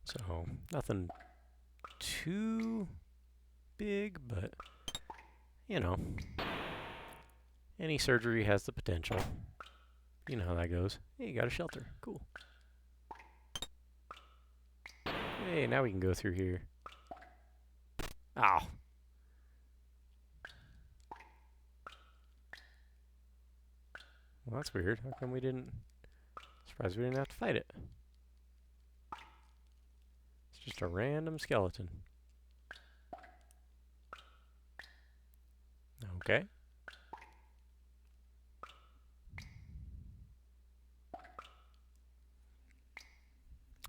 So, nothing too big, but, you know, any surgery has the potential. You know how that goes. Hey, you got a shelter. Cool. Hey, now we can go through here. Ow. Well, that's weird. How come we didn't... Surprised we didn't have to fight it. It's just a random skeleton. Okay.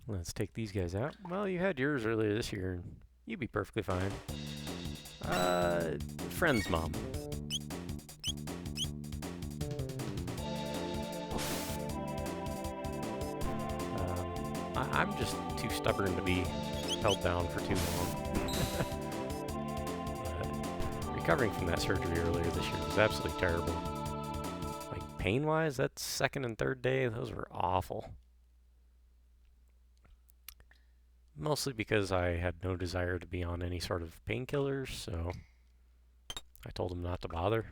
Let's take these guys out. Well, you had yours earlier this year, and you'd be perfectly fine. Friend's mom. I'm just too stubborn to be held down for too long. Recovering from that surgery earlier this year was absolutely terrible. Like, pain-wise, that second and third day, those were awful. Mostly because I had no desire to be on any sort of painkillers, so I told him not to bother.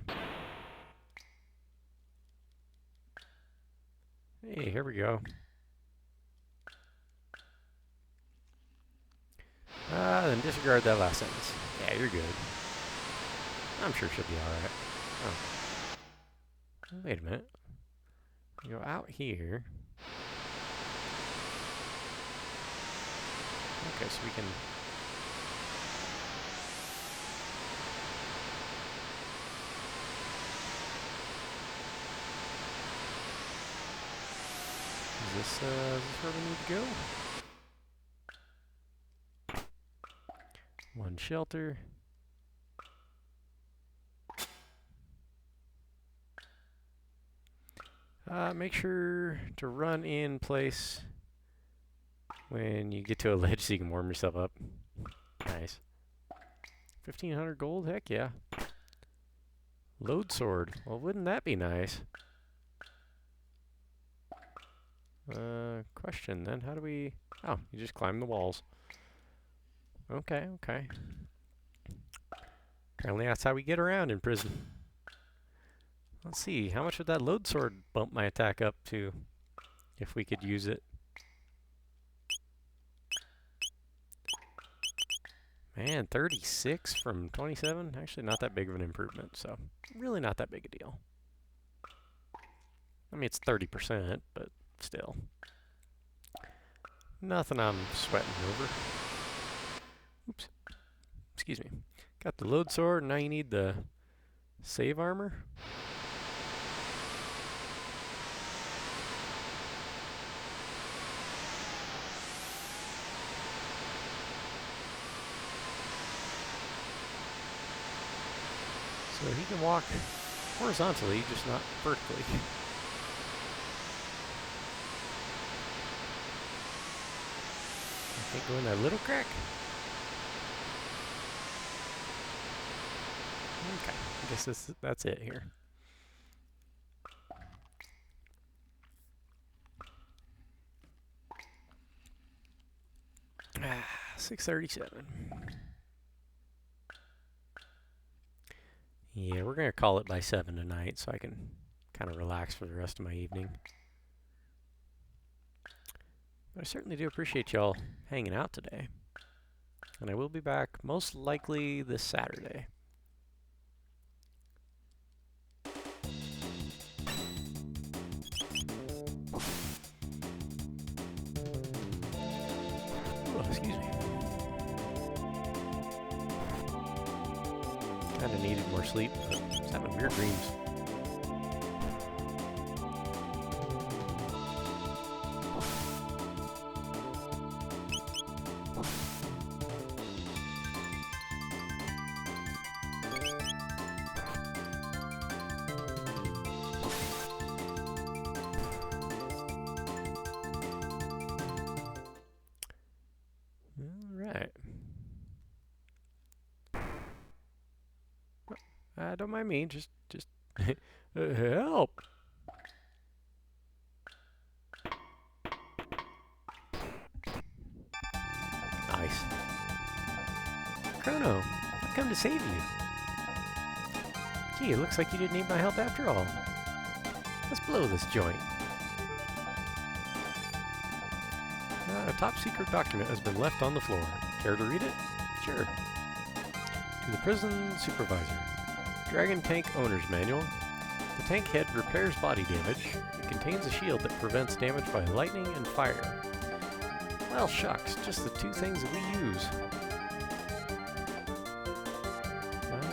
Hey, here we go. Then disregard that last sentence. Yeah, you're good. I'm sure she'll be alright. Oh. Wait a minute. Go out here. Okay, so we can... Is this where we need to go? One shelter. Make sure to run in place when you get to a ledge so you can warm yourself up. Nice. 1,500 gold? Heck yeah. Load sword. Well, wouldn't that be nice? Question then. How do we... Oh, you just climb the walls. Okay, okay. Apparently that's how we get around in prison. Let's see, how much would that load sword bump my attack up to if we could use it? Man, 36 from 27? Actually not that big of an improvement, so really not that big a deal. I mean, it's 30%, but still. Nothing I'm sweating over. Oops. Excuse me. Got the load sword, now you need the save armor. So he can walk horizontally, just not vertically. I think go in that little crack. Okay, I guess that's it here. 6:37. Yeah, we're gonna call it by 7 tonight, so I can kind of relax for the rest of my evening. But I certainly do appreciate y'all hanging out today. And I will be back most likely this Saturday. Oh, excuse me. Kinda needed more sleep, but I was having weird dreams. Don't mind me, just help. Nice. Chrono, I've come to save you. Gee, it looks like you didn't need my help after all. Let's blow this joint. A top secret document has been left on the floor. Care to read it? Sure. To the prison supervisor. Dragon Tank Owner's Manual. The tank head repairs body damage. It contains a shield that prevents damage by lightning and fire. Well, shucks, just the two things that we use.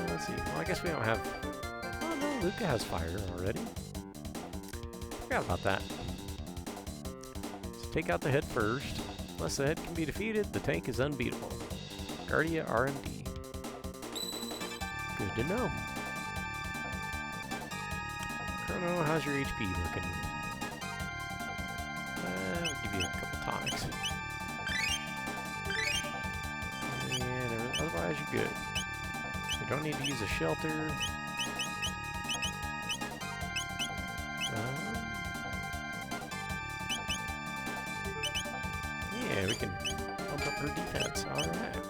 Let's see. Well, I guess we don't have... Oh, no, Luca has fire already. Forgot about that. So take out the head first. Unless the head can be defeated, the tank is unbeatable. Guardia RMD. Good to know. Chrono, how's your HP looking? I'll give you a couple tonics. And otherwise you're good. We don't need to use a shelter. Yeah, we can pump up her defense. Alright.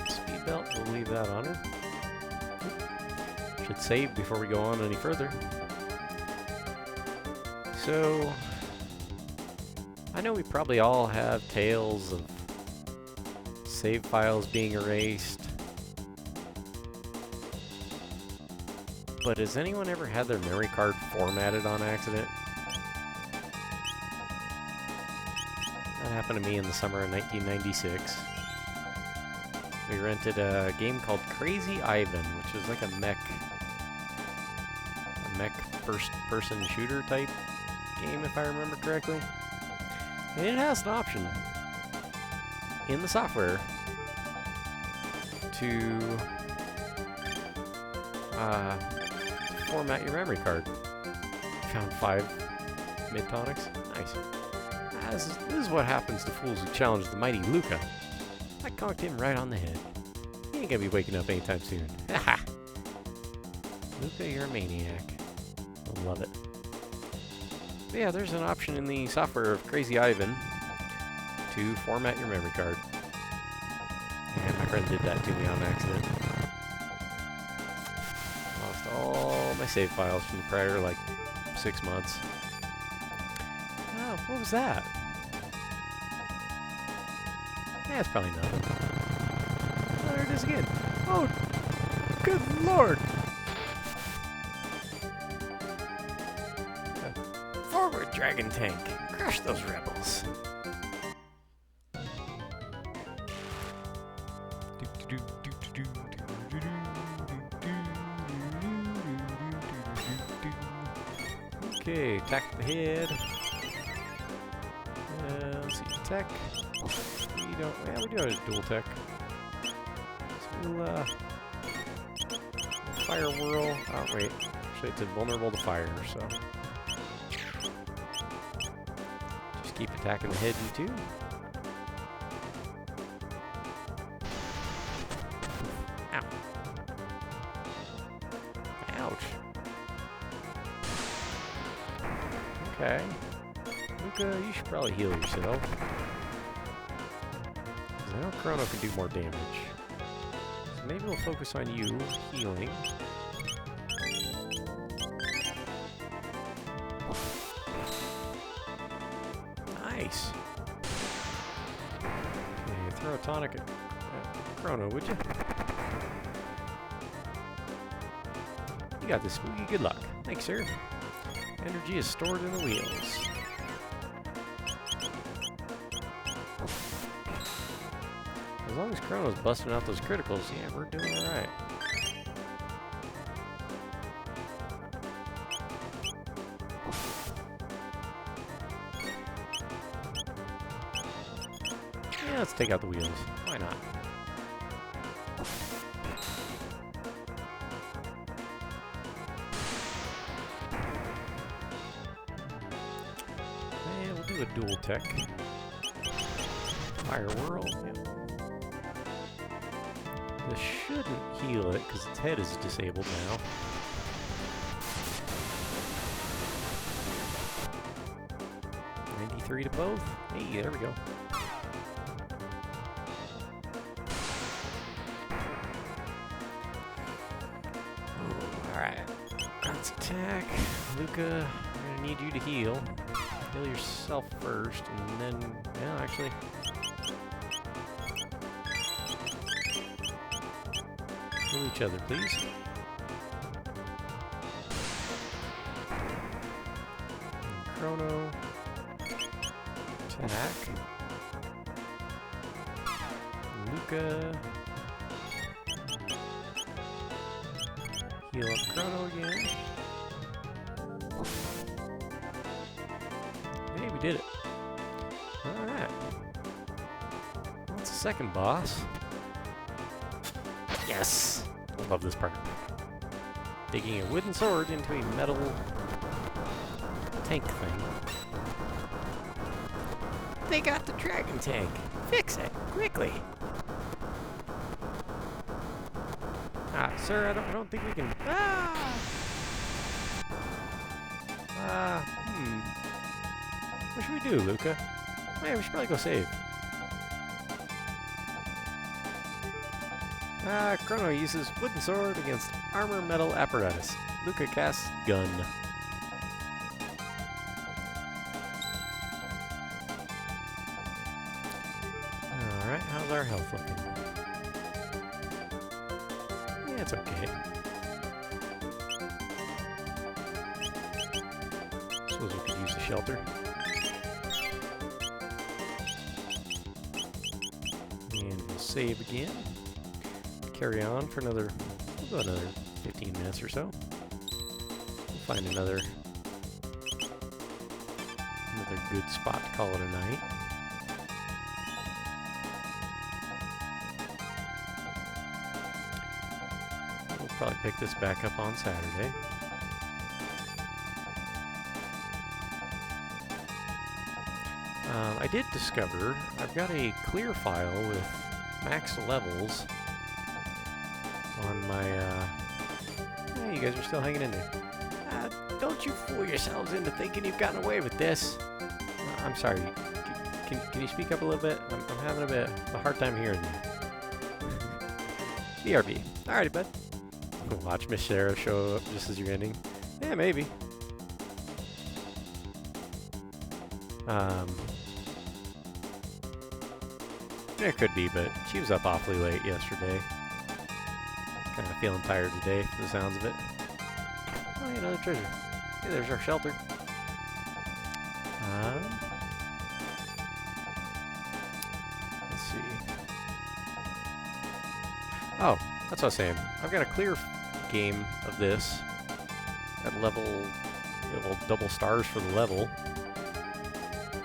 Speed belt, we'll leave that on her. Should save before we go on any further. So, I know we probably all have tales of save files being erased. But has anyone ever had their memory card formatted on accident? That happened to me in the summer of 1996. We rented a game called Crazy Ivan, which was like a mech first-person shooter type game, if I remember correctly. And it has an option in the software to format your memory card. Found 5 mid-tonics. Nice. This is what happens to fools who challenge the mighty Luca. I conked him right on the head. He ain't gonna be waking up anytime soon. Haha! Luca, you're a maniac. I love it. But yeah, there's an option in the software of Crazy Ivan to format your memory card. And my friend did that to me on accident. Lost all my save files from the prior, 6 months. Oh, what was that? Yeah, it's probably nothing. Oh, there it is again. Oh, good lord! Forward, Dragon Tank! Crush those rebels! Okay, attack the head. Let's see, tech. We don't. Yeah, we do have a dual tech. So we'll fire whirl. Oh wait, actually it's invulnerable to fire, so just keep attacking the head, you two. Ow. Okay. Luca, you should probably heal yourself. 'Cause I know Chrono can do more damage. So maybe we'll focus on you healing. Nice. Okay, throw a tonic at Chrono, would you? You got this, Spooky. Good luck. Thanks, sir. Energy is stored in the wheels. As long as Chrono's busting out those criticals, yeah, we're doing alright. Yeah, let's take out the wheels. Why not? And we'll do a dual tech. Fire Whirl. Yeah. This shouldn't heal it because its head is disabled now. .93 to both. Hey, there we go. Alright. Let's attack. Luca, I'm gonna need you to heal. Heal yourself first, and then... yeah, actually... heal each other, please. And Chrono. Attack. Luca. Heal up Chrono again. Hey, we did it. Alright. What's the second boss? Yes! I love this part. Digging a wooden sword into a metal tank thing. They got the dragon tank! Fix it! Quickly! Ah, sir, I don't think we can... Ah! What should we do, Luca? Oh, yeah, we should probably go save. Chrono uses wooden sword against armor metal apparatus. Luca casts gun. Alright, how's our health looking? Yeah, it's okay. Suppose we could use the shelter. And we'll save again. Carry on for another, we'll go another 15 minutes or so. We'll find another good spot to call it a night. We'll probably pick this back up on Saturday. I did discover I've got a clear file with max levels on my, hey, you guys are still hanging in there. Don't you fool yourselves into thinking you've gotten away with this. I'm sorry, can you speak up a little bit? I'm having a hard time hearing you. BRB. Alrighty, bud. Watch Miss Sarah show up just as you're ending. Yeah, maybe. It could be, but she was up awfully late yesterday. Kind of feeling tired today, for the sounds of it. Oh, yeah, another treasure. Hey, there's our shelter. Let's see. Oh, that's what I was saying. I've got a clear game of this at level, well, double stars for the level,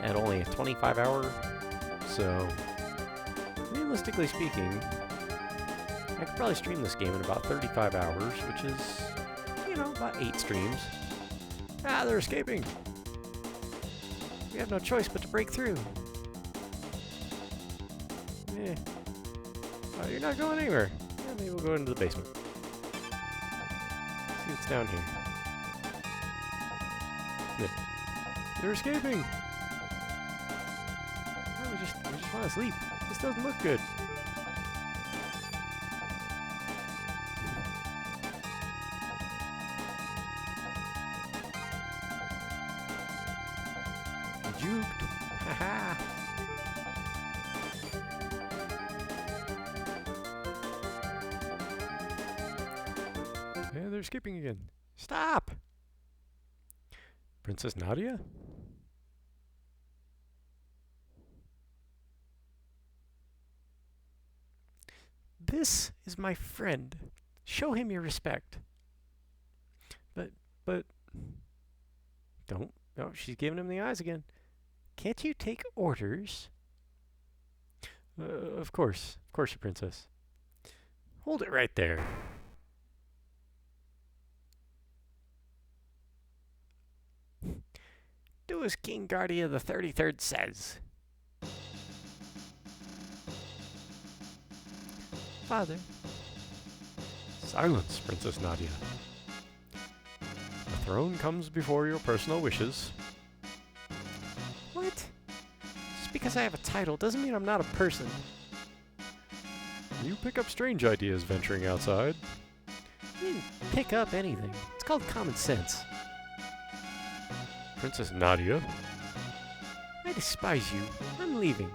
at only a 25-hour. So, realistically speaking, I could probably stream this game in about 35 hours, which is, you know, about 8 streams. Ah, they're escaping! We have no choice but to break through. Yeah. Oh, you're not going anywhere. Yeah, maybe we'll go into the basement. See what's down here. Yeah. They're escaping! No, we just want to sleep. This doesn't look good. Juked. Haha. Yeah, they're escaping again. Stop! Princess Nadia? This is my friend. Show him your respect. But... Don't. Oh, she's giving him the eyes again. Can't you take orders? Of course. Of course, your princess. Hold it right there. Do as King Guardia the 33rd says. Father. Silence, Princess Nadia. The throne comes before your personal wishes. What? Just because I have a title doesn't mean I'm not a person. You pick up strange ideas venturing outside. I didn't pick up anything. It's called common sense. Princess Nadia? I despise you. I'm leaving.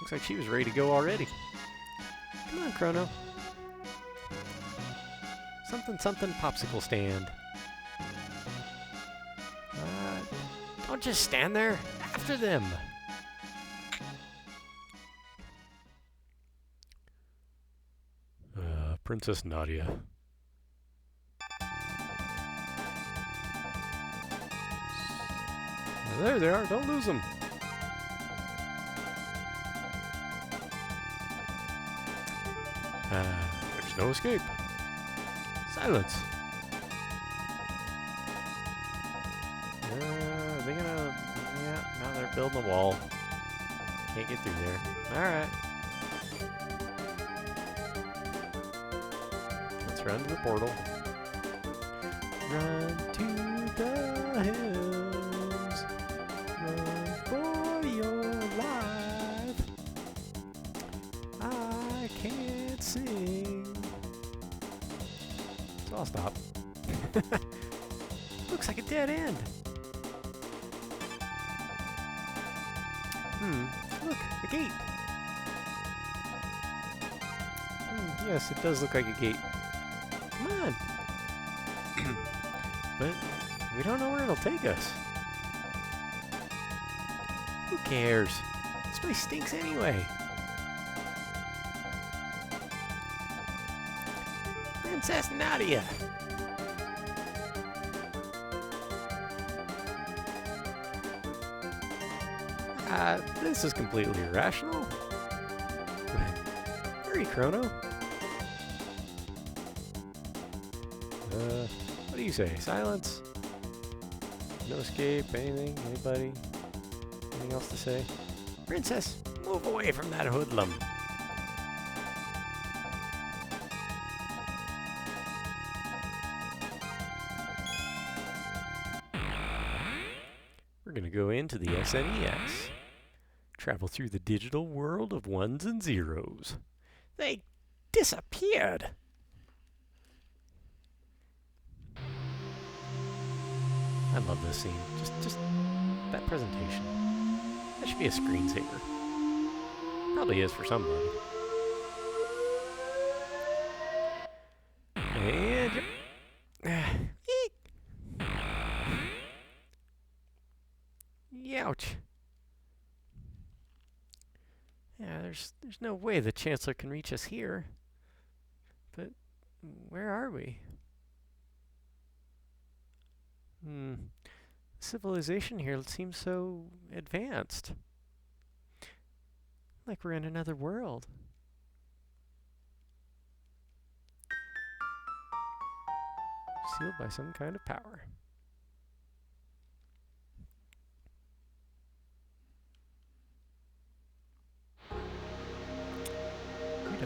Looks like she was ready to go already. Come on, Chrono. Something popsicle stand. Don't just stand there. After them. Princess Nadia. There they are. Don't lose them. There's no escape. Silence. Are they gonna... Yeah, now they're building a wall. Can't get through there. Alright. Let's run to the portal. Run to the hills. Run for your life. I can't sing. So I'll stop. Looks like a dead end. Look, a gate. Yes, it does look like a gate. Come on. But we don't know where it'll take us. Who cares? This place stinks anyway. Princess Nadia. This is completely irrational. Hurry, Chrono. What do you say? Silence? No escape? Anything? Anybody? Anything else to say? Princess, move away from that hoodlum. We're going to go into the SNES. Travel through the digital world of ones and zeros. They disappeared. I love this scene. Just that presentation. That should be a screensaver. Probably is for somebody. And Youch. Yeah, there's no way the Chancellor can reach us here. But where are we? Civilization here seems so advanced. Like we're in another world. Sealed by some kind of power. We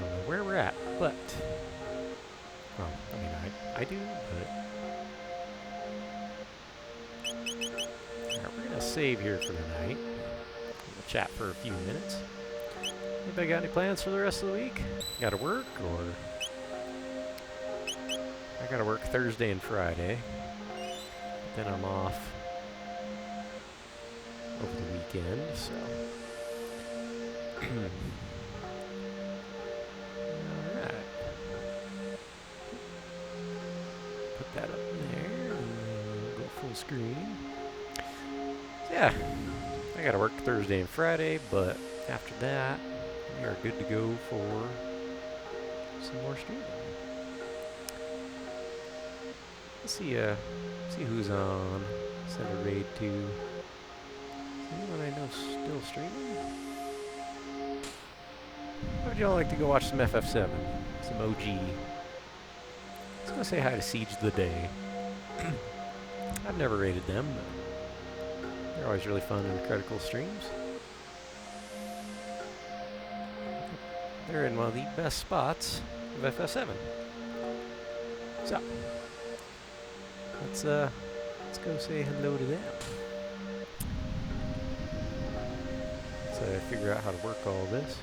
don't know where we're at, but... Well, I mean, I do, but... save here for tonight. We'll chat for a few minutes. Anybody got any plans for the rest of the week? Gotta work, or... I gotta work Thursday and Friday. Then I'm off over the weekend, so... Alright. Put that up there, and go full screen. So yeah, I gotta work Thursday and Friday, but after that, we are good to go for some more streaming. Let's see who's on. Send a raid to. Is anyone I know still streaming? How would y'all like to go watch some FF7? Some OG. Let's go say hi to Siege the Day. I've never rated them, but they're always really fun and critical streams. They're in one of the best spots of FF7. So, let's go say hello to them. Let's figure out how to work all this.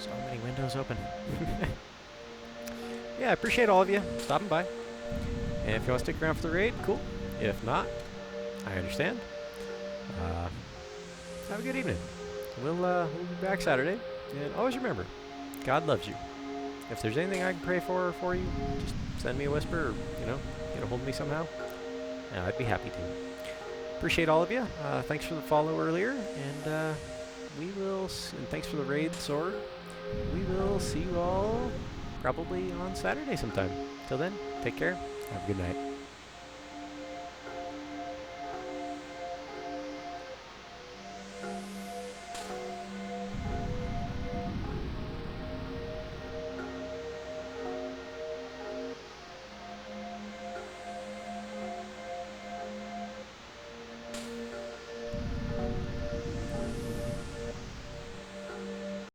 So many windows open. Yeah, I appreciate all of you stopping by. And if you want to stick around for the raid, cool. If not, I understand. Have a good evening. We'll be back Saturday. And always remember, God loves you. If there's anything I can pray for you, just send me a whisper or, get a hold of me somehow. And I'd be happy to. Appreciate all of you. Thanks for the follow earlier. And and thanks for the raid, Sword. We will see you all probably on Saturday sometime. Till then, take care. Have a good night.